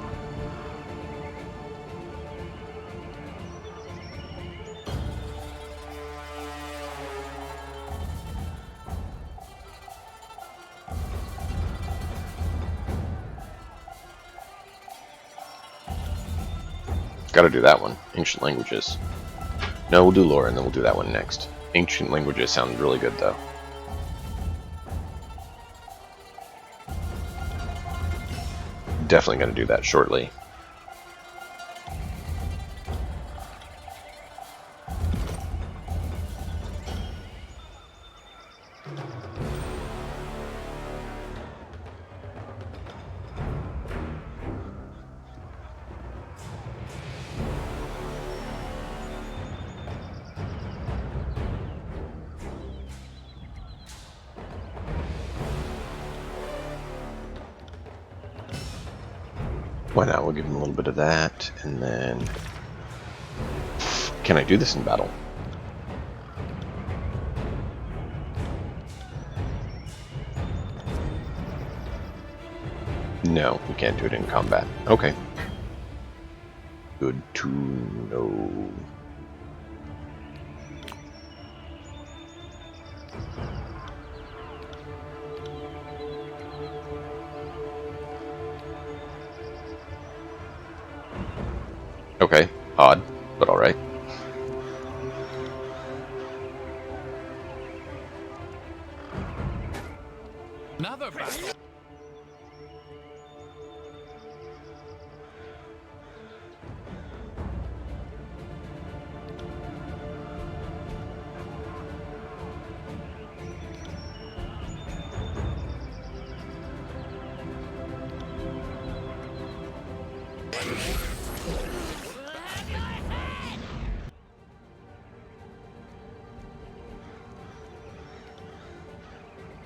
Gotta do that one. Ancient languages. No, we'll do lore and then we'll do that one next. Ancient languages sound really good though. Definitely gonna do that shortly. Why not? We'll give him a little bit of that, and then... Can I do this in battle? No, we can't do it in combat. Okay. Good to know. Okay, odd, but alright. Another battle.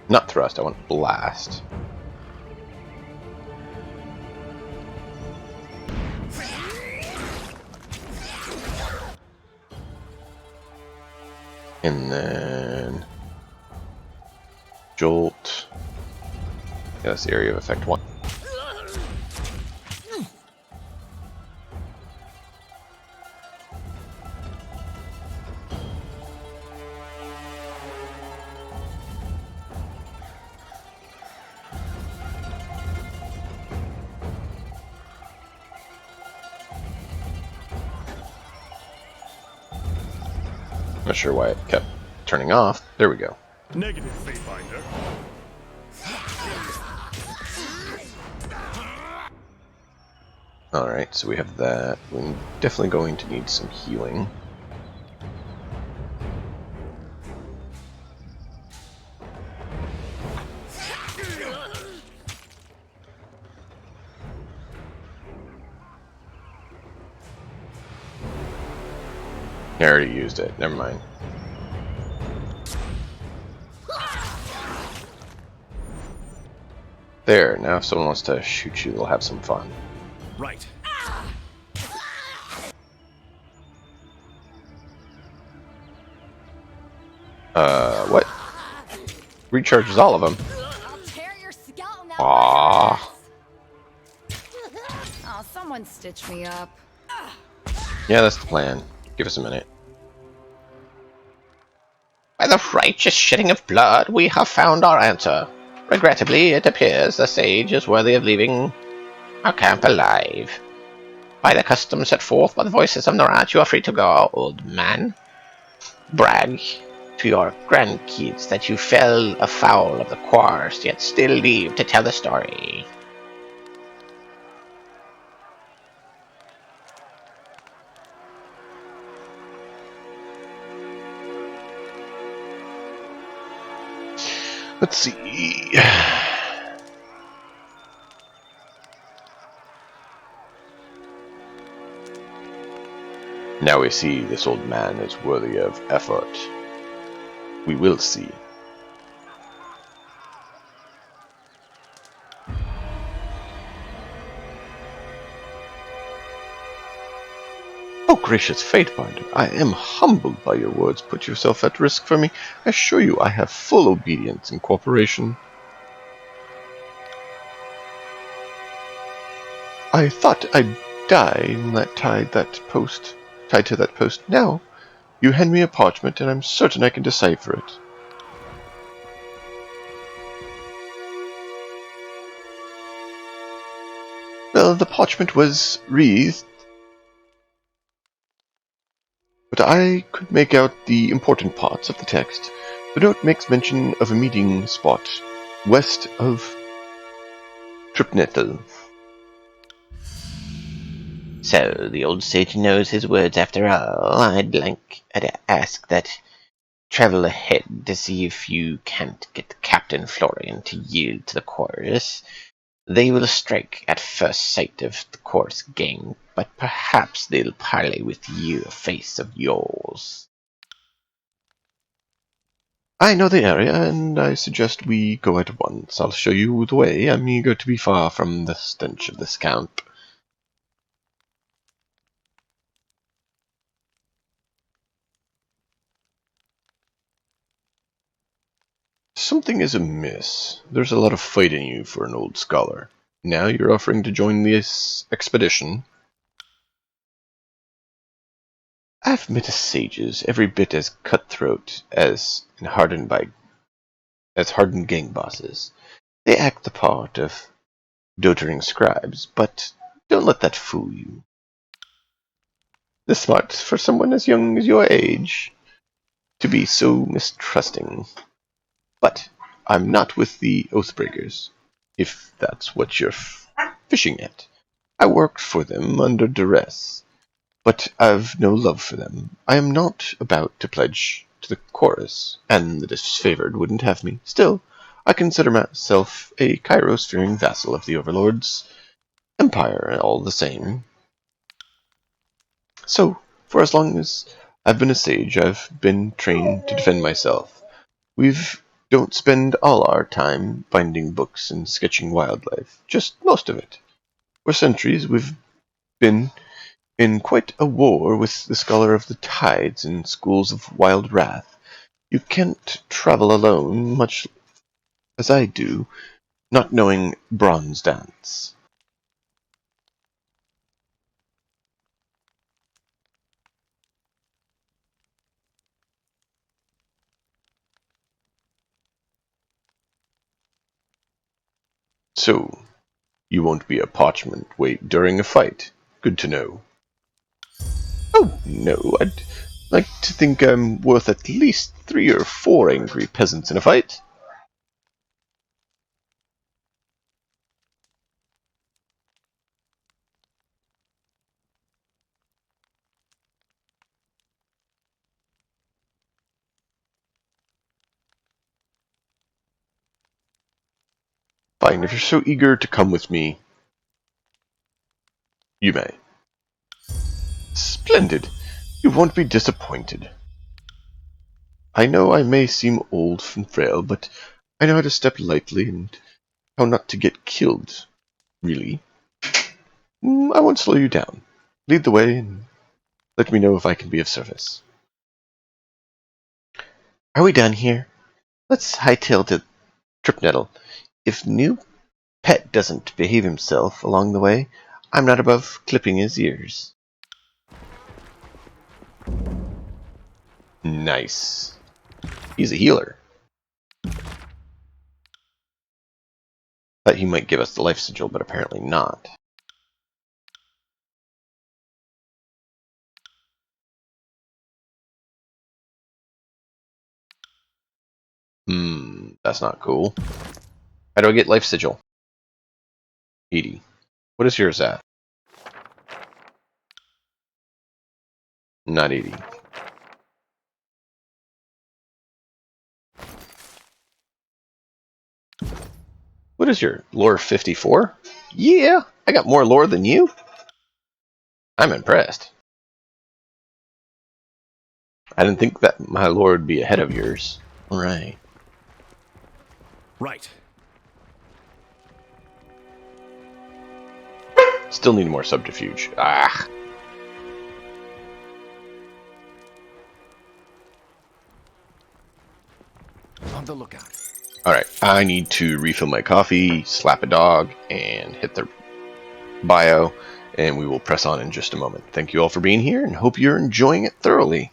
Not thrust, I want blast. And then... Jolt. Yeah, that's the area of effect 1. Not sure why it kept turning off. There we go. Negative, Fatebinder. Alright, so we have that. We're definitely going to need some healing. I already used it. Never mind. There, now if someone wants to shoot you, they'll have some fun. Right. What? Recharges all of them. I'll tear your skeleton out. Aww. Oh, someone stitch me up. Yeah, that's the plan. Give us a minute. By the righteous shedding of blood, we have found our answer. Regrettably, it appears the sage is worthy of leaving our camp alive. By the custom set forth by the voices of Norat, you are free to go, old man. Brag to your grandkids that you fell afoul of the course, yet still live to tell the story. Let's see. Now we see this old man is worthy of effort. We will see. Oh, gracious Fatefinder, I am humbled by your words. Put yourself at risk for me. I assure you I have full obedience and cooperation. I thought I'd die in that tied to that post. Now, you hand me a parchment, and I'm certain I can decipher it. Well, the parchment was wreathed, but I could make out the important parts of the text. The note makes mention of a meeting spot west of Tripnetel. So, the old sage knows his words after all. I'd ask that travel ahead to see if you can't get Captain Florian to yield to the chorus. They will strike at first sight of the chorus gang, but perhaps they'll parley with you, face of yours. I know the area, and I suggest we go at once. I'll show you the way. I'm eager to be far from the stench of this camp. Something is amiss. There's a lot of fight in you for an old scholar. Now you're offering to join this expedition. I've met sages every bit as cutthroat as hardened gang bosses. They act the part of doting scribes, but don't let that fool you. The smart for someone as young as your age to be so mistrusting. But I'm not with the Oathbreakers, if that's what you're fishing at. I worked for them under duress, but I've no love for them. I am not about to pledge to the chorus, and the disfavored wouldn't have me. Still, I consider myself a Kairos-fearing vassal of the Overlord's empire, all the same. So, for as long as I've been a sage, I've been trained to defend myself. Don't spend all our time finding books and sketching wildlife, just most of it. For centuries, we've been in quite a war with the Scholar of the Tides and schools of wild wrath. You can't travel alone, much as I do, not knowing bronze dance. So, you won't be a parchment wait during a fight. Good to know. Oh, no, I'd like to think I'm worth at least 3 or 4 angry peasants in a fight. Fine, if you're so eager to come with me, you may. Splendid. You won't be disappointed. I know I may seem old and frail, but I know how to step lightly and how not to get killed, really. I won't slow you down. Lead the way and let me know if I can be of service. Are we done here? Let's hightail to Tripnettle. If new pet doesn't behave himself along the way, I'm not above clipping his ears. Nice. He's a healer. Thought he might give us the life sigil, but apparently not. That's not cool. How do I get life sigil? 80. What is yours at? Not 80. What is your lore 54? Yeah, I got more lore than you. I'm impressed. I didn't think that my lore would be ahead of yours. Alright. Right. Still need more subterfuge. Ah. On the lookout. Alright, I need to refill my coffee, slap a dog, and hit the bio, and we will press on in just a moment. Thank you all for being here, and hope you're enjoying it thoroughly.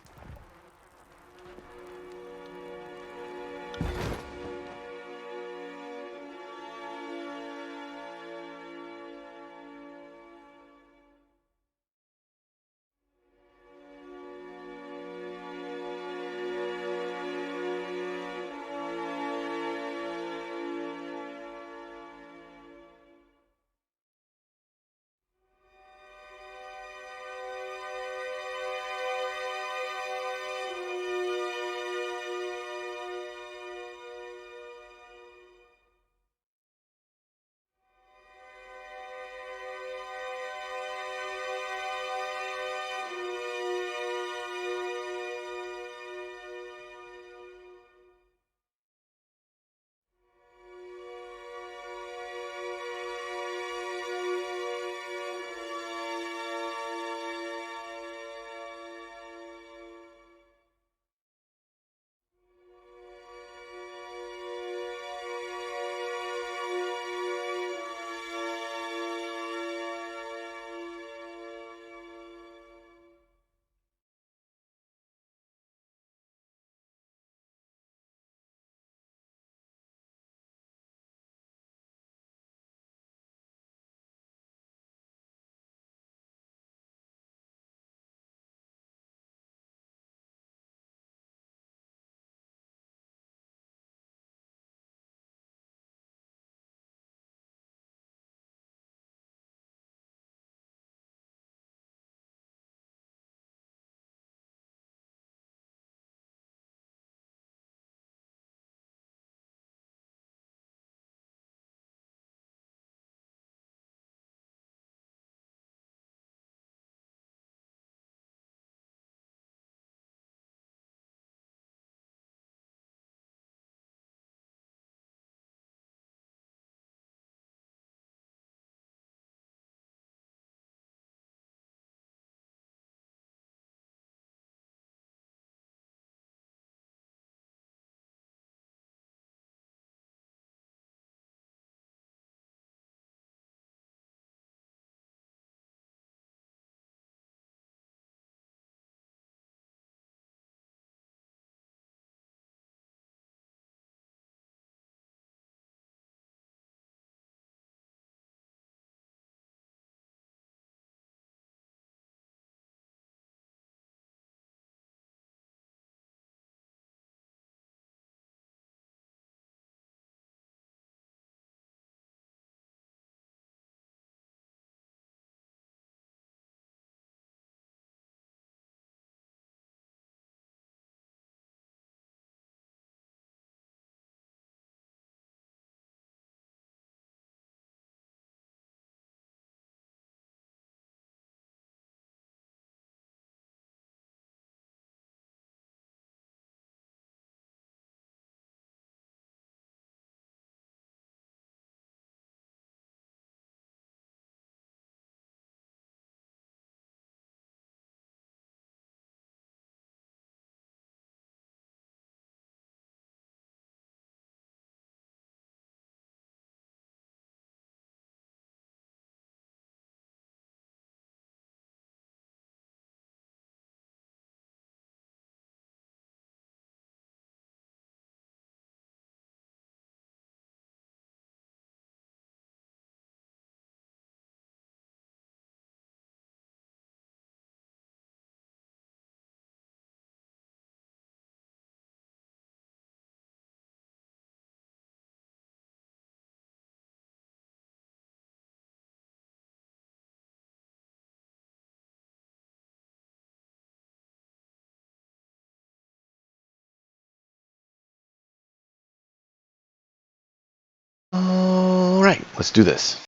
Let's do this.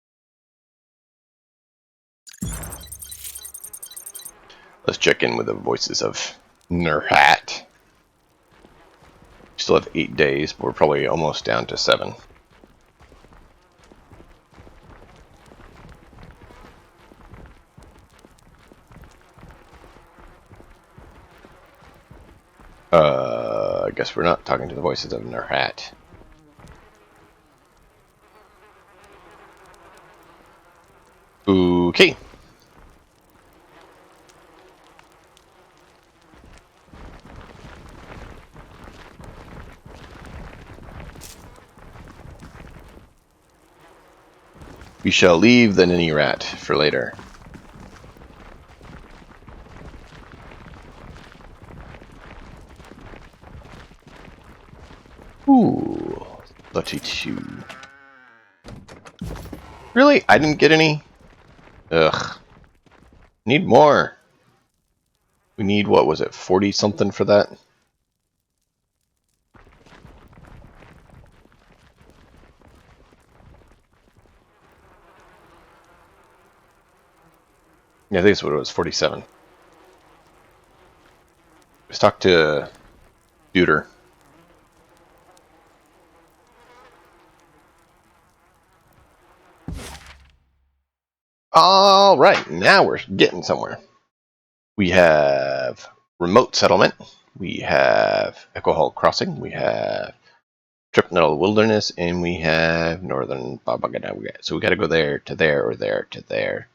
Let's check in with the voices of Nurhat. Still have 8 days, but we're probably almost down to 7. I guess we're not talking to the voices of Nurhat. Okay. We shall leave the Ninny Rat for later. Ooh, 32. Really? I didn't get any? Ugh. Need more. We need, what was it, 40 something for that? Yeah, I think that's what it was, 47. Let's talk to Duder. Alright, now we're getting somewhere. We have Remote Settlement. We have Echo Hall Crossing. We have Tripnell Wilderness. And we have Northern Babagada. So we gotta go there, to there, or there, to there.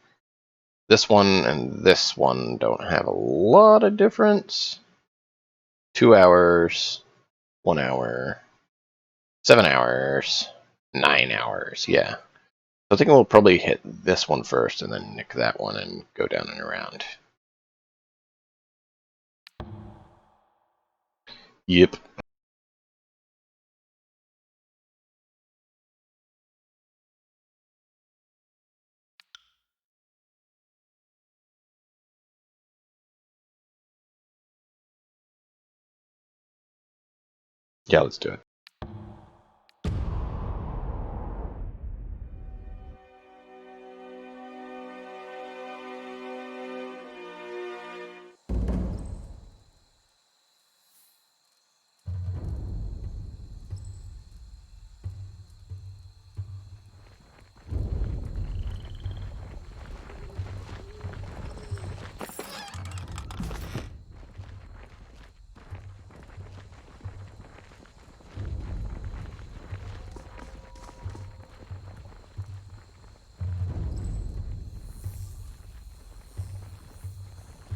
This one and this one don't have a lot of difference. 2 hours, 1 hour, 7 hours, 9 hours, yeah. So I think we'll probably hit this one first and then nick that one and go down and around. Yep. Yeah, let's do it.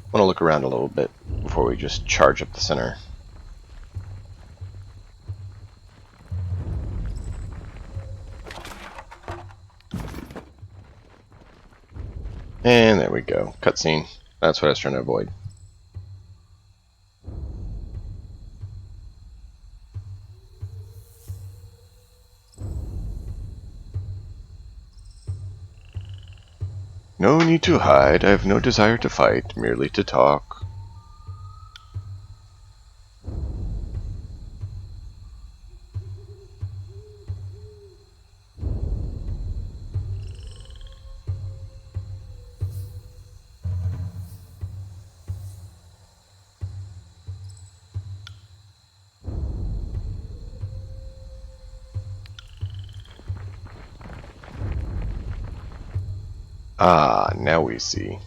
I want to look around a little bit before we just charge up the center. And there we go. Cutscene. That's what I was trying to avoid. No need to hide. I have no desire to fight, merely to talk. Ah, now we see.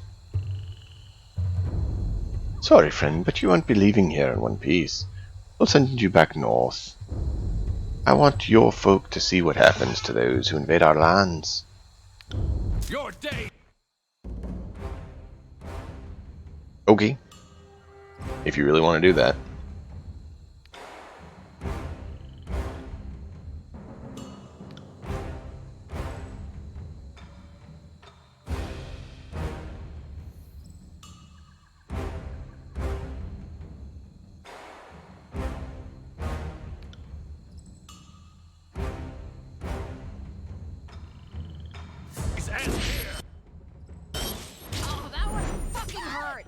Sorry, friend, but you won't be leaving here in one piece. We'll send you back north. I want your folk to see what happens to those who invade our lands. Your day! Okay. If you really want to do that. Oh, that one fucking hurt!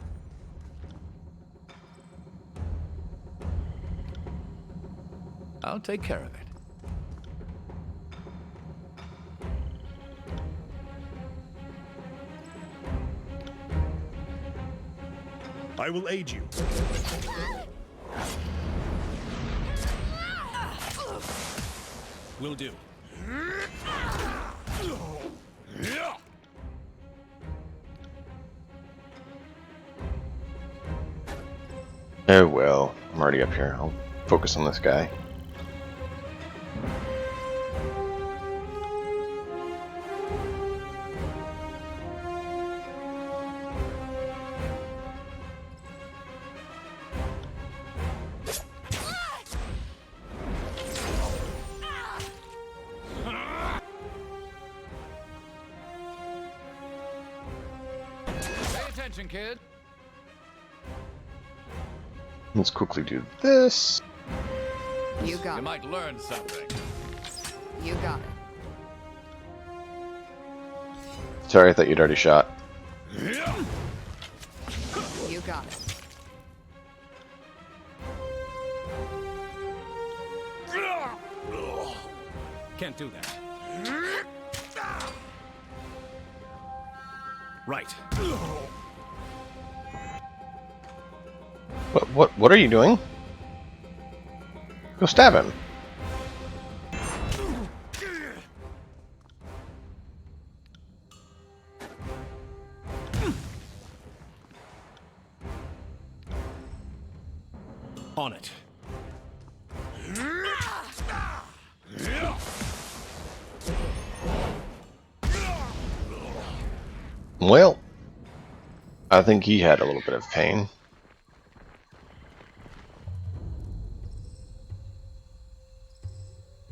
I'll take care of it. I will aid you. Will do. Oh well, I'm already up here. I'll focus on this guy. Pay attention, kid. Let's quickly do this. You got You it. might learn something. You got it. Sorry, I thought you'd already shot. You got it. Can't do that. Right. What are you doing? Go stab him. On it. Well, I think he had a little bit of pain.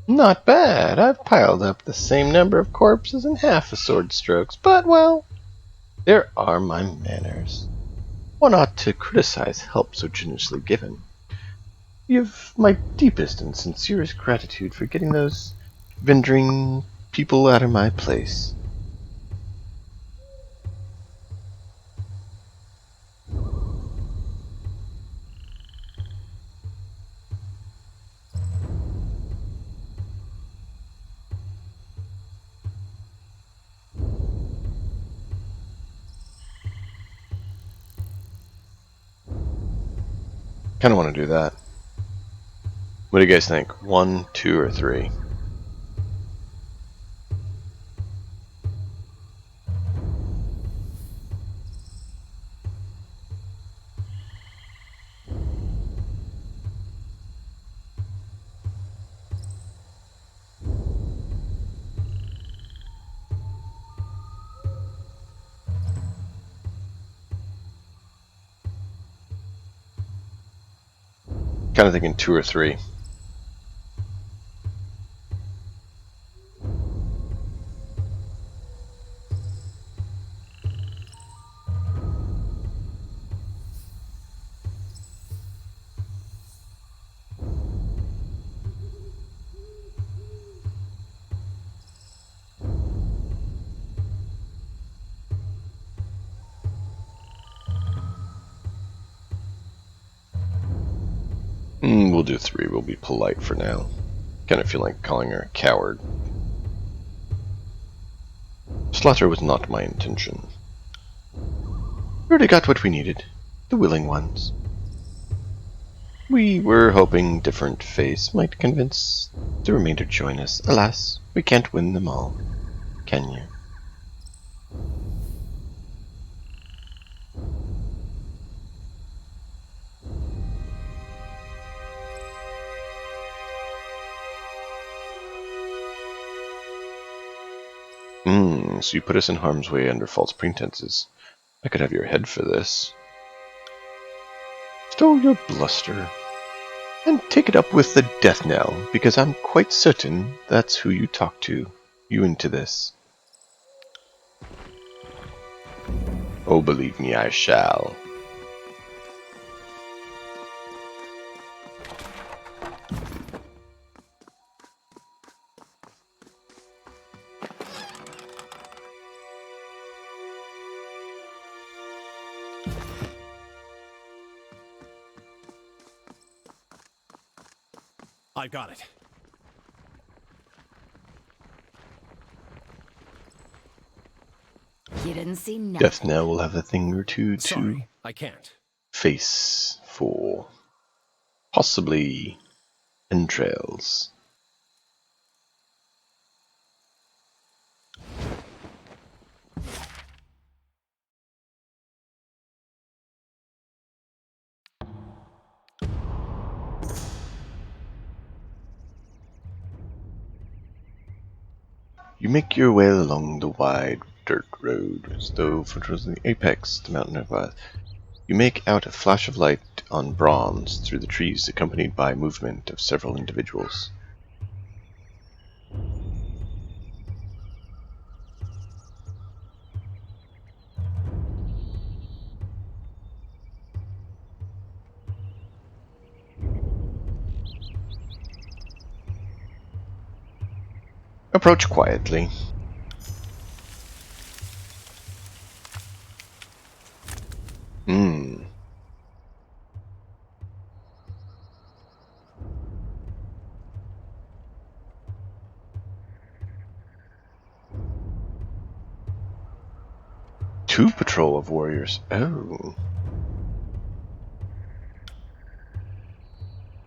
Not bad. I've piled up the same number of corpses in half a sword strokes, but well, there are my manners. One ought to criticize help so generously given. You've my deepest and sincerest gratitude for getting those Vendring people out of my place. Kind of want to do that. What do you guys think? 1, 2, or 3? Kind of thinking 2 or 3. We'll do 3. We'll be polite for now. Kind of feel like calling her a coward. Slaughter was not my intention. We already got what we needed. The willing ones. We were hoping different face might convince the remainder to join us. Alas, we can't win them all. Can you? So you put us in harm's way under false pretenses. I could have your head for this. Stow your bluster, and take it up with the death knell, because I'm quite certain that's who you talk to. You into this. Oh, believe me, I shall. I've got it. You didn't see nothing. Death knell will have a thing or two to Sorry, I can't. face for possibly entrails. You make your way along the wide dirt road as though it was the apex of the mountain above. You make out a flash of light on bronze through the trees, accompanied by movement of several individuals. Approach quietly. Two patrol of warriors. Oh.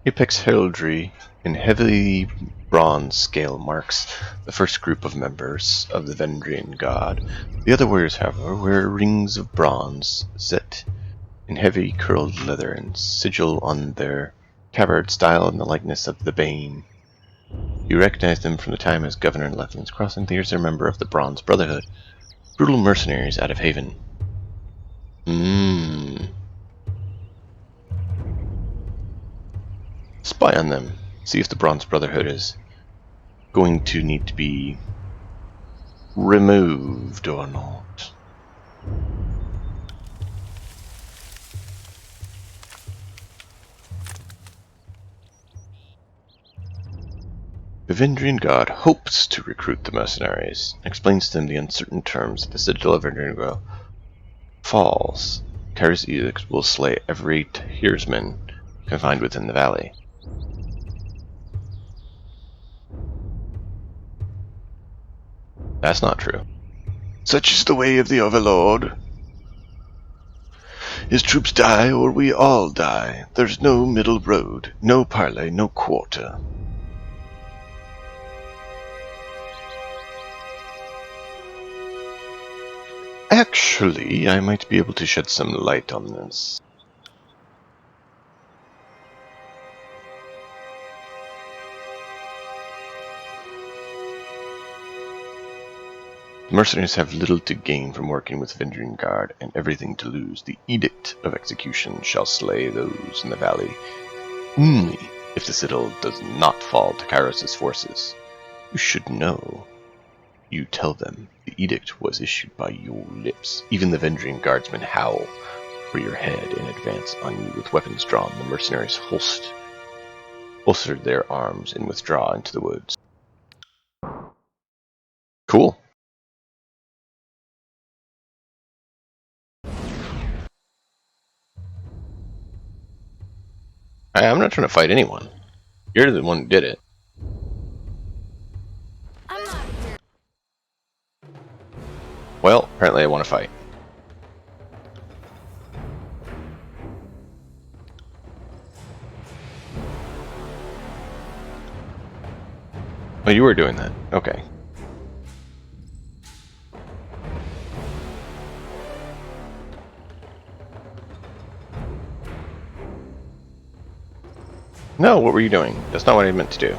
Apex heraldry in heavy bronze scale marks the first group of members of the Vendrian god. The other warriors, however, wear rings of bronze set in heavy curled leather and sigil on their tabard style in the likeness of the Bane. You recognize them from the time as Governor and Lefton's Crossing. They are a member of the Bronze Brotherhood, brutal mercenaries out of Haven. Spy on them. See if the Bronze Brotherhood is going to need to be removed or not. The Vendrian god hopes to recruit the mercenaries, explains to them the uncertain terms that the Citadel of Vendrian falls. Kyrus edict will slay every Tyranny confined within the valley. That's not true. Such is the way of the Overlord. His troops die or we all die. There's no middle road, no parley, no quarter. Actually, I might be able to shed some light on this. The mercenaries have little to gain from working with Vendrian Guard, and everything to lose. The edict of execution shall slay those in the valley, only if the citadel does not fall to Kyros's forces. You should know. You tell them the edict was issued by your lips. Even the Vendrian guardsmen howl for your head and advance on you with weapons drawn. The mercenaries holster their arms and withdraw into the woods. Cool. I'm not trying to fight anyone. You're the one who did it. I'm not here. Well, apparently I want to fight. Oh, you were doing that. Okay. No, what were you doing? That's not what I meant to do.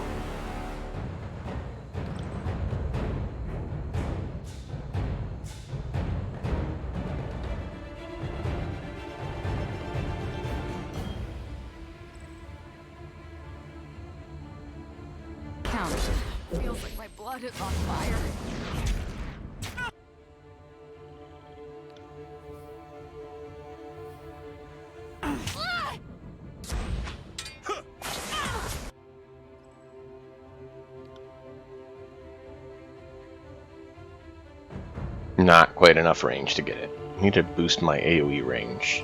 Count. Feels like my blood is on fire. Not quite enough range to get it. I need to boost my AoE range.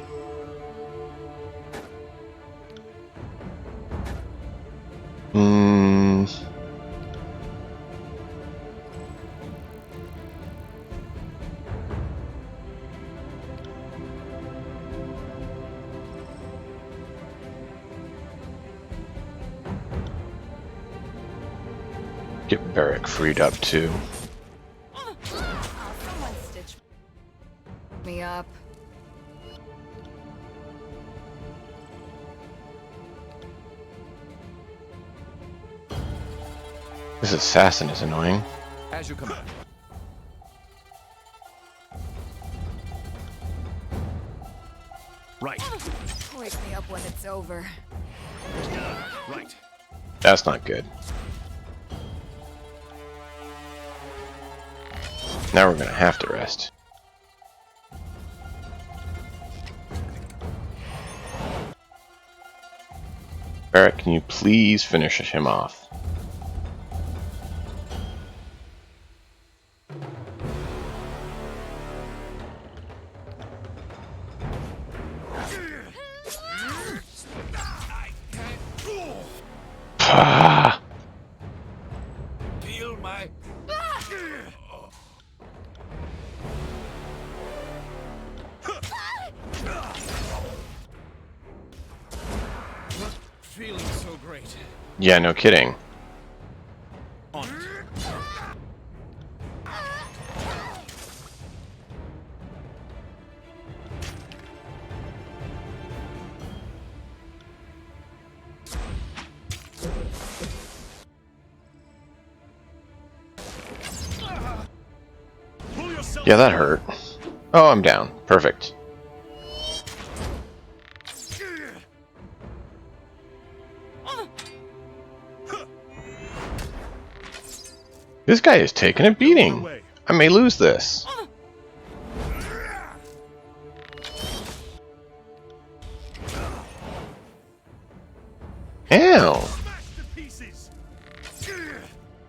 Get Barrack freed up too. Oh, someone stitch me up. This assassin is annoying. As you command. Right. Wake me up when it's over. Right. That's not good. Now we're gonna have to rest. Barrack, can you please finish him off? Ah! Feel my... Feeling so great. Yeah, no kidding. On it. Pull yourself. Yeah, that hurt. Oh, I'm down. Perfect. This guy is taking a beating. I may lose this. Ow! Smash to pieces.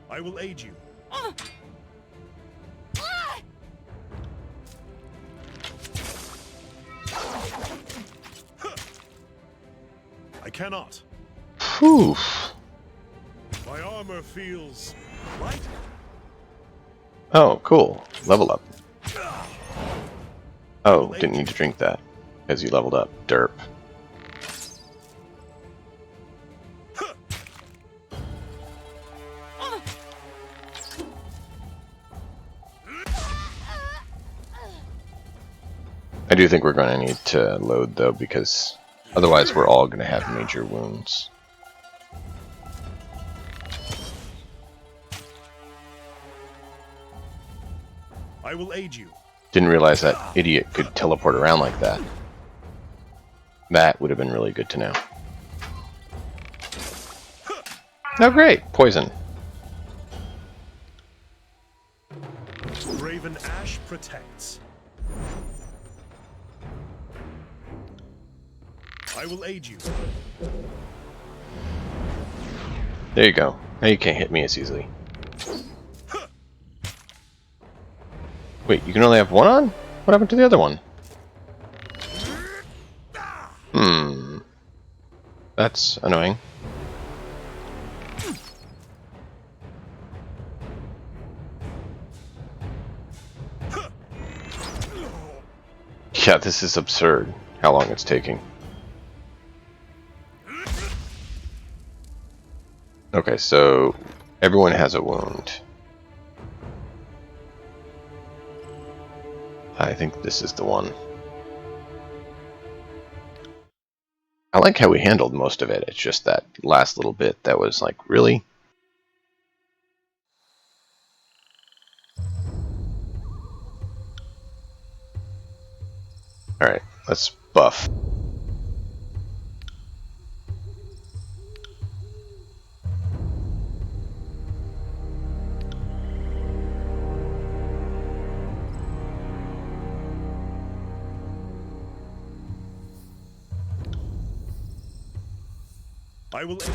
I will aid you. I cannot. Whew. My armor feels light. Oh, cool. Level up. Oh, didn't need to drink that. As you leveled up. Derp. I do think we're going to need to load, though, because otherwise we're all going to have major wounds. I will aid you. Didn't realize that idiot could teleport around like that. That would have been really good to know. Oh great! Poison. Raven Ash protects. I will aid you. There you go. Now you can't hit me as easily. Wait, you can only have one on? What happened to the other one? That's annoying. Yeah, this is absurd, how long it's taking. Okay, so everyone has a wound. I think this is the one. I like how we handled most of it. It's just that last little bit that was like, really? Alright, let's buff. I will aid you.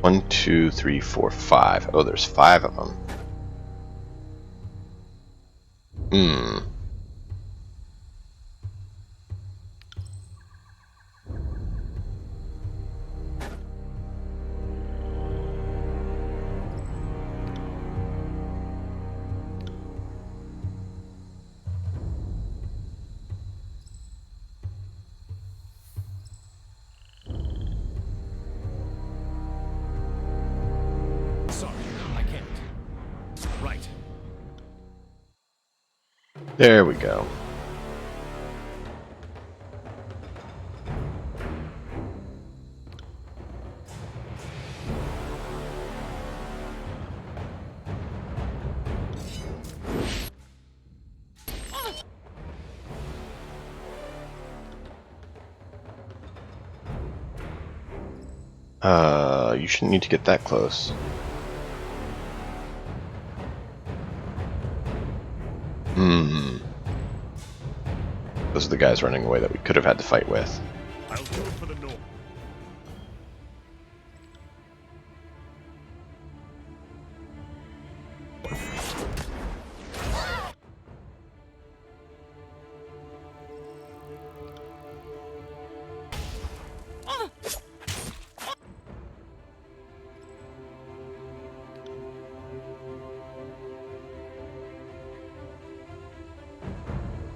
1, 2, 3, 4, 5. Oh, there's 5 of them. There we go. You shouldn't need to get that close. Those are the guys running away that we could have had to fight with. I'll go for the north.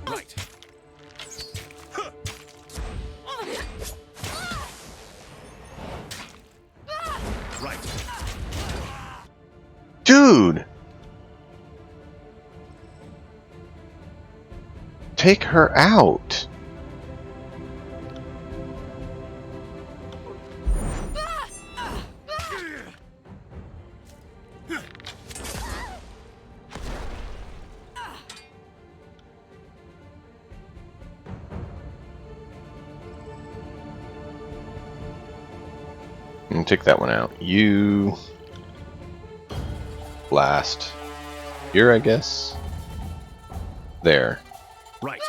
Right. Right. Dude! Take her out! And take that one out. You... Blast. Here, I guess? There. Right.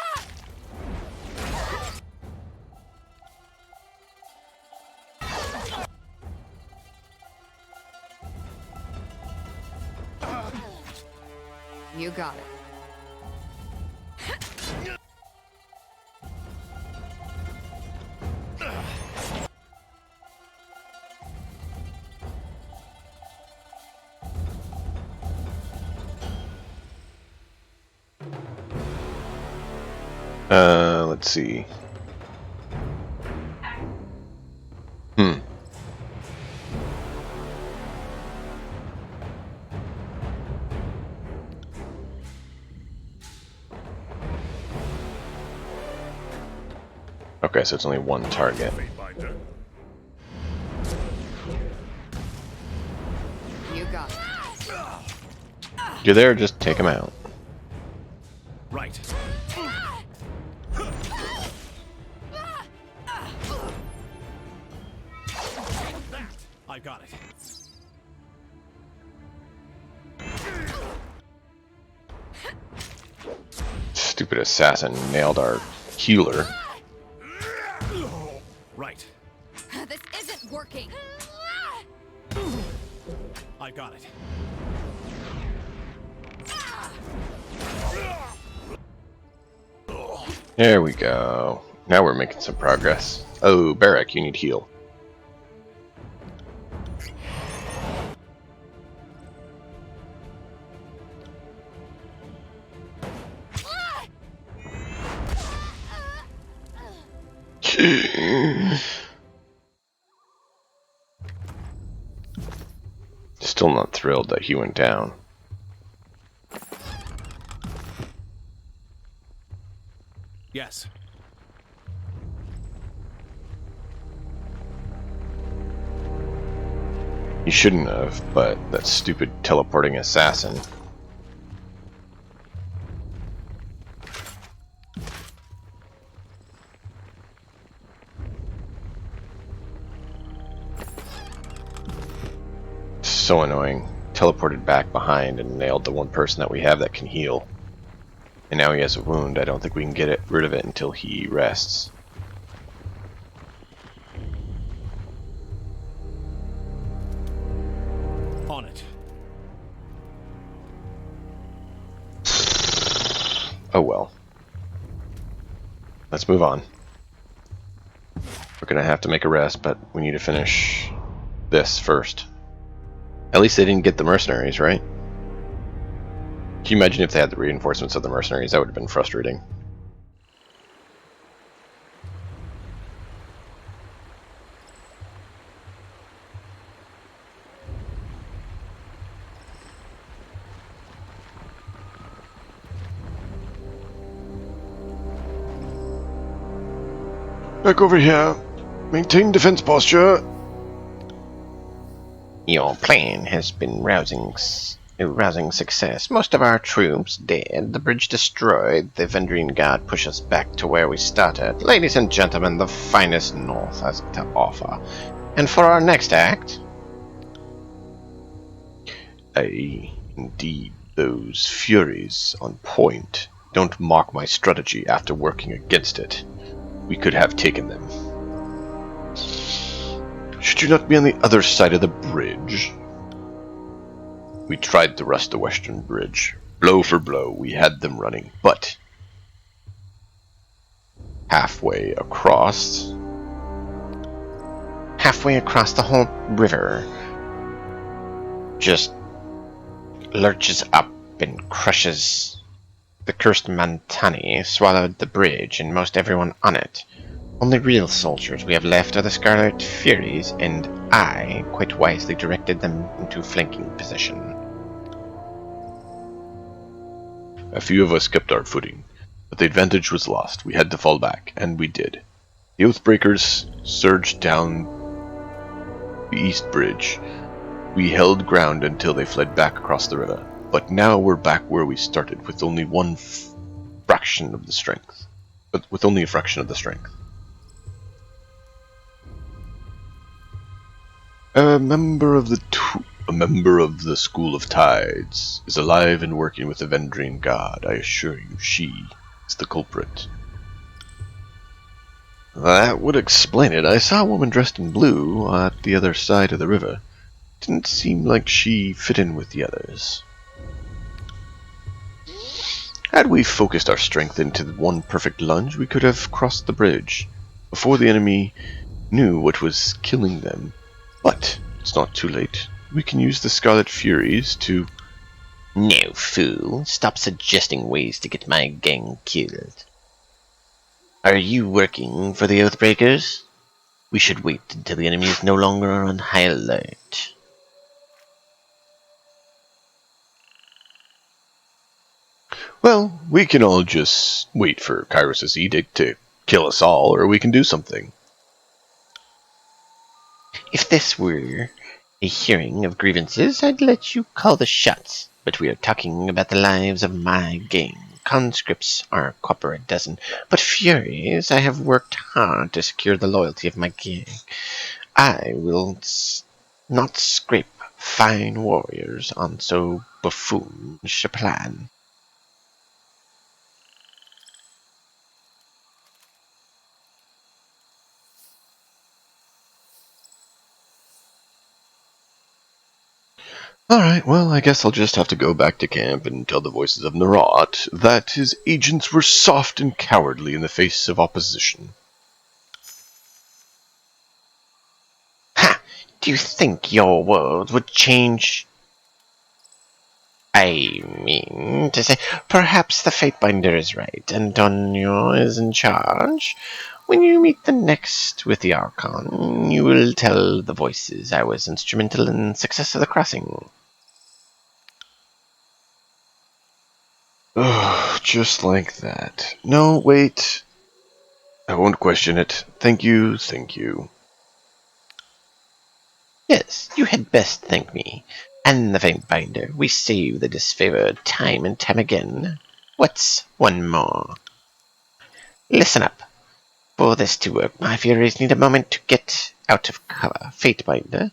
You got it. Let's see. Okay, so it's only one target. Fatebinder. You got it. You're there, just take him out. Right. That. I got it. Stupid assassin nailed our healer. Right. This isn't working. I got it. There we go. Now we're making some progress. Oh, Barrack, you need heal. Still not thrilled that he went down. Yes. He shouldn't have, but that stupid teleporting assassin. So annoying. Teleported back behind and nailed the one person that we have that can heal. And now he has a wound. I don't think we can get rid of it until he rests. On it. Oh well. Let's move on. We're gonna have to make a rest, but we need to finish this first. At least they didn't get the mercenaries, right? Can you imagine if they had the reinforcements of the mercenaries? That would have been frustrating. Back over here. Maintain defense posture. Your plan has been rousing success. Most of our troops dead, the bridge destroyed, the Vendrine Guard pushed us back to where we started. Ladies and gentlemen, the finest North has to offer. And for our next act... Aye, indeed, those Furies on point. Don't mock my strategy after working against it. We could have taken them. Should you not be on the other side of the bridge? We tried to rush the western bridge. Blow for blow, we had them running, but halfway across the whole river just lurches up and crushes. The cursed Mantani swallowed the bridge and most everyone on it. Only real soldiers we have left are the Scarlet Furies, and I quite wisely directed them into flanking position. a few of us kept our footing, but the advantage was lost. We had to fall back, and we did. The Oathbreakers surged down the east bridge. We held ground until they fled back across the river, but now we're back where we started with only fraction of the strength. But with only a fraction of the strength. A member of the School of Tides is alive and working with the Vendrine God. I assure you, she is the culprit. That would explain it. I saw a woman dressed in blue at the other side of the river. Didn't seem like she fit in with the others. Had we focused our strength into one perfect lunge, we could have crossed the bridge before the enemy knew what was killing them. But it's not too late. We can use the Scarlet Furies to... No, fool. Stop suggesting ways to get my gang killed. Are you working for the Oathbreakers? We should wait until the enemy is no longer on high alert. Well, we can all just wait for Kairos' edict to kill us all, or we can do something. If this were a hearing of grievances, I'd let you call the shots. But we are talking about the lives of my gang. Conscripts are a copper a dozen, but Furies, I have worked hard to secure the loyalty of my gang. I will not scrape fine warriors on so buffoonish a plan. Alright, well, I guess I'll just have to go back to camp and tell the voices of Narat that his agents were soft and cowardly in the face of opposition. Ha! Do you think your world would change? I mean to say, perhaps the Fatebinder is right. Antonio is in charge. When you meet the next with the Archon, you will tell the voices I was instrumental in the success of the crossing. Oh, just like that. No, wait. I won't question it. Thank you, thank you. Yes, you had best thank me. And the Fatebinder. We save the disfavored time and time again. What's one more? Listen up. For this to work, my Furies need a moment to get out of cover. Fatebinder,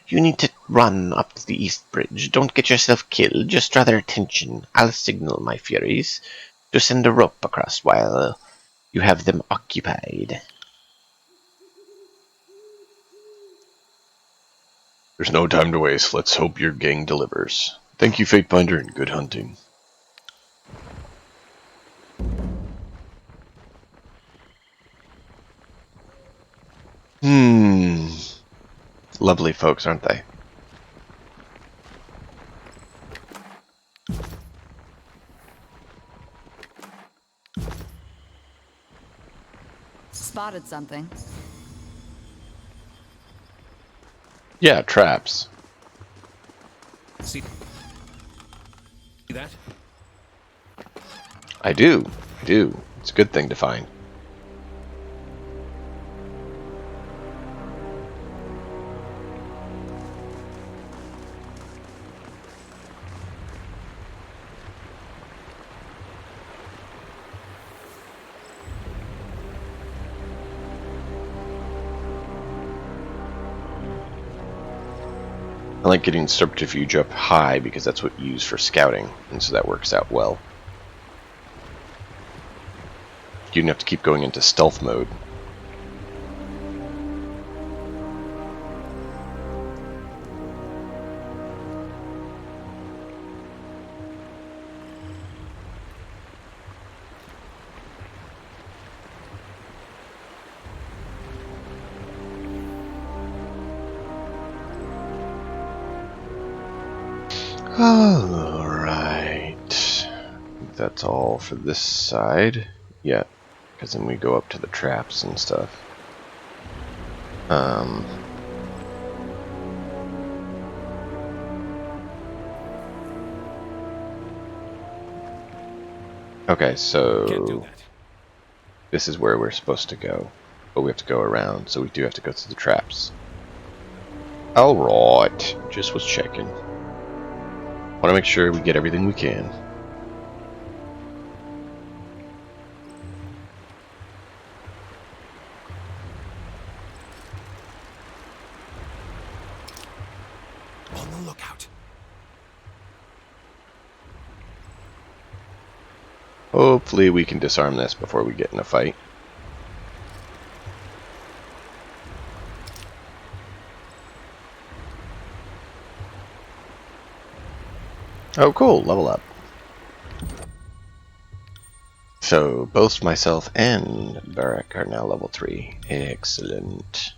you need to run up the east bridge. Don't get yourself killed, just draw their attention. I'll signal my Furies to send a rope across while you have them occupied. There's no time to waste. Let's hope your gang delivers. Thank you, Fatebinder, and good hunting. Lovely folks, aren't they? Spotted something. Yeah, traps. See that? I do. It's a good thing to find. I like getting subterfuge up high because that's what you use for scouting, and so that works out well. You don't have to keep going into stealth mode. Alright. That's all for this side. Yeah, because then we go up to the traps and stuff. Okay, Can't do so that. this is where we're supposed to go. But we have to go around, so we do have to go through the traps. Alright, just was checking. Want to make sure we get everything we can. On the lookout. Hopefully we can disarm this before we get in a fight. Oh cool, level up. So both myself and Barak are now level 3. Excellent.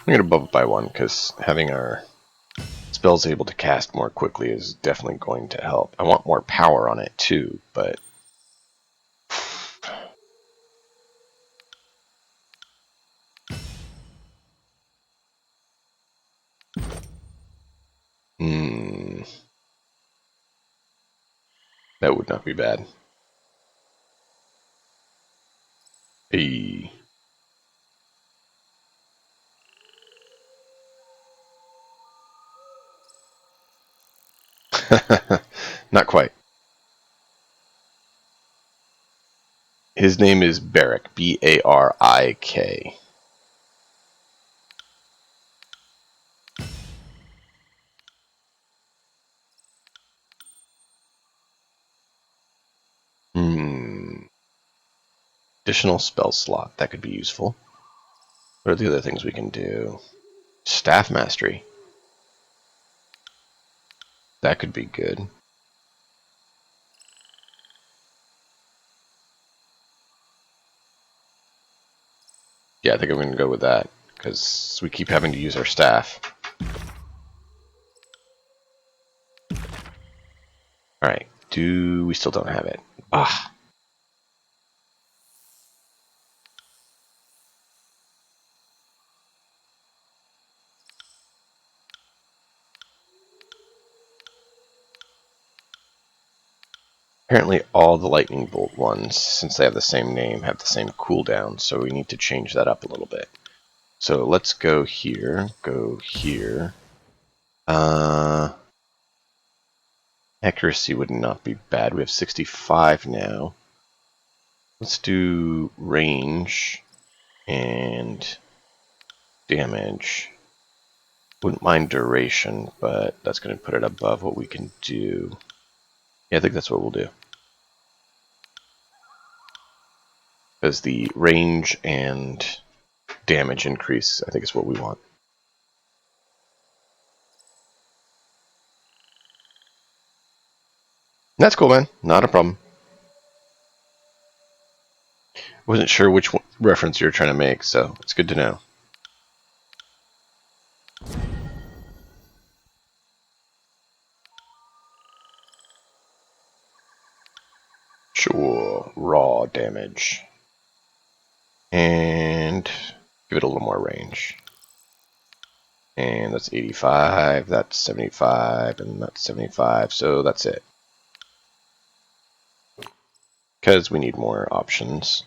I'm going to bump it by 1 because having our spells able to cast more quickly is definitely going to help. I want more power on it too, but that would not be bad. Hey. Not quite. His name is Barik, B-A-R-I-K. Additional spell slot. That could be useful. What are the other things we can do? Staff Mastery. That could be good. Yeah, I think I'm going to go with that, because we keep having to use our staff. Alright, we still don't have it. Ah. Apparently all the lightning bolt ones, since they have the same name, have the same cooldown, so we need to change that up a little bit. So let's go here, go here. Accuracy would not be bad. We have 65 now. Let's do range and damage. Wouldn't mind duration, but that's going to put it above what we can do. Yeah, I think that's what we'll do. Because the range and damage increase, I think, is what we want. That's cool, man. Not a problem. Wasn't sure which reference you were trying to make, so it's good to know. Sure, raw damage. And give it a little more range. And that's 85, that's 75, and that's 75, so that's it. Because we need more options.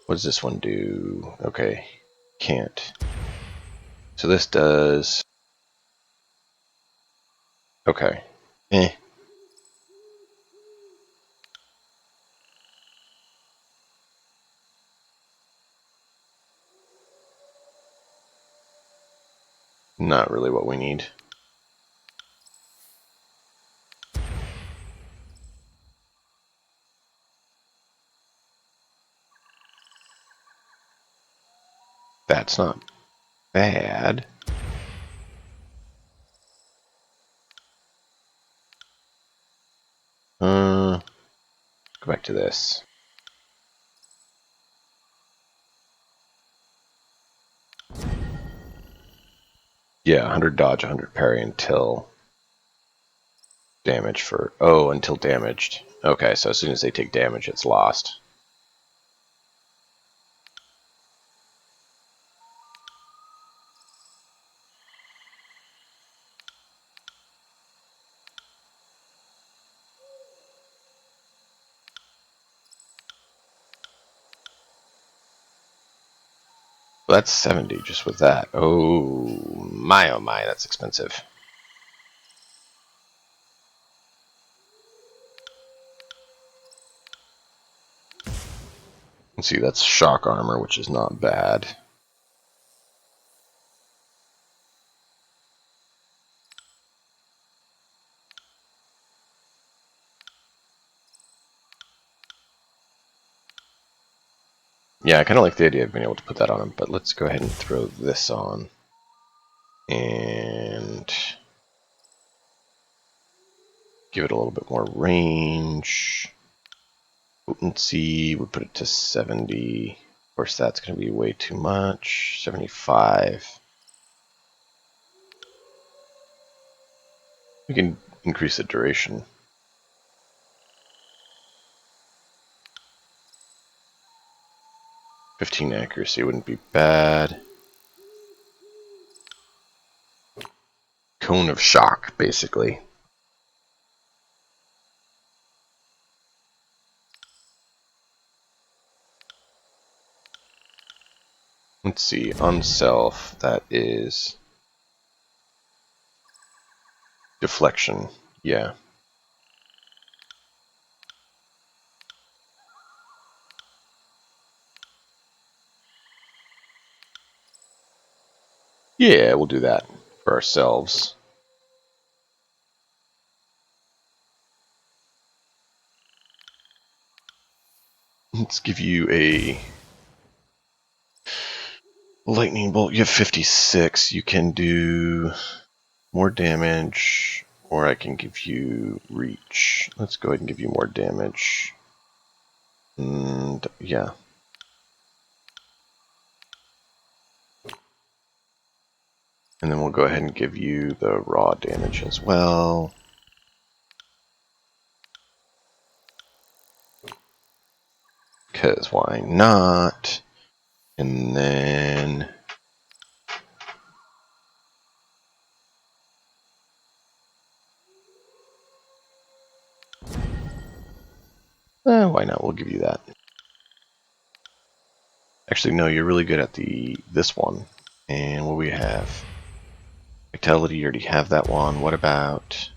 What does this one do? Okay, can't. So this does... Okay. Eh. Not really what we need. That's not bad. Go back to this. Yeah, 100 dodge, 100 parry until damage for... Oh, until damaged. Okay, so as soon as they take damage, it's lost. Well, that's 70 just with that. Oh my, that's expensive. Let's see, that's shock armor, which is not bad. Yeah, I kind of like the idea of being able to put that on him, but let's go ahead and throw this on. And give it a little bit more range. Potency, we put it to 70. Of course, that's going to be way too much. 75. We can increase the duration. .15 accuracy wouldn't be bad. Cone of shock, basically. Let's see, on self, that is deflection. Yeah. Yeah, we'll do that for ourselves. Let's give you a lightning bolt. You have 56. You can do more damage, or I can give you reach. Let's go ahead and give you more damage. And yeah. And then we'll go ahead and give you the raw damage as well. Because why not? And then... why not? We'll give you that. Actually, no, you're really good at this one. And what we have? Vitality, you already have that one. What about...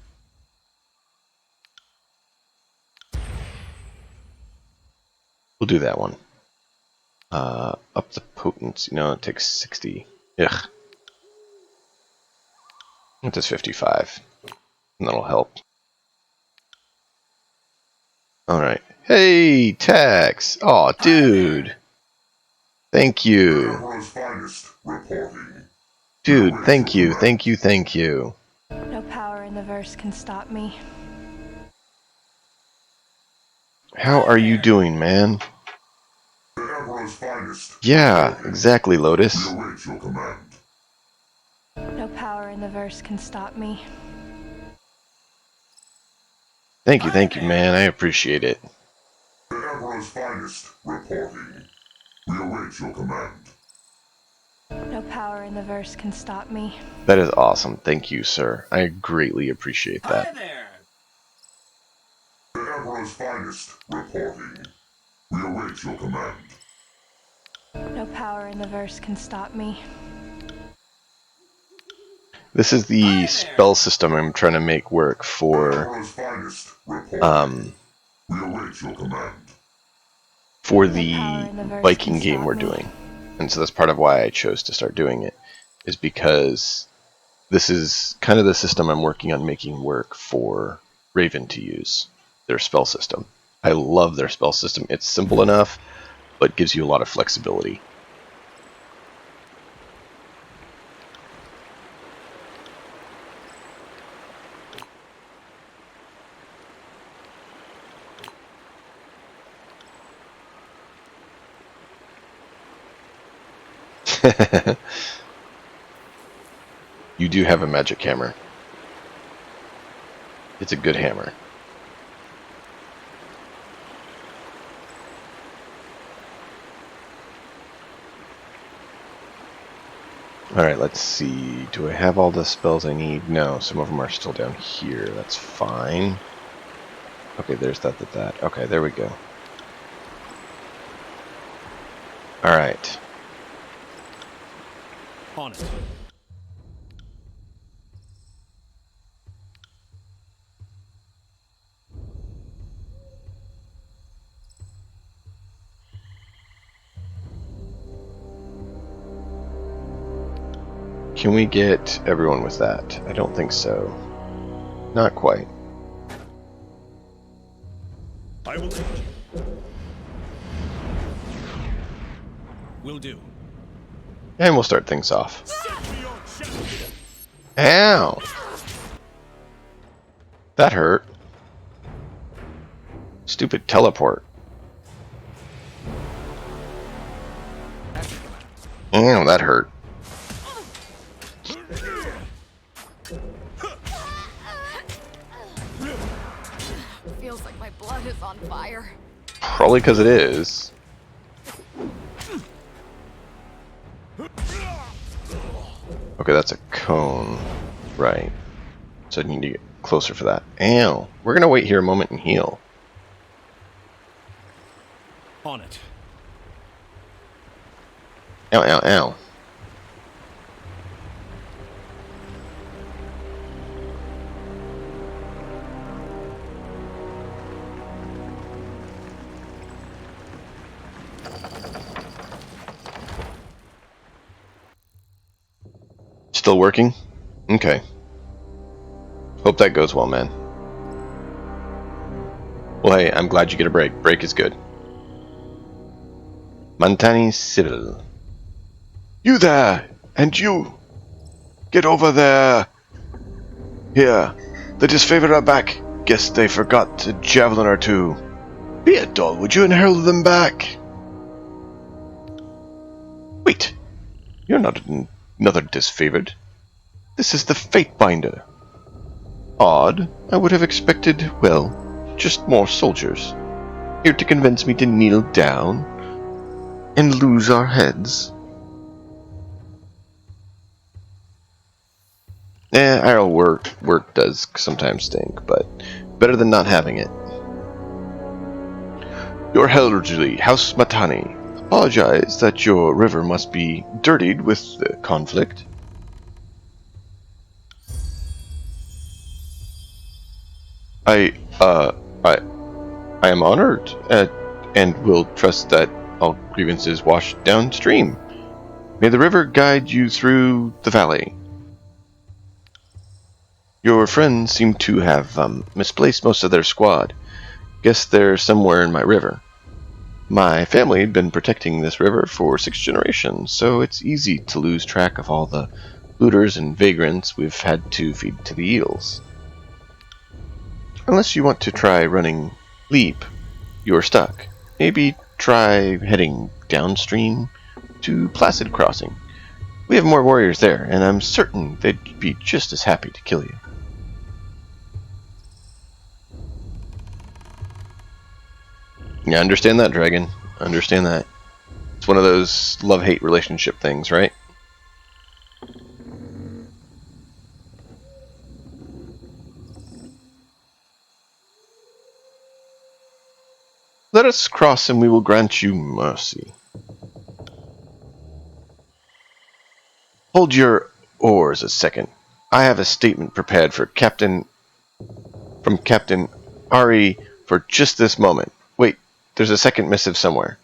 We'll do that one. Up the potency. No, it takes 60. Ugh. It does 55. And that'll help. Alright. Hey, Tex! Aw, dude! Thank you. Emperor's finest reporting. Dude, thank you, thank you, thank you. No power in the verse can stop me. How are you doing, man? The Emperor's finest. Yeah, exactly, Lotus. We await your command. No power in the verse can stop me. Thank you, man. I appreciate it. The Emperor's finest reporting. We await your command. No power in the verse can stop me. That is awesome. Thank you, sir. I greatly appreciate that. The Emperor's finest reporting. We await your command. No power in the verse can stop me. This is the spell system I'm trying to make work for Emperor's finest reporting. We await your command. for No power the in the verse Viking can game stop we're me. doing. And so that's part of why I chose to start doing it, is because this is kind of the system I'm working on making work for Raven to use, their spell system. I love their spell system. It's simple enough, but gives you a lot of flexibility. You do have a magic hammer. It's a good hammer. Alright, let's see. Do I have all the spells I need? No, some of them are still down here. That's fine. Okay, there's that. Okay, there we go. Alright. On it. Can we get everyone with that? I don't think so. Not quite. I will aid you. Will do. And we'll start things off. Send me your champion. Ow! That hurt. Stupid teleport. Ow, that hurt. Feels like my blood is on fire. Probably because it is. Okay, that's a cone. Right. So I need to get closer for that. Ow. We're gonna wait here a moment and heal. On it. Ow, ow, ow. Still working? Okay. Hope that goes well, man. Well, hey, I'm glad you get a break. Break is good. Mantani Civil. You there! And you! Get over there! Here, the disfavored are back. Guess they forgot a javelin or two. Be a doll, would you, and hurl them back? Wait! You're not another disfavored. This is the Fatebinder. Odd. I would have expected, well, just more soldiers. Here to convince me to kneel down and lose our heads. Arrow work does sometimes stink, but better than not having it. Your heraldry, House Matani. Apologize that your river must be dirtied with the conflict. I am honored, and will trust that all grievances wash downstream. May the river guide you through the valley. Your friends seem to have misplaced most of their squad. Guess they're somewhere in my river. My family had been protecting this river for 6 generations, so it's easy to lose track of all the looters and vagrants we've had to feed to the eels. Unless you want to try running Leap, you're stuck. Maybe try heading downstream to Placid Crossing. We have more warriors there, and I'm certain they'd be just as happy to kill you. Yeah, understand that, Dragon. Understand that. It's one of those love-hate relationship things, right? Let us cross and we will grant you mercy. Hold your oars a second. I have a statement prepared for Captain Ari for just this moment. Wait, there's a second missive somewhere.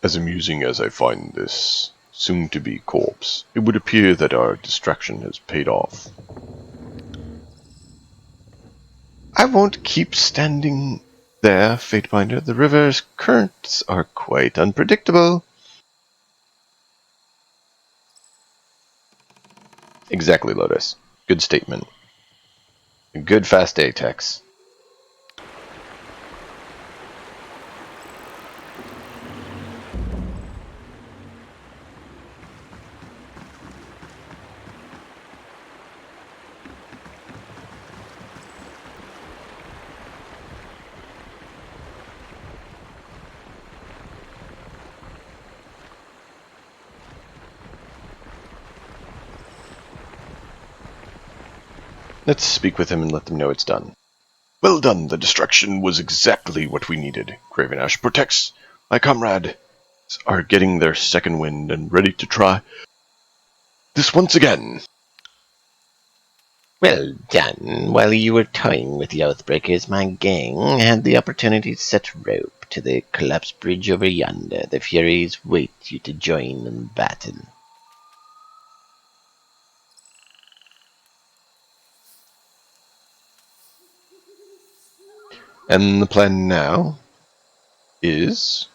As amusing as I find this soon-to-be corpse, it would appear that our distraction has paid off. I won't keep standing there, Fatebinder. The river's currents are quite unpredictable. Exactly, Lotus. Good statement. A good fast day, Tex. Let's speak with him and let them know it's done. Well done. The distraction was exactly what we needed. Craven Ash protects. My comrades are getting their second wind and ready to try this once again. Well done. While you were toying with the Oathbreakers, my gang had the opportunity to set rope to the collapsed bridge over yonder. The Furies wait you to join in battle. And the plan now is...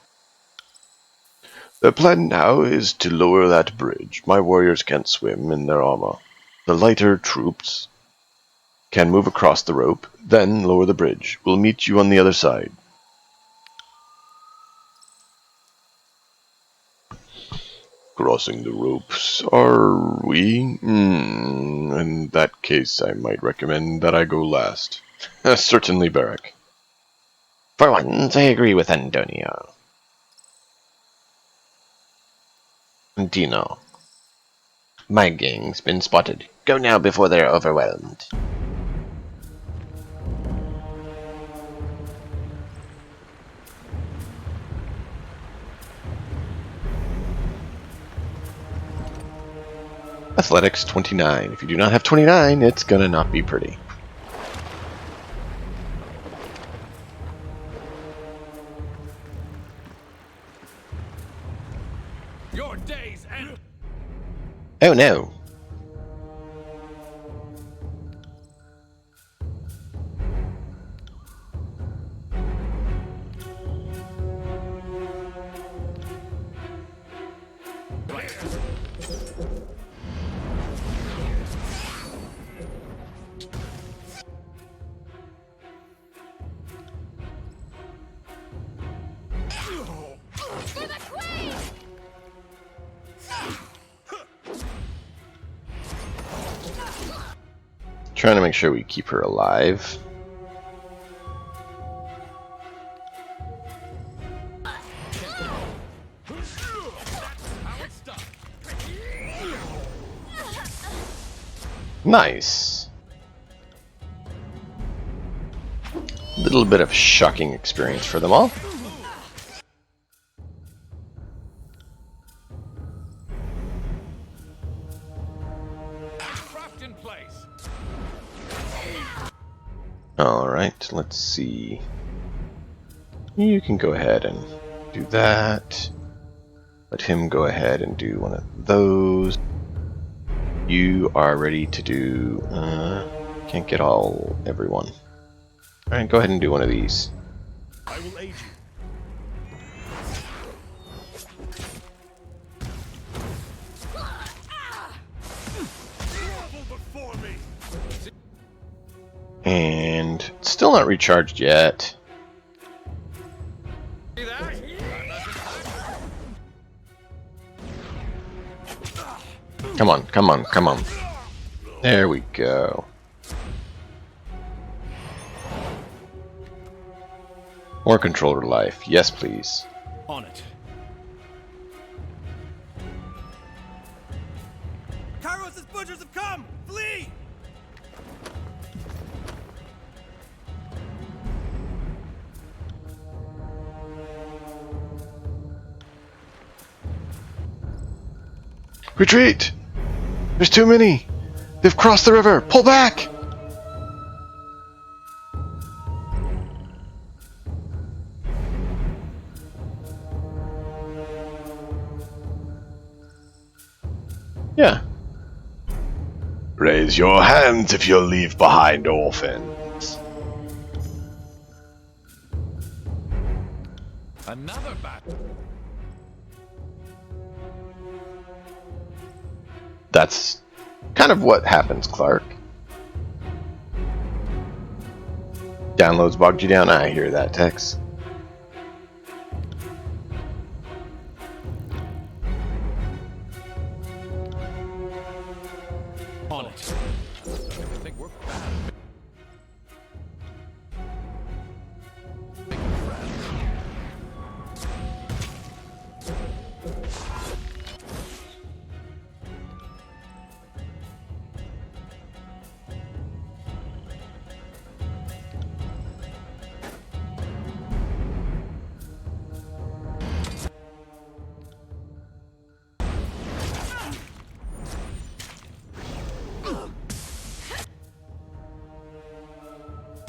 The plan now is to lower that bridge. My warriors can't swim in their armor. The lighter troops can move across the rope, then lower the bridge. We'll meet you on the other side. Crossing the ropes, are we? In that case, I might recommend that I go last. Certainly, Barrack. For once, I agree with Antonio. Dino. My gang's been spotted. Go now before they're overwhelmed. Athletics 29. If you do not have 29, it's gonna not be pretty. Your days end. Oh no. Trying to make sure we keep her alive. Nice. Little bit of shocking experience for them all. Alright, let's see. You can go ahead and do that. Let him go ahead and do one of those. You are ready to do... can't get everyone. Alright, go ahead and do one of these. I will aid you. And it's still not recharged yet. Come on, come on, come on. There we go. More controller life. Yes, please. On it. Kairos' butchers have come! Flee! Retreat! There's too many! They've crossed the river! Pull back! Yeah. Raise your hands if you'll leave behind orphans. Another bat. That's kind of what happens, Clark. Downloads bogged you down? I hear that, Tex. On it. I think we're bad.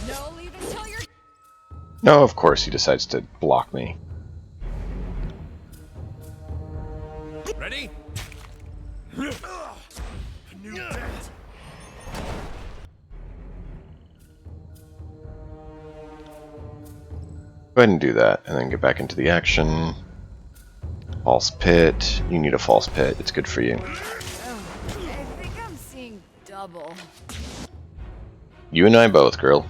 No leave until you're... No, of course he decides to block me. Ready? New bet. Go ahead and do that, and then get back into the action. False pit. You need a false pit. It's good for you. Oh, I think I'm seeing double. You and I both, girl.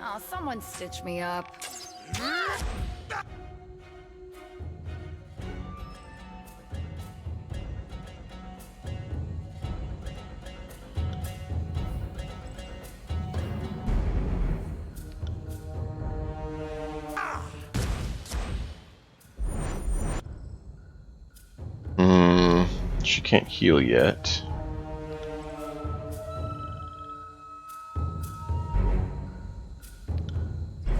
Oh, someone stitch me up. She can't heal yet.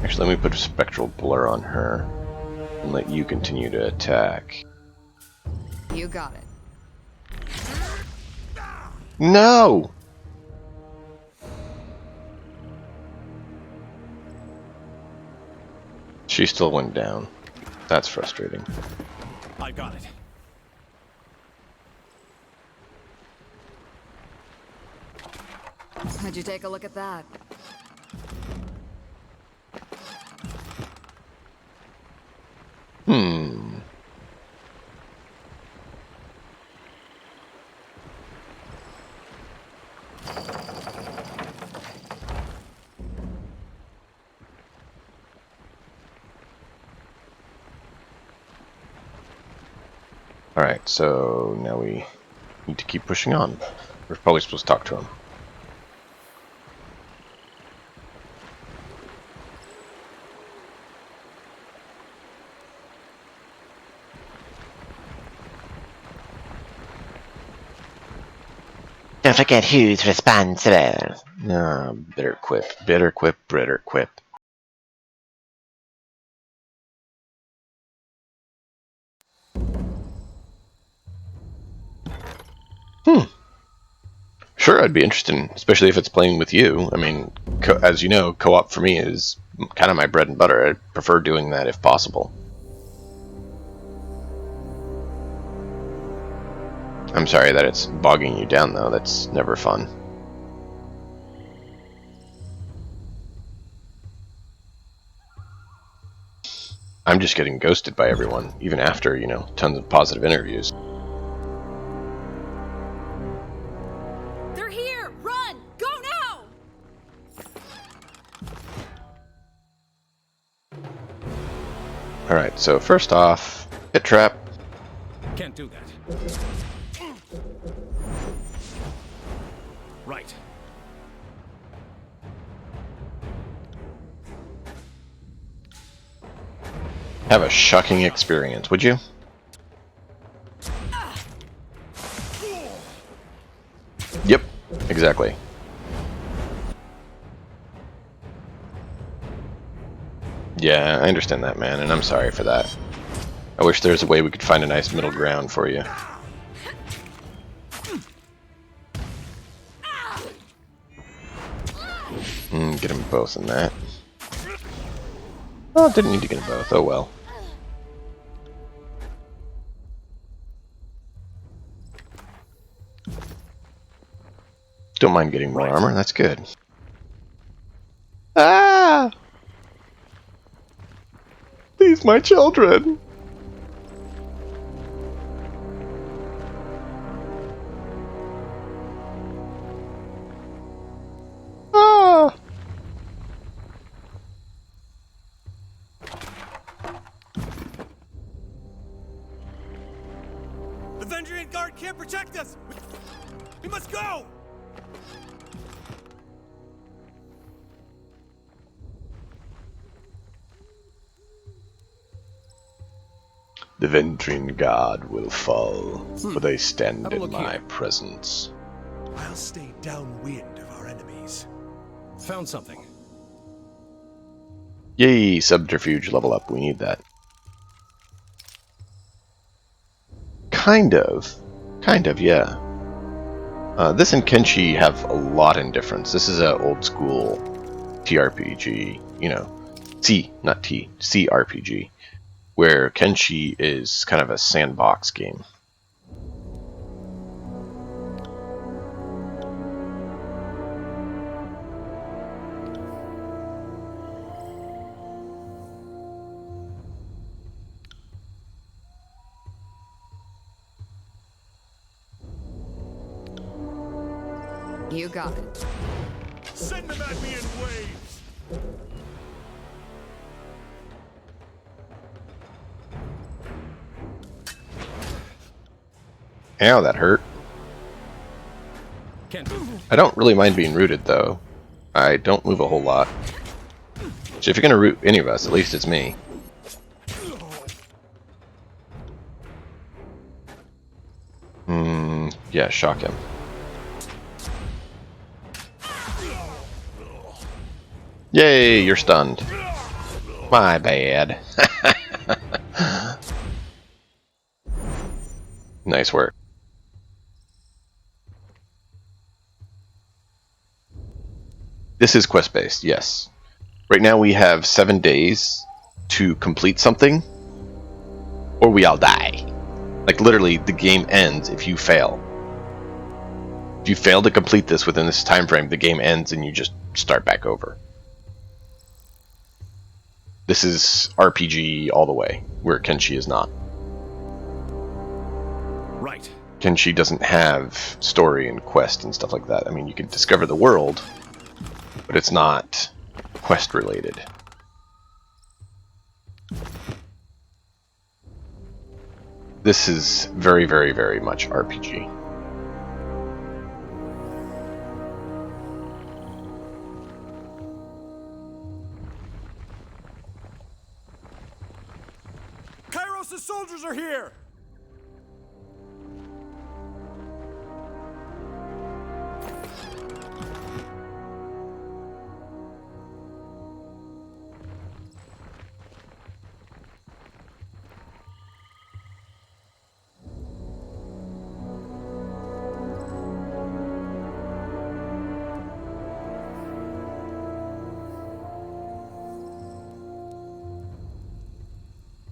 Actually, let me put a spectral blur on her and let you continue to attack. You got it. No! She still went down. That's frustrating. I got it. How'd you take a look at that? Alright, so now we need to keep pushing on. We're probably supposed to talk to him. Don't forget who's responsible. Ah, bitter quip, bitter quip, bitter quip. Sure, I'd be interested, especially if it's playing with you. I mean, as you know, co-op for me is kind of my bread and butter. I prefer doing that if possible. I'm sorry that it's bogging you down, though. That's never fun. I'm just getting ghosted by everyone, even after, you know, tons of positive interviews. They're here! Run! Go now! Alright, so first off, hit trap. Can't do that. Right. Have a shocking experience, would you? Yep, exactly. Yeah, I understand that, man, and I'm sorry for that. I wish there was a way we could find a nice middle ground for you. Get them both in that. Oh, didn't need to get them both. Oh well. Don't mind getting more armor. That's good. Ah! These my children. Ah! The Vendrian Guard can't protect us! We must go! The Vendrian Guard will fall, for they stand Have a in look my here. presence. I'll stay downwind of our enemies. Found something. Yay, subterfuge level up. We need that. Kind of, yeah. This and Kenshi have a lot in difference. This is a old school TRPG, you know, CRPG, where Kenshi is kind of a sandbox game. You got it. Send them at me in waves! Ow, that hurt. Can't do that. I don't really mind being rooted, though. I don't move a whole lot. So if you're gonna root any of us, at least it's me. Yeah, shock him. Yay, you're stunned. My bad. Nice work. This is quest-based, yes. Right now we have 7 days to complete something, or we all die. Like, literally, the game ends if you fail. If you fail to complete this within this time frame, the game ends and you just start back over. This is RPG all the way, where Kenshi is not. Right. Kenshi doesn't have story and quest and stuff like that. I mean, you can discover the world, but it's not quest related. This is very, very, very much RPG. Kairos' soldiers are here!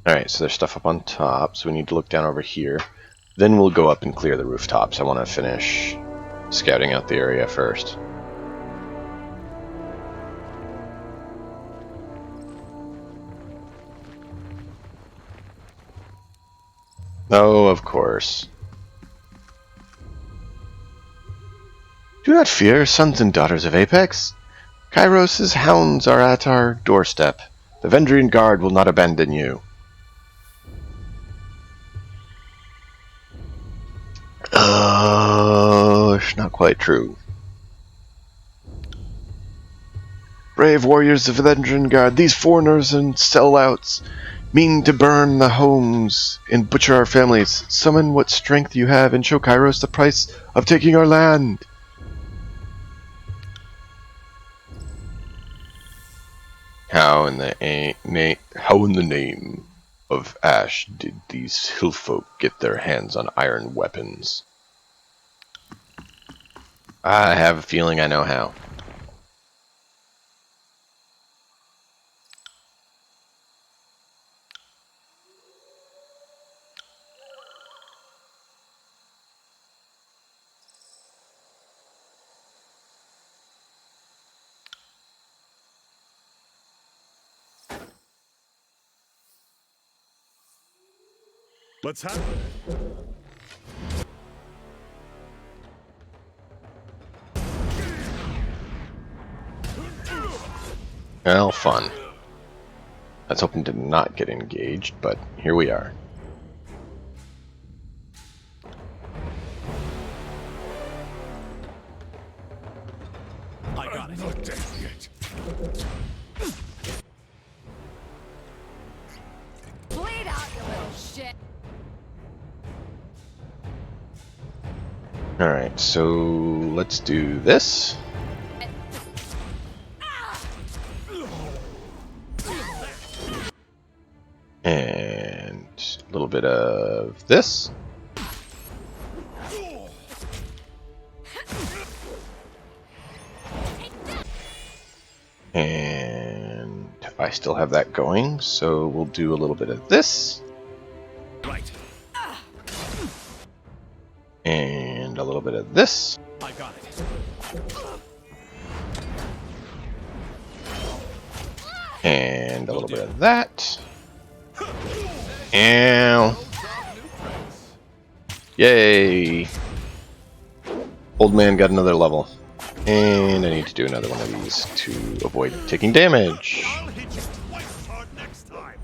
Alright, so there's stuff up on top, so we need to look down over here. Then we'll go up and clear the rooftops. I want to finish scouting out the area first. Oh, of course. Do not fear, sons and daughters of Apex. Kairos' hounds are at our doorstep. The Vendrian Guard will not abandon you. It's not quite true. Brave warriors of the Avenging Guard, these foreigners and sellouts mean to burn the homes and butcher our families. Summon what strength you have and show Kairos the price of taking our land. How in the name of Ash did these hill folk get their hands on iron weapons? I have a feeling I know how. Let's have it. Well, fun. I was hoping to not get engaged, but here we are. I got it. Not dead yet. Bleed out, you little shit! Alright, so let's do this. And a little bit of this. And I still have that going, so we'll do a little bit of this. Right. And a little bit of this. I got it. And a little bit of that. And yay! Old man got another level. And I need to do another one of these to avoid taking damage. I'll hit you twice as hard next time.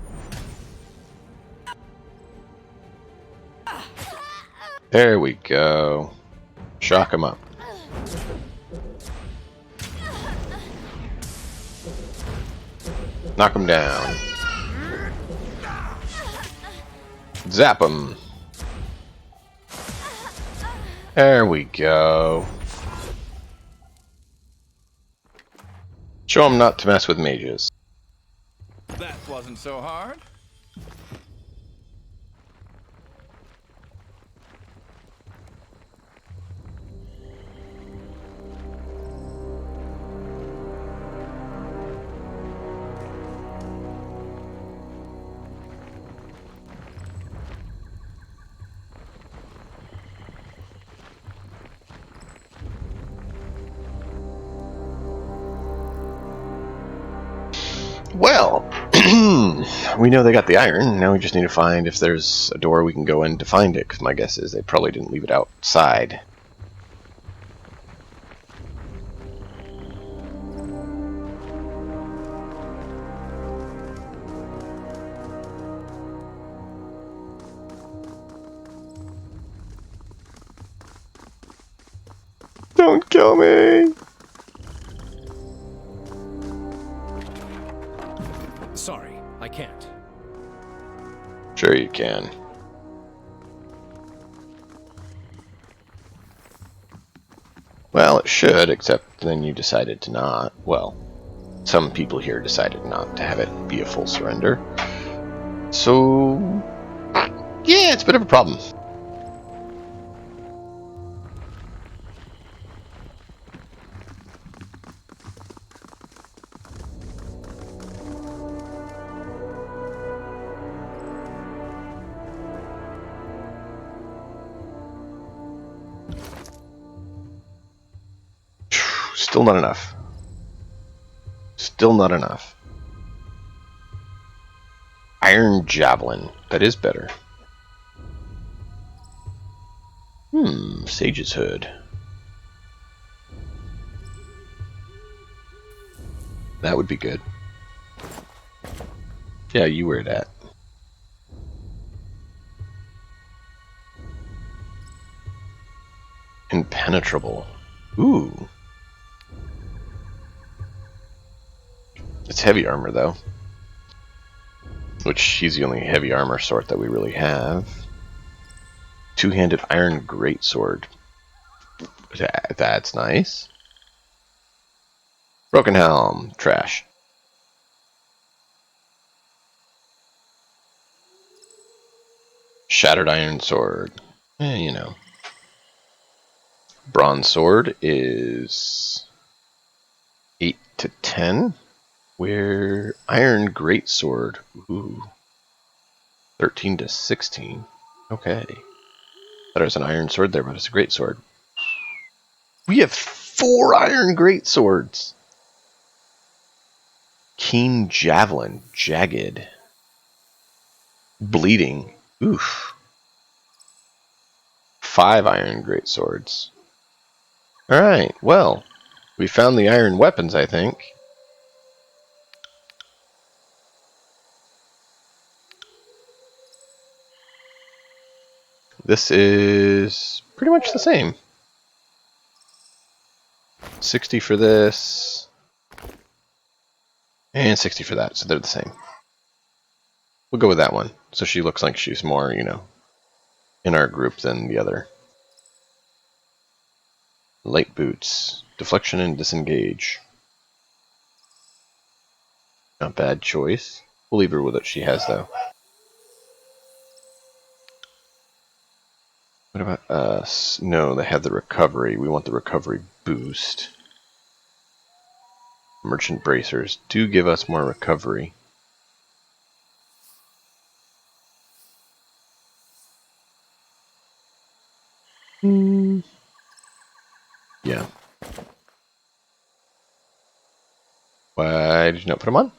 There we go. Shock him up. Knock him down. Zap him. There we go. Show him not to mess with mages. That wasn't so hard. Well, we know they got the iron. Now we just need to find if there's a door we can go in to find it, because my guess is they probably didn't leave it outside. Don't kill me! Sorry, I can't. Sure you can. Well, it should, except then you decided to not. Well, some people here decided not to have it be a full surrender. So, yeah, it's a bit of a problem. Still not enough. Still not enough. Iron Javelin. That is better. Sage's Hood. That would be good. Yeah, you wear that. Impenetrable. Ooh. It's heavy armor, though. Which, he's the only heavy armor sort that we really have. Two-handed iron greatsword. That's nice. Broken helm. Trash. Shattered iron sword. You know. Bronze sword is 8 to 10. Where iron greatsword. Ooh. 13 to 16. Okay. Thought it was an iron sword there, but it's a greatsword. We have 4 iron greatswords. Keen javelin. Jagged. Bleeding. Oof. 5 iron greatswords. Alright, well, we found the iron weapons, I think. This is pretty much the same. 60 for this, and 60 for that, so they're the same. We'll go with that one. So she looks like she's more, you know, in our group than the other. Light boots. Deflection and disengage. Not a bad choice. We'll leave her with what she has, though. What about us? No, they have the recovery. We want the recovery boost. Merchant bracers do give us more recovery. Yeah. Why did you not put them on?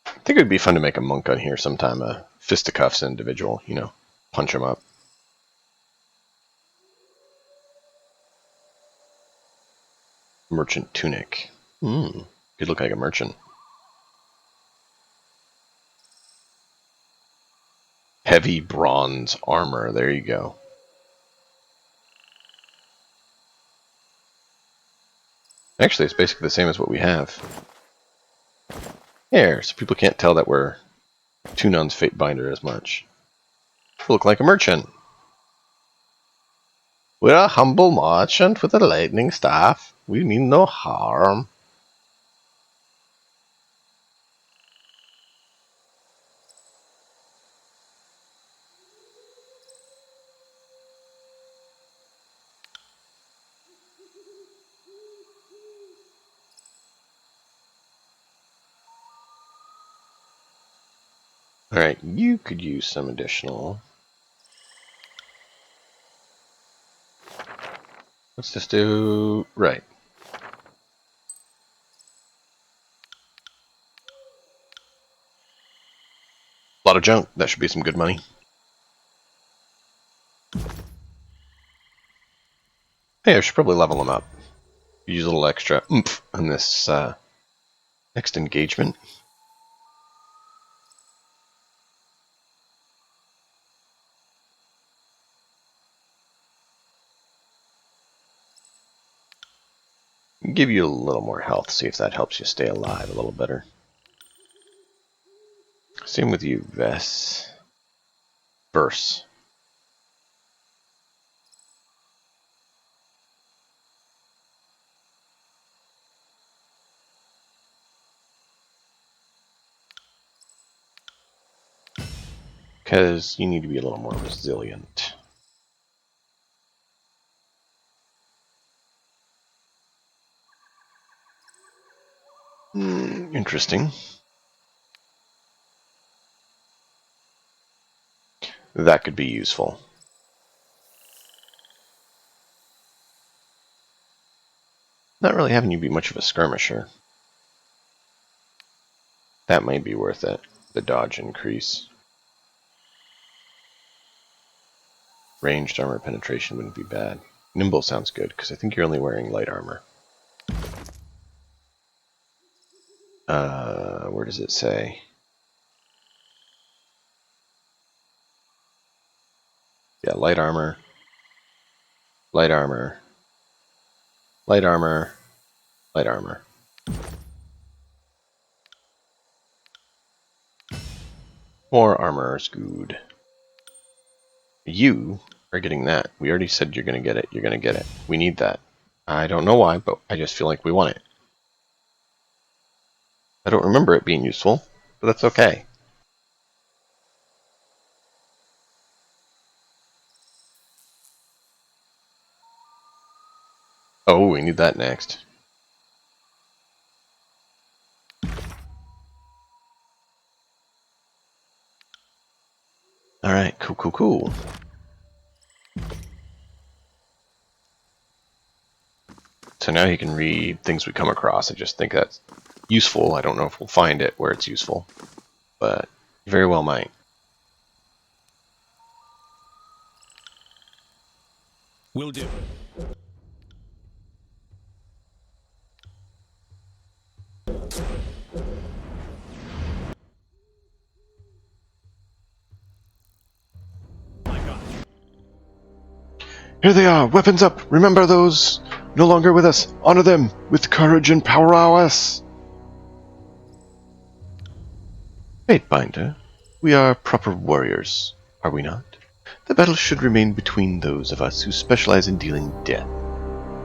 I think it would be fun to make a monk on here sometime. A fisticuffs individual, you know. Punch him up. Merchant tunic. Could look like a merchant. Heavy bronze armor. There you go. Actually, it's basically the same as what we have. There, so people can't tell that we're Tunon's Fatebinder as much. We look like a merchant. We're a humble merchant with a lightning staff. We mean no harm. Alright, you could use some additional. Let's just do... right. A lot of junk. That should be some good money. Hey, I should probably level them up. Use a little extra oomph on this next engagement. Give you a little more health, see if that helps you stay alive a little better. Same with you, Vess. Burst. Because you need to be a little more resilient. Interesting. That could be useful. Not really having you be much of a skirmisher. That might be worth it. The dodge increase. Ranged armor penetration wouldn't be bad. Nimble sounds good, because I think you're only wearing light armor. Where does it say? Yeah, light armor. Light armor. Light armor. Light armor. More armor is good. You are getting that. We already said you're going to get it. You're going to get it. We need that. I don't know why, but I just feel like we want it. I don't remember it being useful, but that's okay. Oh, we need that next. Alright, cool, cool, cool. So now he can read things we come across. I just think that's useful. I don't know if we'll find it where it's useful, but very well might. Will do. Here they are, weapons up! Remember those no longer with us. Honor them with courage and prowess. Fatebinder, we are proper warriors, are we not? The battle should remain between those of us who specialize in dealing death.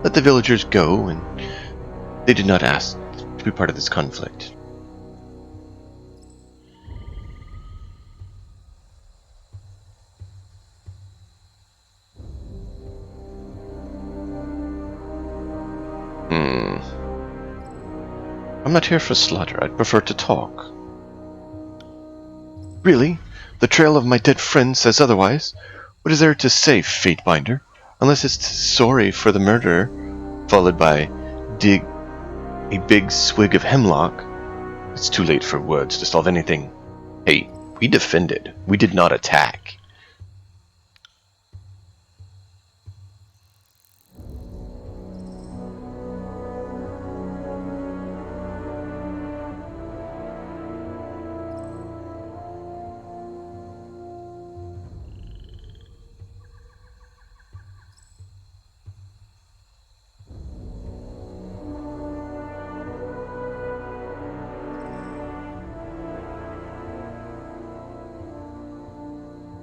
Let the villagers go, and they did not ask to be part of this conflict. I'm not here for slaughter. I'd prefer to talk. Really? The trail of my dead friend says otherwise. What is there to say, Fatebinder? Unless it's sorry for the murderer, followed by dig a big swig of hemlock. It's too late for words to solve anything. Hey, we defended. We did not attack.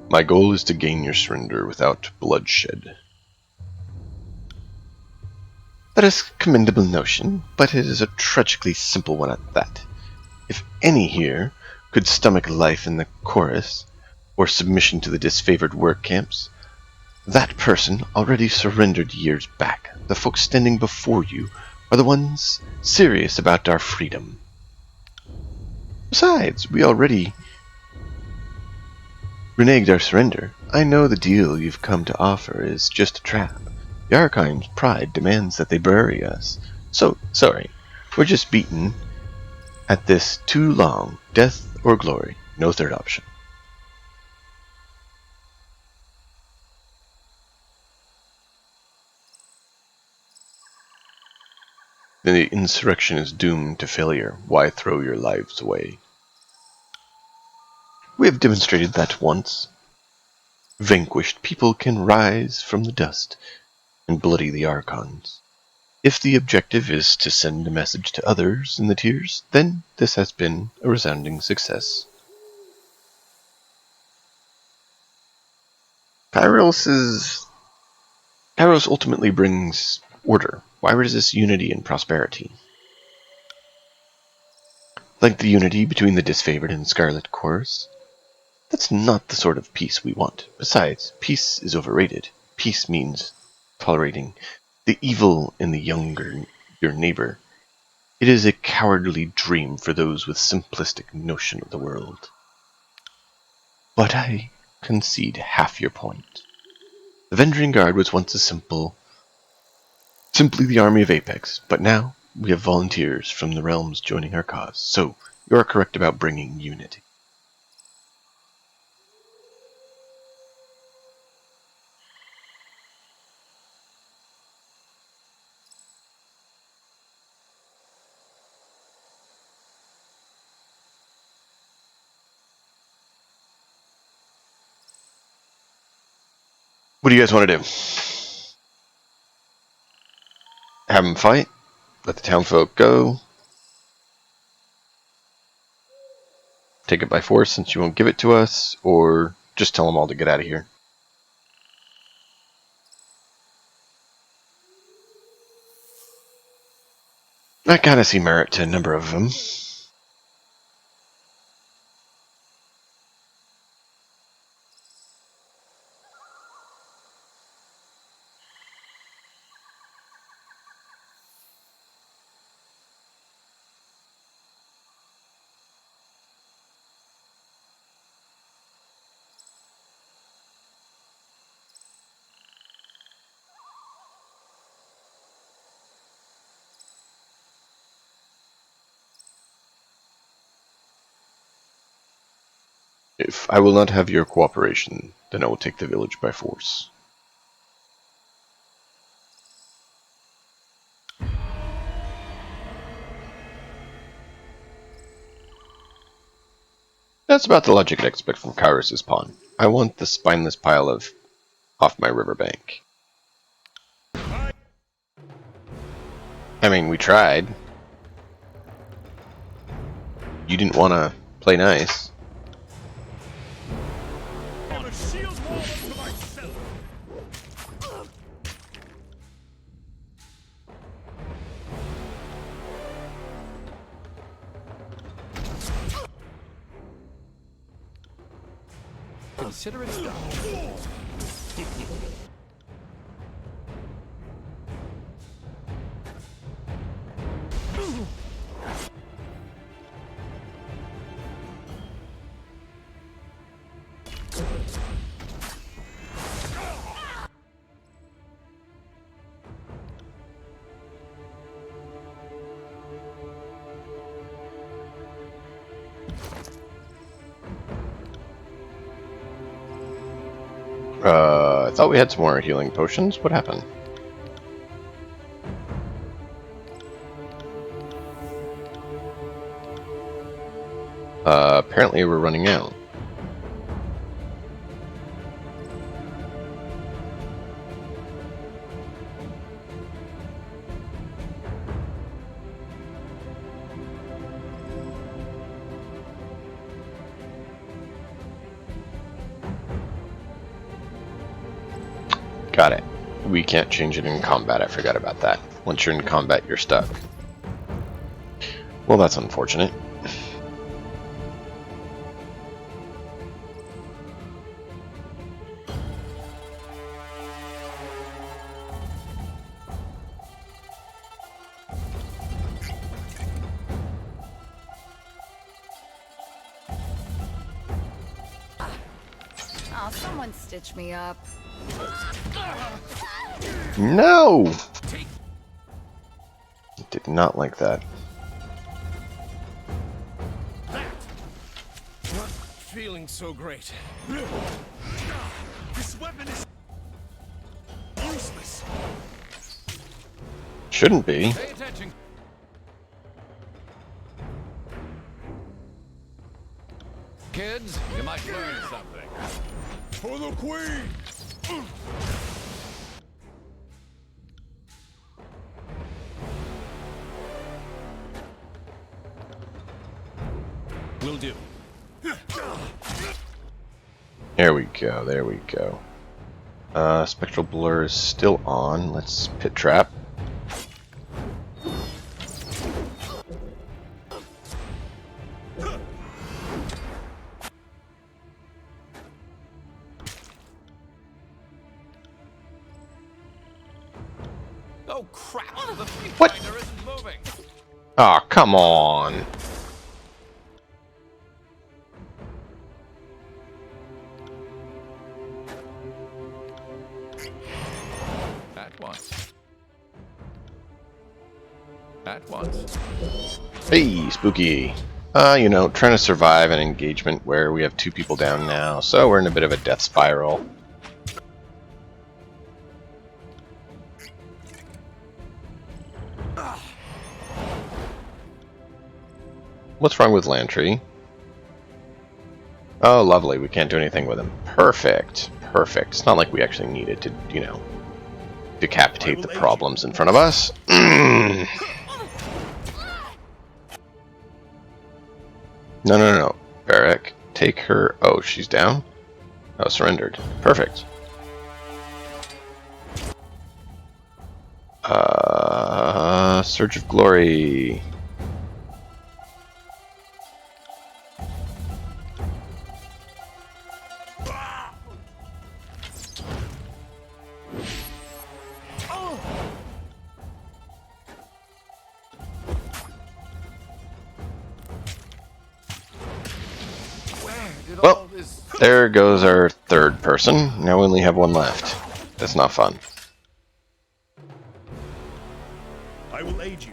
My goal is to gain your surrender without bloodshed. That is a commendable notion, but it is a tragically simple one at that. If any here could stomach life in the chorus, or submission to the disfavored work camps, that person already surrendered years back. The folks standing before you are the ones serious about our freedom. Besides, we already reneged our surrender. I know the deal you've come to offer is just a trap. The Archine's pride demands that they bury us. So, sorry, we're just beaten at this too long. Death or glory, no third option. Then the insurrection is doomed to failure. Why throw your lives away? We have demonstrated that once. Vanquished people can rise from the dust and bloody the Archons. If the objective is to send a message to others in the tiers, then this has been a resounding success. Kairos ultimately brings order. Why resist unity and prosperity? Like the unity between the disfavored and Scarlet Chorus, that's not the sort of peace we want. Besides, peace is overrated. Peace means tolerating the evil in your neighbor. It is a cowardly dream for those with simplistic notion of the world. But I concede half your point. The Vendrian Guard was once simply the army of Apex, but now we have volunteers from the realms joining our cause, so you are correct about bringing unity. What do you guys want to do? Have them fight? Let the townfolk go? Take it by force since you won't give it to us? Or just tell them all to get out of here? I kind of see merit to a number of them. If I will not have your cooperation, then I will take the village by force. That's about the logic I'd expect from Kairos' pawn. I want the spineless pile of off my riverbank. I mean, we tried. You didn't want to play nice. Consider it done. I thought we had some more healing potions. What happened? Apparently we're running out. Got it. We can't change it in combat. I forgot about that. Once you're in combat, you're stuck. Well, that's unfortunate. Oh, someone stitch me up. No! Did not like that. Not feeling so great. This weapon is useless. Shouldn't be. Pay attention. Kids, you might learn something. For the queen! Will do. There we go, there we go. Spectral Blur is still on. Let's Pit Trap. Oh crap! The What? finder isn't moving. Aw, oh, come on. At once. At once. Hey, spooky. You know, trying to survive an engagement where we have 2 people down now, so we're in a bit of a death spiral. What's wrong with Lantry? Oh, lovely. We can't do anything with him. Perfect. Perfect. It's not like we actually needed to, you know, decapitate the aid you. problems in front of us. No, no, no, no. Barrack, take her. Oh, she's down? Oh, surrendered. Perfect. Surge of Glory. Well, there goes our third person. Now we only have one left. That's not fun. I will aid you.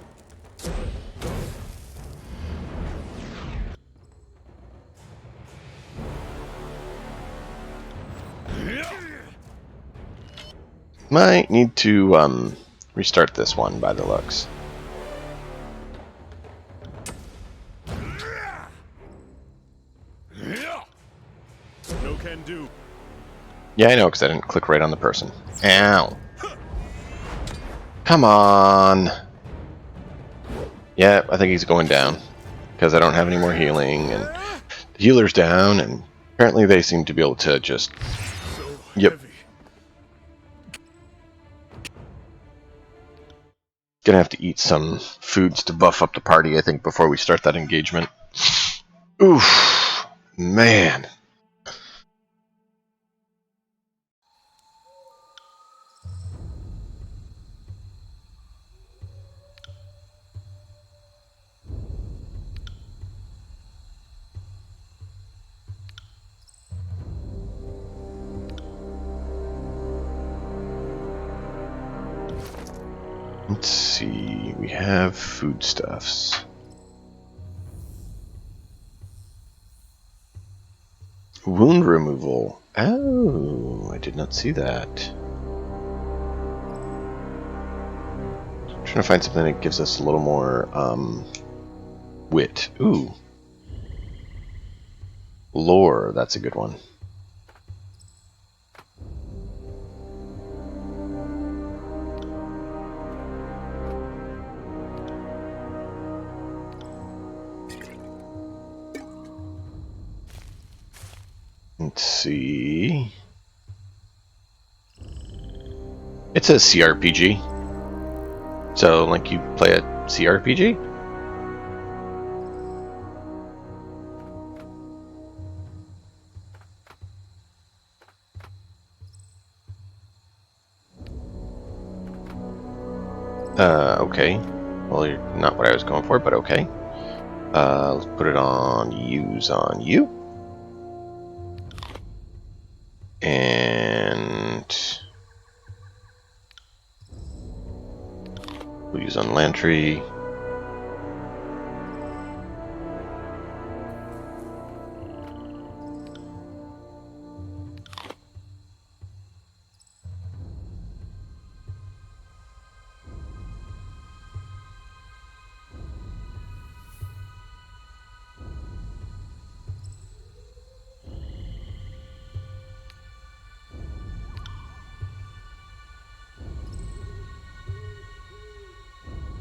Might need to restart this one by the looks. No can do. Yeah, I know, because I didn't click right on the person. Ow. Come on. Yeah, I think he's going down. Because I don't have any more healing, and the healer's down, and apparently they seem to be able to just... So Yep. heavy. Gonna have to eat some foods to buff up the party, I think, before we start that engagement. Oof. Man. Let's see, we have foodstuffs. Wound removal. Oh, I did not see that. I'm trying to find something that gives us a little more wit. Ooh. Lore, that's a good one. Let's see. It says CRPG. So, like, you play a CRPG? Okay. Well, you're not what I was going for, but okay. Let's put it on use on you. And we'll use on Lantry.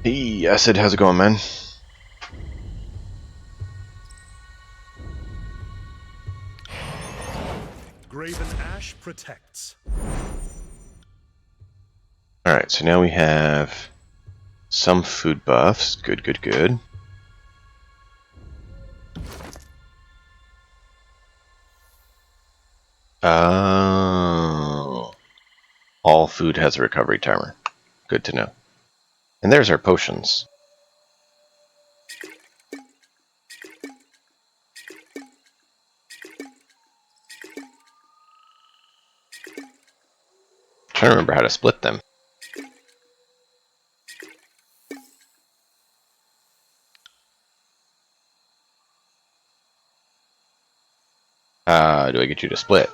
Hey, Acid, how's it going, man? Graven ash protects. Alright, so now we have some food buffs. Good, good, good. Oh. All food has a recovery timer. Good to know. And there's our potions. Trying to remember how to split them. Do I get you to split?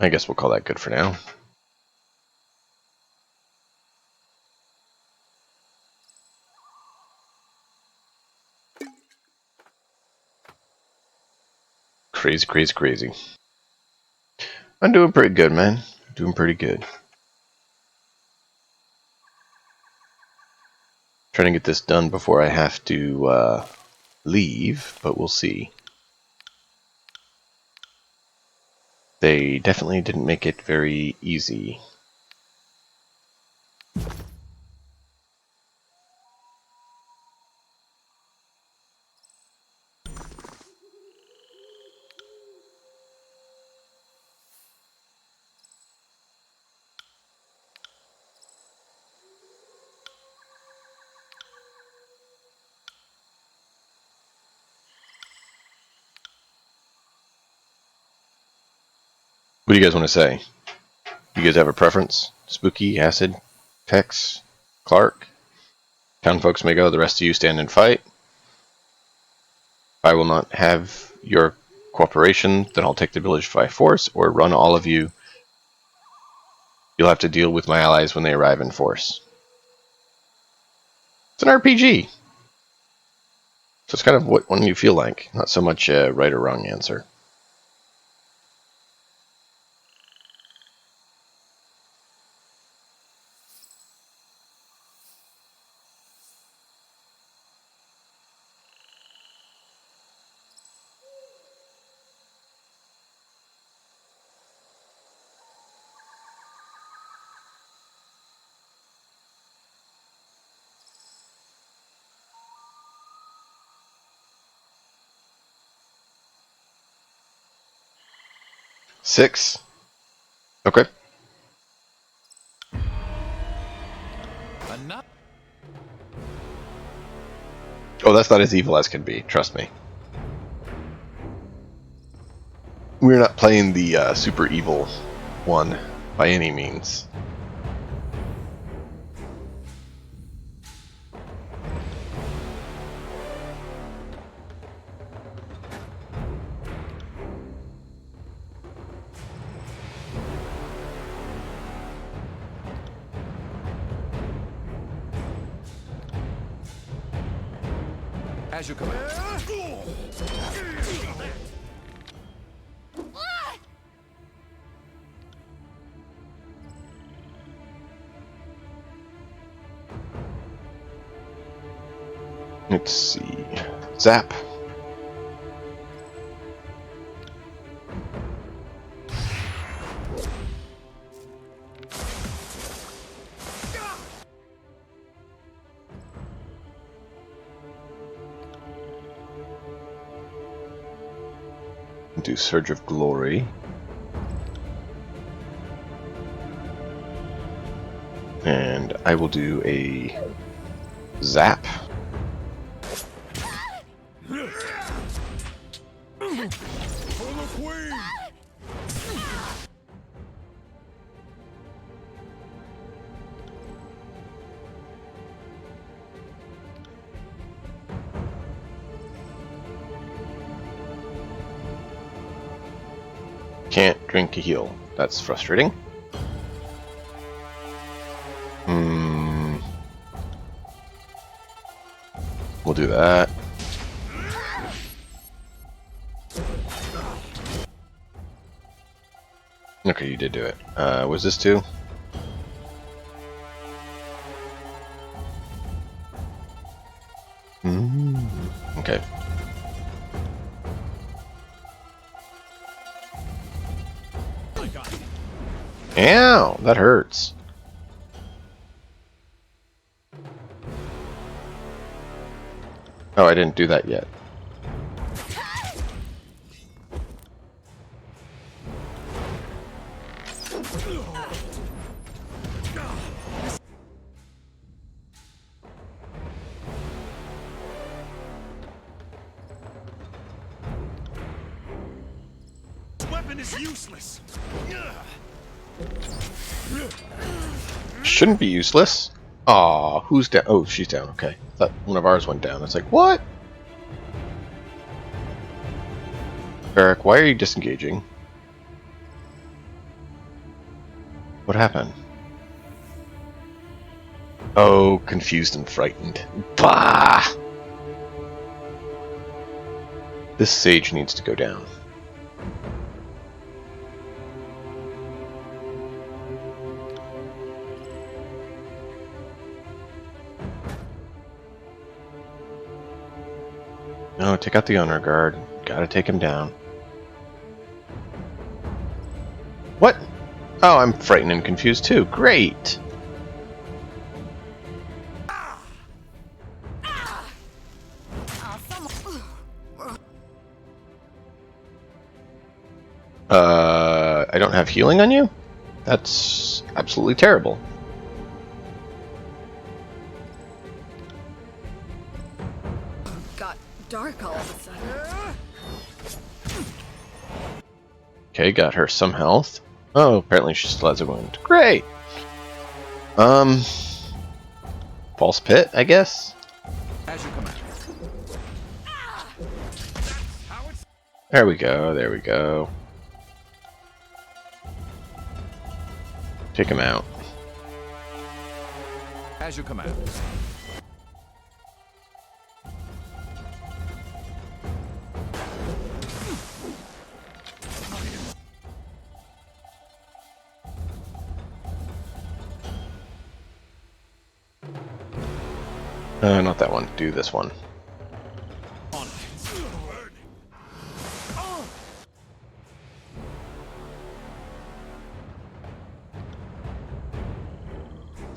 I guess we'll call that good for now. Crazy, crazy, crazy. I'm doing pretty good, man. Doing pretty good. Trying to get this done before I have to leave, but we'll see. They definitely didn't make it very easy. What do you guys want to say? You guys have a preference? Spooky, Acid, Tex, Clark? Town folks may go, the rest of you stand and fight. If I will not have your cooperation, then I'll take the village by force, or run all of you. You'll have to deal with my allies when they arrive in force. It's an RPG. So it's kind of what one you feel like, not so much a right or wrong answer. Six. Okay. Enough. Oh, that's not as evil as can be, trust me. We're not playing the super evil one by any means. As you command. Let's see. Zap. Do Surge of Glory. And I will do a Zap. Can't drink a heal. That's frustrating. We'll do that. Okay, you did do it. Was this two? Okay. Ow, that hurts. Oh, I didn't do that yet. This weapon is useless. Shouldn't be useless. Aw, who's down? Oh, she's down. Okay. Thought one of ours went down. It's like, what? Eric, why are you disengaging? What happened? Oh, confused and frightened. Bah! This sage needs to go down. No, take out the honor guard. Gotta take him down. What? Oh, I'm frightened and confused too. Great! I don't have healing on you? That's absolutely terrible. Got dark all of a sudden. Okay, got her some health. Oh, apparently she still has a wound. Great! False pit, I guess? As you command. There we go, there we go. Take him out. As you command. Not that one. Do this one.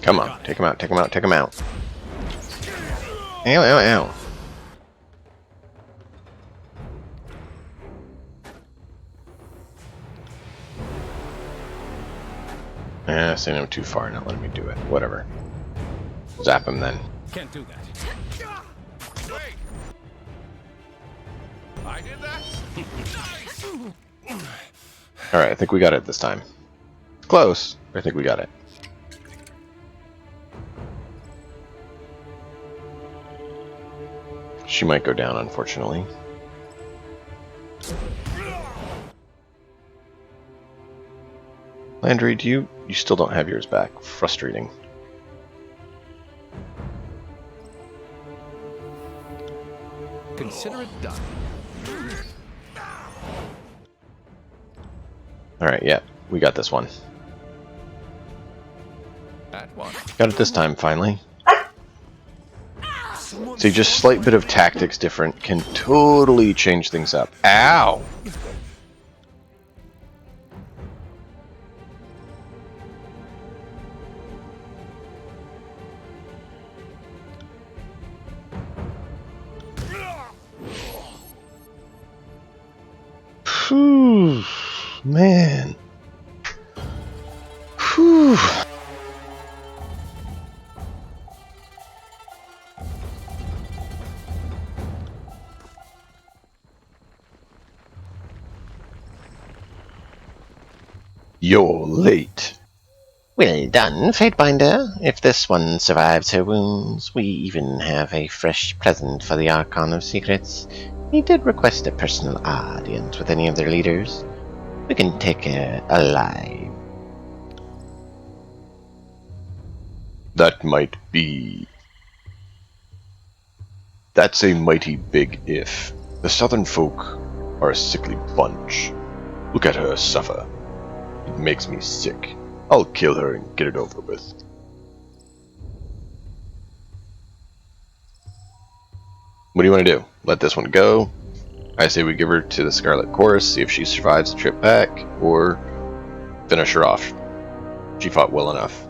Come on, take him out, take him out, take him out. Ow, ow, ow. Sending him too far, not letting me do it. Whatever. Zap him then. Can't do that. Wait! I did that? Nice! Alright, I think we got it this time. Close, but I think we got it. She might go down, unfortunately. Landry, you still don't have yours back. Frustrating. Consider it done. Alright, yeah, we got this one. At one. Got it this time, finally. See, just slight bit of tactics different can totally change things up. Ow! Whew, man. Whew. You're late. Well done, Fatebinder. If this one survives her wounds, we even have a fresh present for the Archon of Secrets. He did request a personal audience with any of their leaders. We can take her alive. That might be... That's a mighty big if. The southern folk are a sickly bunch. Look at her suffer. It makes me sick. I'll kill her and get it over with. What do you want to do? Let this one go? I say we give her to the Scarlet Chorus, see if she survives the trip back, or finish her off. She fought well enough.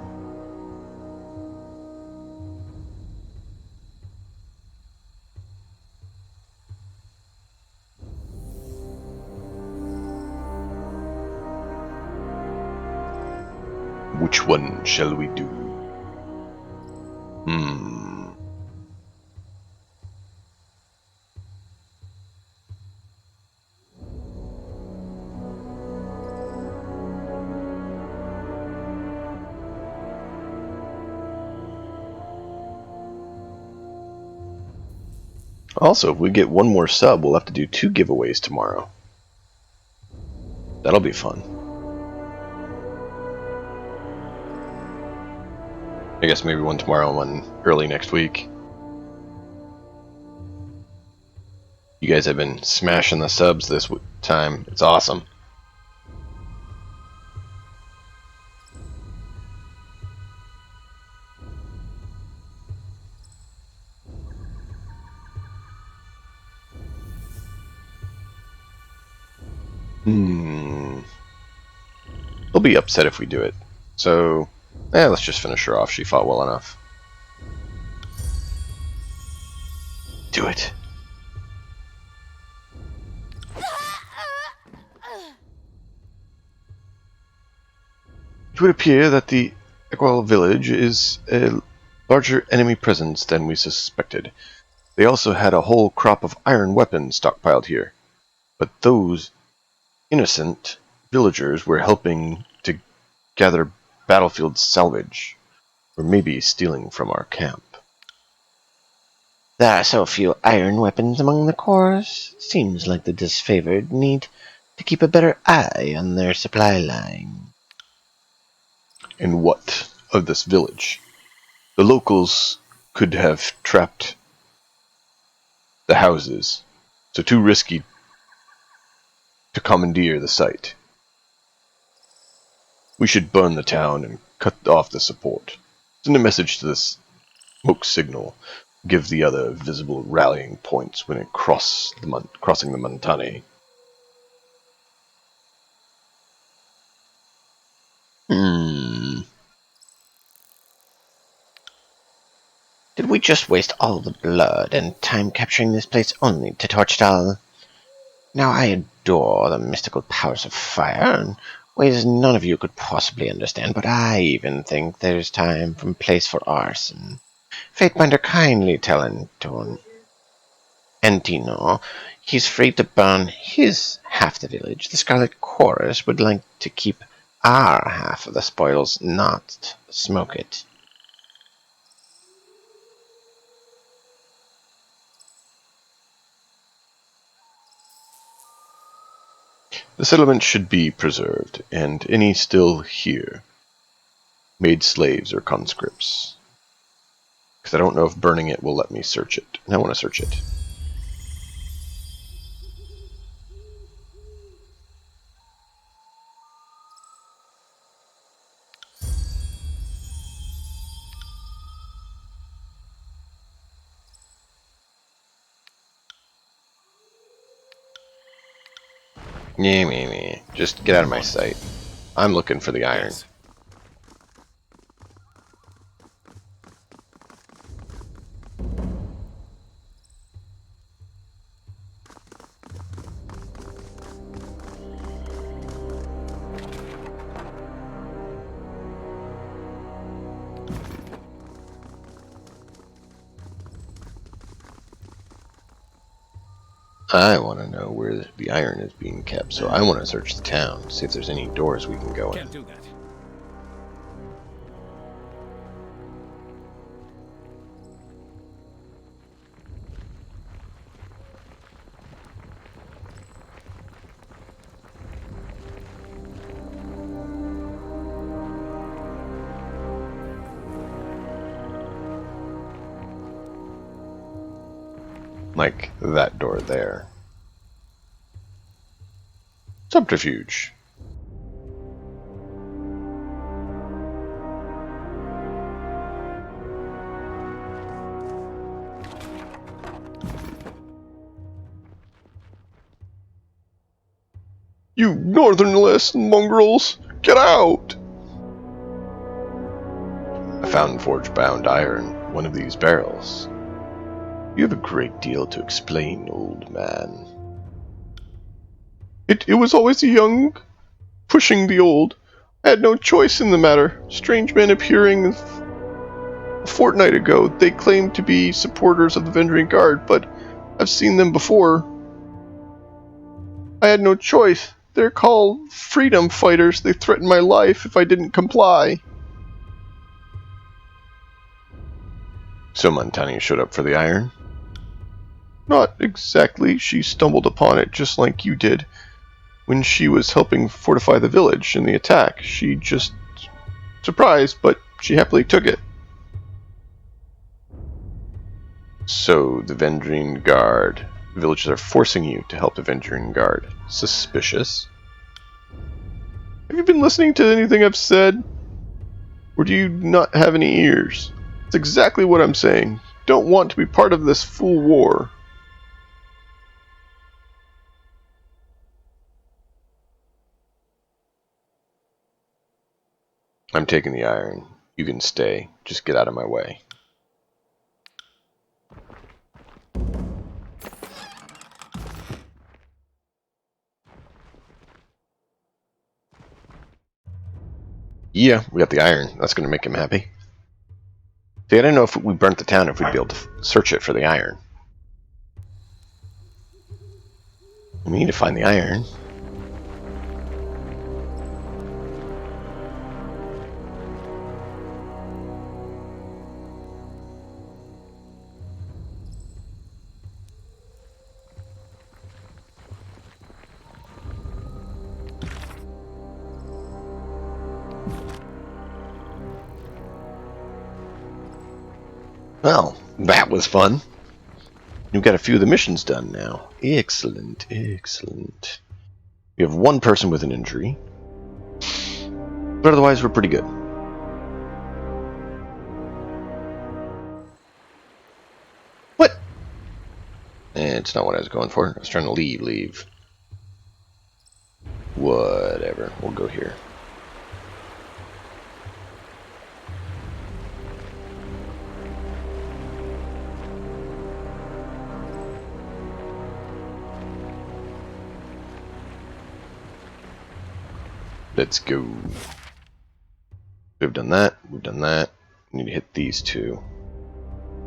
Which one shall we do? Also, if we get one more sub, we'll have to do 2 giveaways tomorrow. That'll be fun. I guess maybe one tomorrow and one early next week. You guys have been smashing the subs this time. It's awesome. Hmm. He'll be upset if we do it. So, let's just finish her off. She fought well enough. Do it. It would appear that the Equal village is a larger enemy presence than we suspected. They also had a whole crop of iron weapons stockpiled here. But those innocent villagers were helping to gather battlefield salvage, or maybe stealing from our camp. There are so few iron weapons among the cores. Seems like the disfavored need to keep a better eye on their supply line. And what of this village? The locals could have trapped the houses, so too risky to commandeer the site. We should burn the town and cut off the support. Send a message to this smoke signal. Give the other visible rallying points when it crossing the Montane. Did we just waste all the blood and time capturing this place only to torch it all? Now I adore the mystical powers of fire in ways none of you could possibly understand, but I even think there's time and place for arson. Fateminder kindly tell Antino he's free to burn his half the village. The Scarlet Chorus would like to keep our half of the spoils, not smoke it. The settlement should be preserved, and any still here made slaves or conscripts. Because I don't know if burning it will let me search it. And I want to search it. Yeah. Just get out of my sight. I'm looking for the iron. Yes. I want to know where the iron is being kept, so I want to search the town, see if there's any doors we can go in. Can't do that. Like that door there. Subterfuge. You northernless mongrels! Get out! I found forge-bound iron, one of these barrels. You have a great deal to explain, old man. It was always the young pushing the old. I had no choice in the matter. Strange men appearing a fortnight ago. They claimed to be supporters of the Vendrian Guard, but I've seen them before. I had no choice. They're called freedom fighters. They threatened my life if I didn't comply. So Montani showed up for the iron? Not exactly. She stumbled upon it just like you did. When she was helping fortify the village in the attack, she just surprised, but she happily took it. So, the Vendrian Guard. The villagers are forcing you to help the Vendrian Guard. Suspicious. Have you been listening to anything I've said? Or do you not have any ears? It's exactly what I'm saying. Don't want to be part of this fool war. I'm taking the iron. You can stay. Just get out of my way. Yeah, we got the iron. That's going to make him happy. See, I didn't know if we burnt the town if we'd be able to search it for the iron. We need to find the iron. Well, that was fun. We've got a few of the missions done now. Excellent, excellent. We have one person with an injury. But otherwise, we're pretty good. What? It's not what I was going for. I was trying to leave. Whatever. We'll go here. Let's go. We've done that. We've done that. We need to hit these two.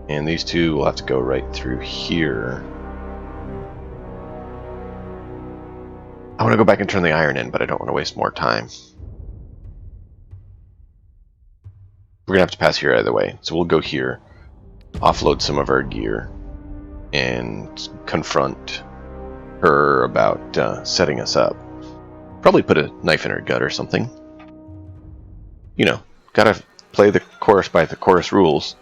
And these two will have to go right through here. I want to go back and turn the iron in, but I don't want to waste more time. We're going to have to pass here either way. So we'll go here, offload some of our gear, and confront her about setting us up. Probably put a knife in her gut or something. You know, gotta play the chorus by the chorus rules.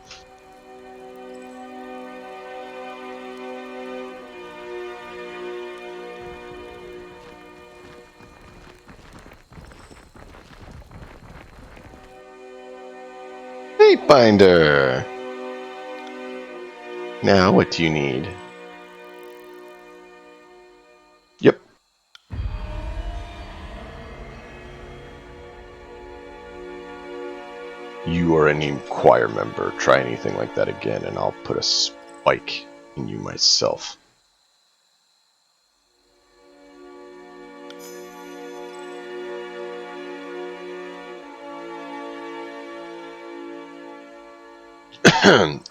Hey, Binder! Now, what do you need? Yep. You are a new choir member. Try anything like that again, and I'll put a spike in you myself.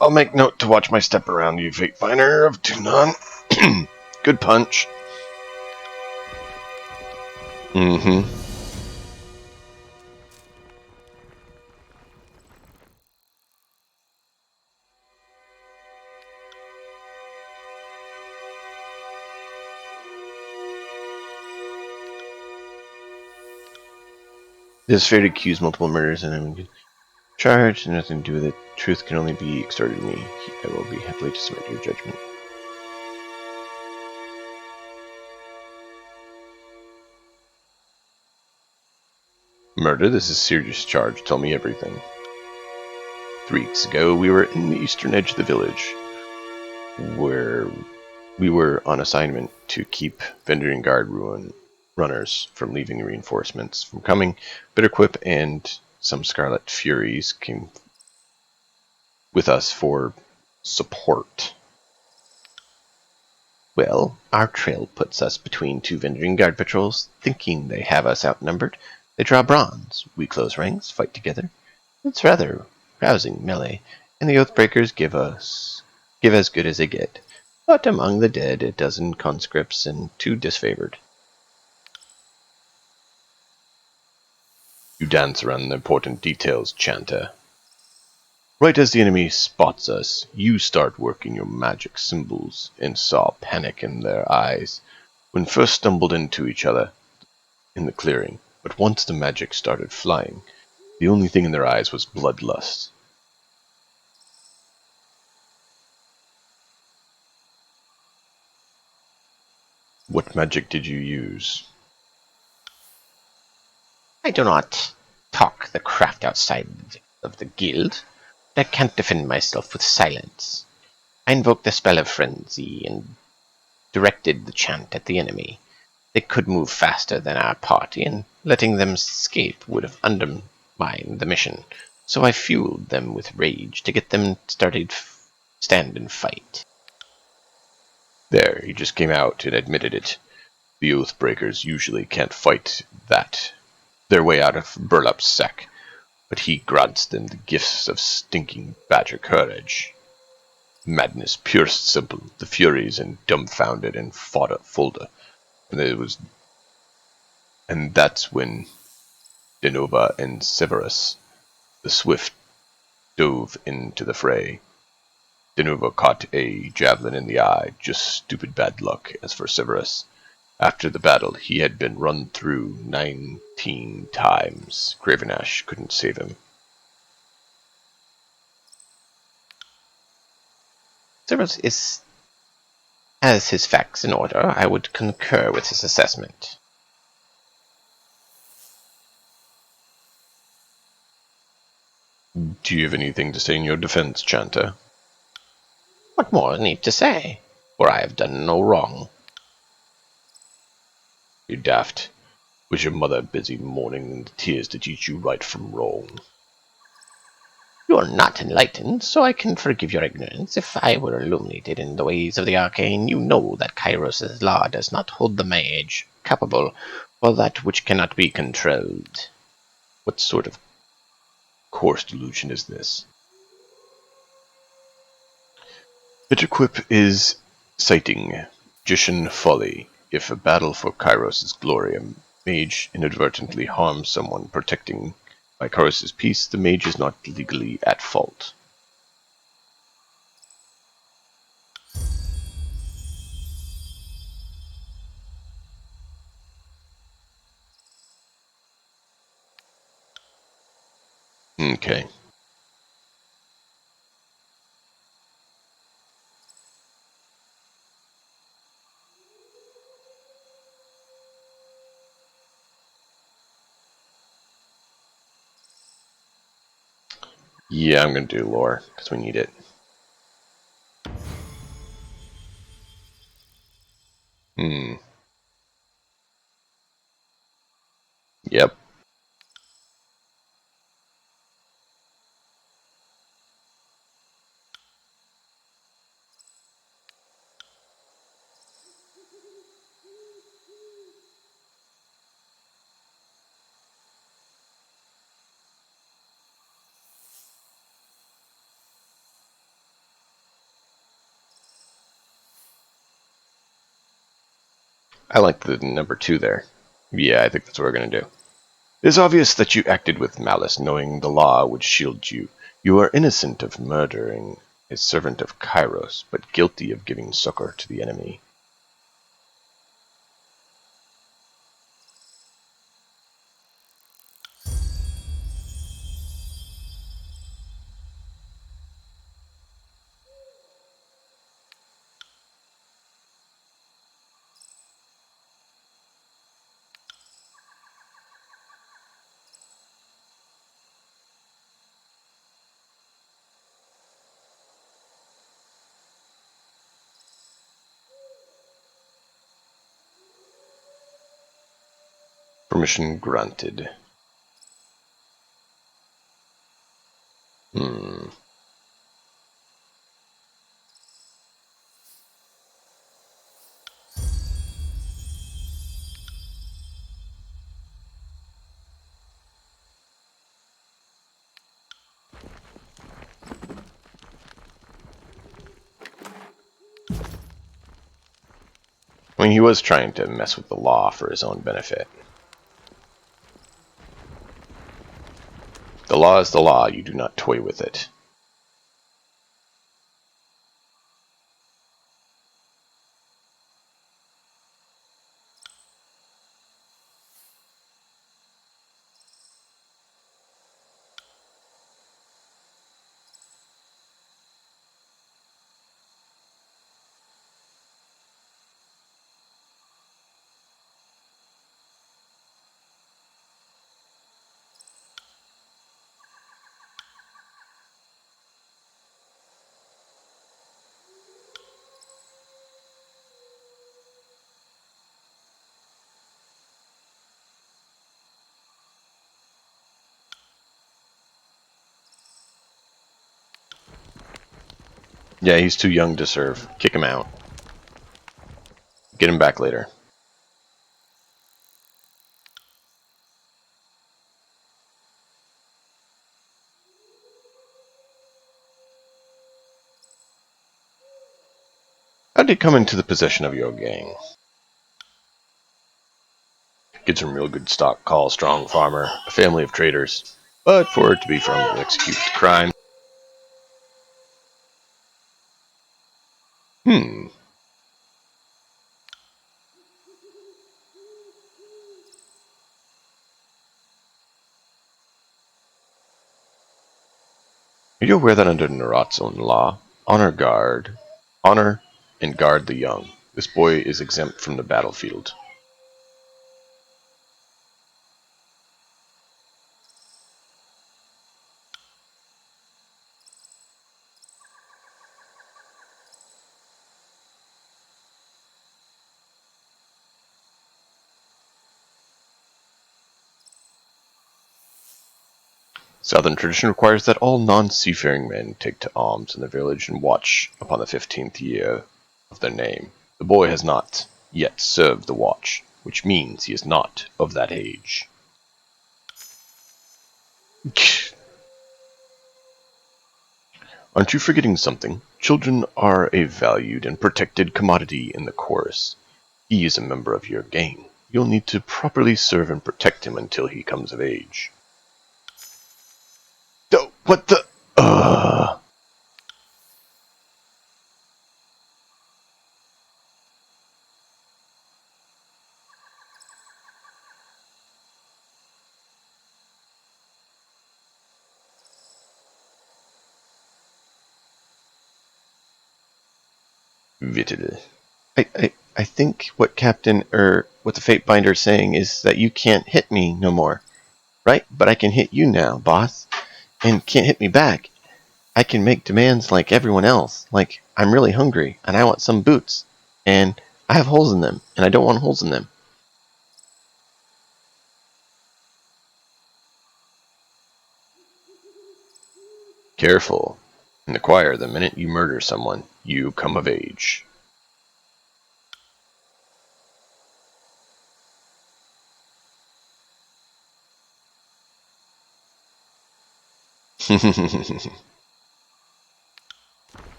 I'll make note to watch my step around you, Fate Finder of Tunon. Good punch. Mm-hmm. It is fair to accuse multiple murders and I'm charged, and nothing to do with it. Truth can only be extorted to me. I will be happily to submit to your judgment. Murder? This is a serious charge. Tell me everything. 3 weeks ago, we were in the eastern edge of the village, where we were on assignment to keep Vendor and Guard runners from leaving the reinforcements from coming. Bitterquip and some Scarlet Furies came with us for support. Well, our trail puts us between 2 Vendor and Guard patrols, thinking they have us outnumbered. They draw bronze. We close ranks, fight together. It's rather rousing melee, and the Oathbreakers give as good as they get. But among the dead, a dozen conscripts and 2 disfavored. You dance around the important details, Chanter. Right as the enemy spots us, you start working your magic symbols, and saw panic in their eyes when first stumbled into each other in the clearing. But once the magic started flying, the only thing in their eyes was bloodlust. What magic did you use? I do not talk the craft outside of the guild, but I can't defend myself with silence. I invoked the spell of frenzy and directed the chant at the enemy. They could move faster than our party, and letting them escape would have mind the mission, so I fueled them with rage to get them started stand and fight. There, he just came out and admitted it. The Oathbreakers usually can't fight their way out of Burlap's sack, but he grants them the gifts of stinking badger courage. Madness pierced simple, the Furies and dumbfounded and fought a Fulda, and that's when Denova and Severus the Swift dove into the fray. Denova caught a javelin in the eye, just stupid bad luck. As for Severus, after the battle, he had been run through 19 times. Gravenash couldn't save him. Has his facts in order. I would concur with his assessment. Do you have anything to say in your defense, Chanta? What more need to say? For I have done no wrong. You daft. Was your mother busy mourning in the tears to teach you right from wrong? You are not enlightened, so I can forgive your ignorance. If I were illuminated in the ways of the arcane, you know that Kairos' law does not hold the mage capable for that which cannot be controlled. What sort of coarse delusion is this? Bitterquip is citing Magician folly. If a battle for Kairos' glory, a mage inadvertently harms someone protecting by Kairos' peace, the mage is not legally at fault. Okay. Yeah, I'm gonna do lore, because we need it. Yep. I like the number 2 there. Yeah, I think that's what we're gonna do. It is obvious that you acted with malice, knowing the law would shield you. You are innocent of murdering a servant of Kairos, but guilty of giving succor to the enemy. Permission granted. I mean, he was trying to mess with the law for his own benefit. The law is the law, you do not toy with it. Yeah, he's too young to serve. Kick him out. Get him back later. How did he come into the possession of your gang? Get some real good stock, call, strong farmer, a family of traders. But for it to be from who executes the crime. Hmm. Are you aware that under Narat's own law, honor and guard the young? This boy is exempt from the battlefield. Southern tradition requires that all non-seafaring men take to arms in the village and watch upon the 15th year of their name. The boy has not yet served the watch, which means he is not of that age. Aren't you forgetting something? Children are a valued and protected commodity in the chorus. He is a member of your gang. You'll need to properly serve and protect him until he comes of age. Oh, what the? Vittel. I think what what the Fate Binder is saying is that you can't hit me no more. Right? But I can hit you now, boss. And can't hit me back. I can make demands like everyone else. Like, I'm really hungry, and I want some boots. And I have holes in them, and I don't want holes in them. Careful. In the choir, the minute you murder someone, you come of age.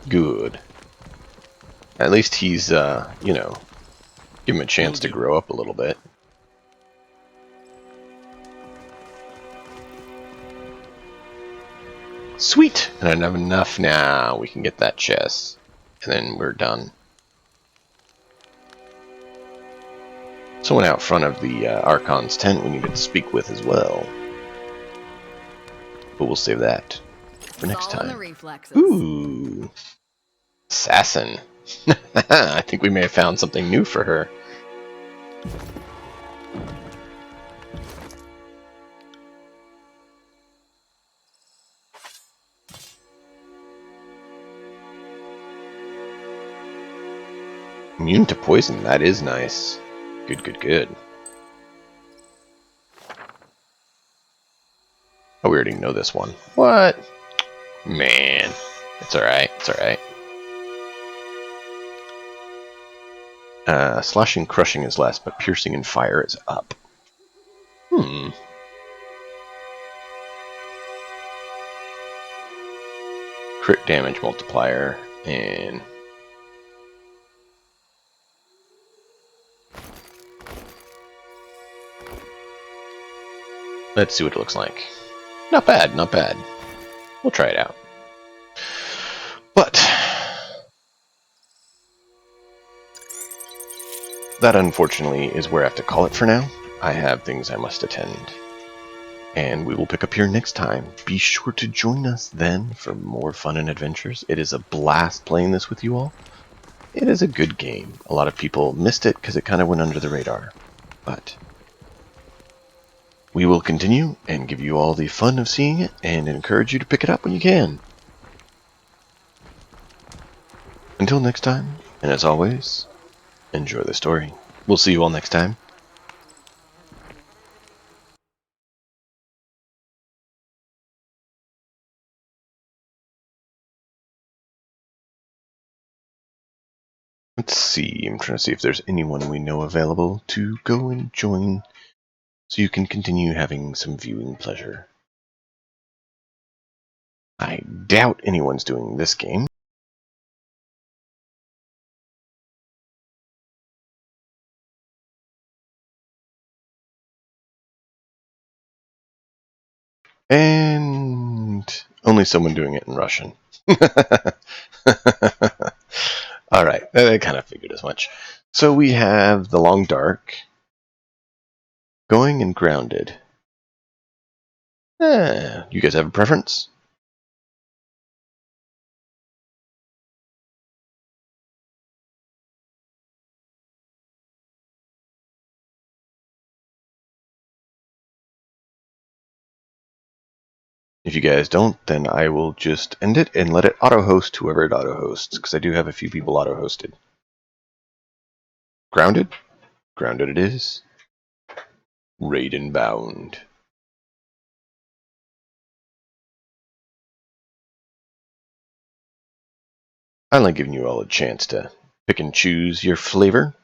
Good. At least he's, give him a chance to grow up a little bit. Sweet! And I have enough now. We can get that chest. And then we're done. Someone out front of the Archon's tent we need to speak with as well. But we'll save that for next It's all in the time. reflexes. Ooh. Assassin. I think we may have found something new for her. Immune to poison, that is nice. Good, good, good. Oh, we already know this one. What? Man. It's alright, it's alright. Slashing, crushing is less, but piercing and fire is up. Crit damage multiplier, and... let's see what it looks like. Not bad, not bad. We'll try it out. But... that, unfortunately, is where I have to call it for now. I have things I must attend. And we will pick up here next time. Be sure to join us then for more fun and adventures. It is a blast playing this with you all. It is a good game. A lot of people missed it because it kind of went under the radar. But we will continue and give you all the fun of seeing it and encourage you to pick it up when you can. Until next time, and as always, enjoy the story. We'll see you all next time. Let's see. I'm trying to see if there's anyone we know available to go and join so you can continue having some viewing pleasure. I doubt anyone's doing this game. And only someone doing it in Russian. Alright, I kind of figured as much. So we have The Long Dark, Going and Grounded. You guys have a preference? If you guys don't, then I will just end it and let it auto-host whoever it auto-hosts, because I do have a few people auto-hosted. Grounded? Grounded it is. Raiden Bound. I like giving you all a chance to pick and choose your flavor.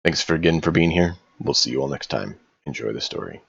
Thanks again for being here. We'll see you all next time. Enjoy the story.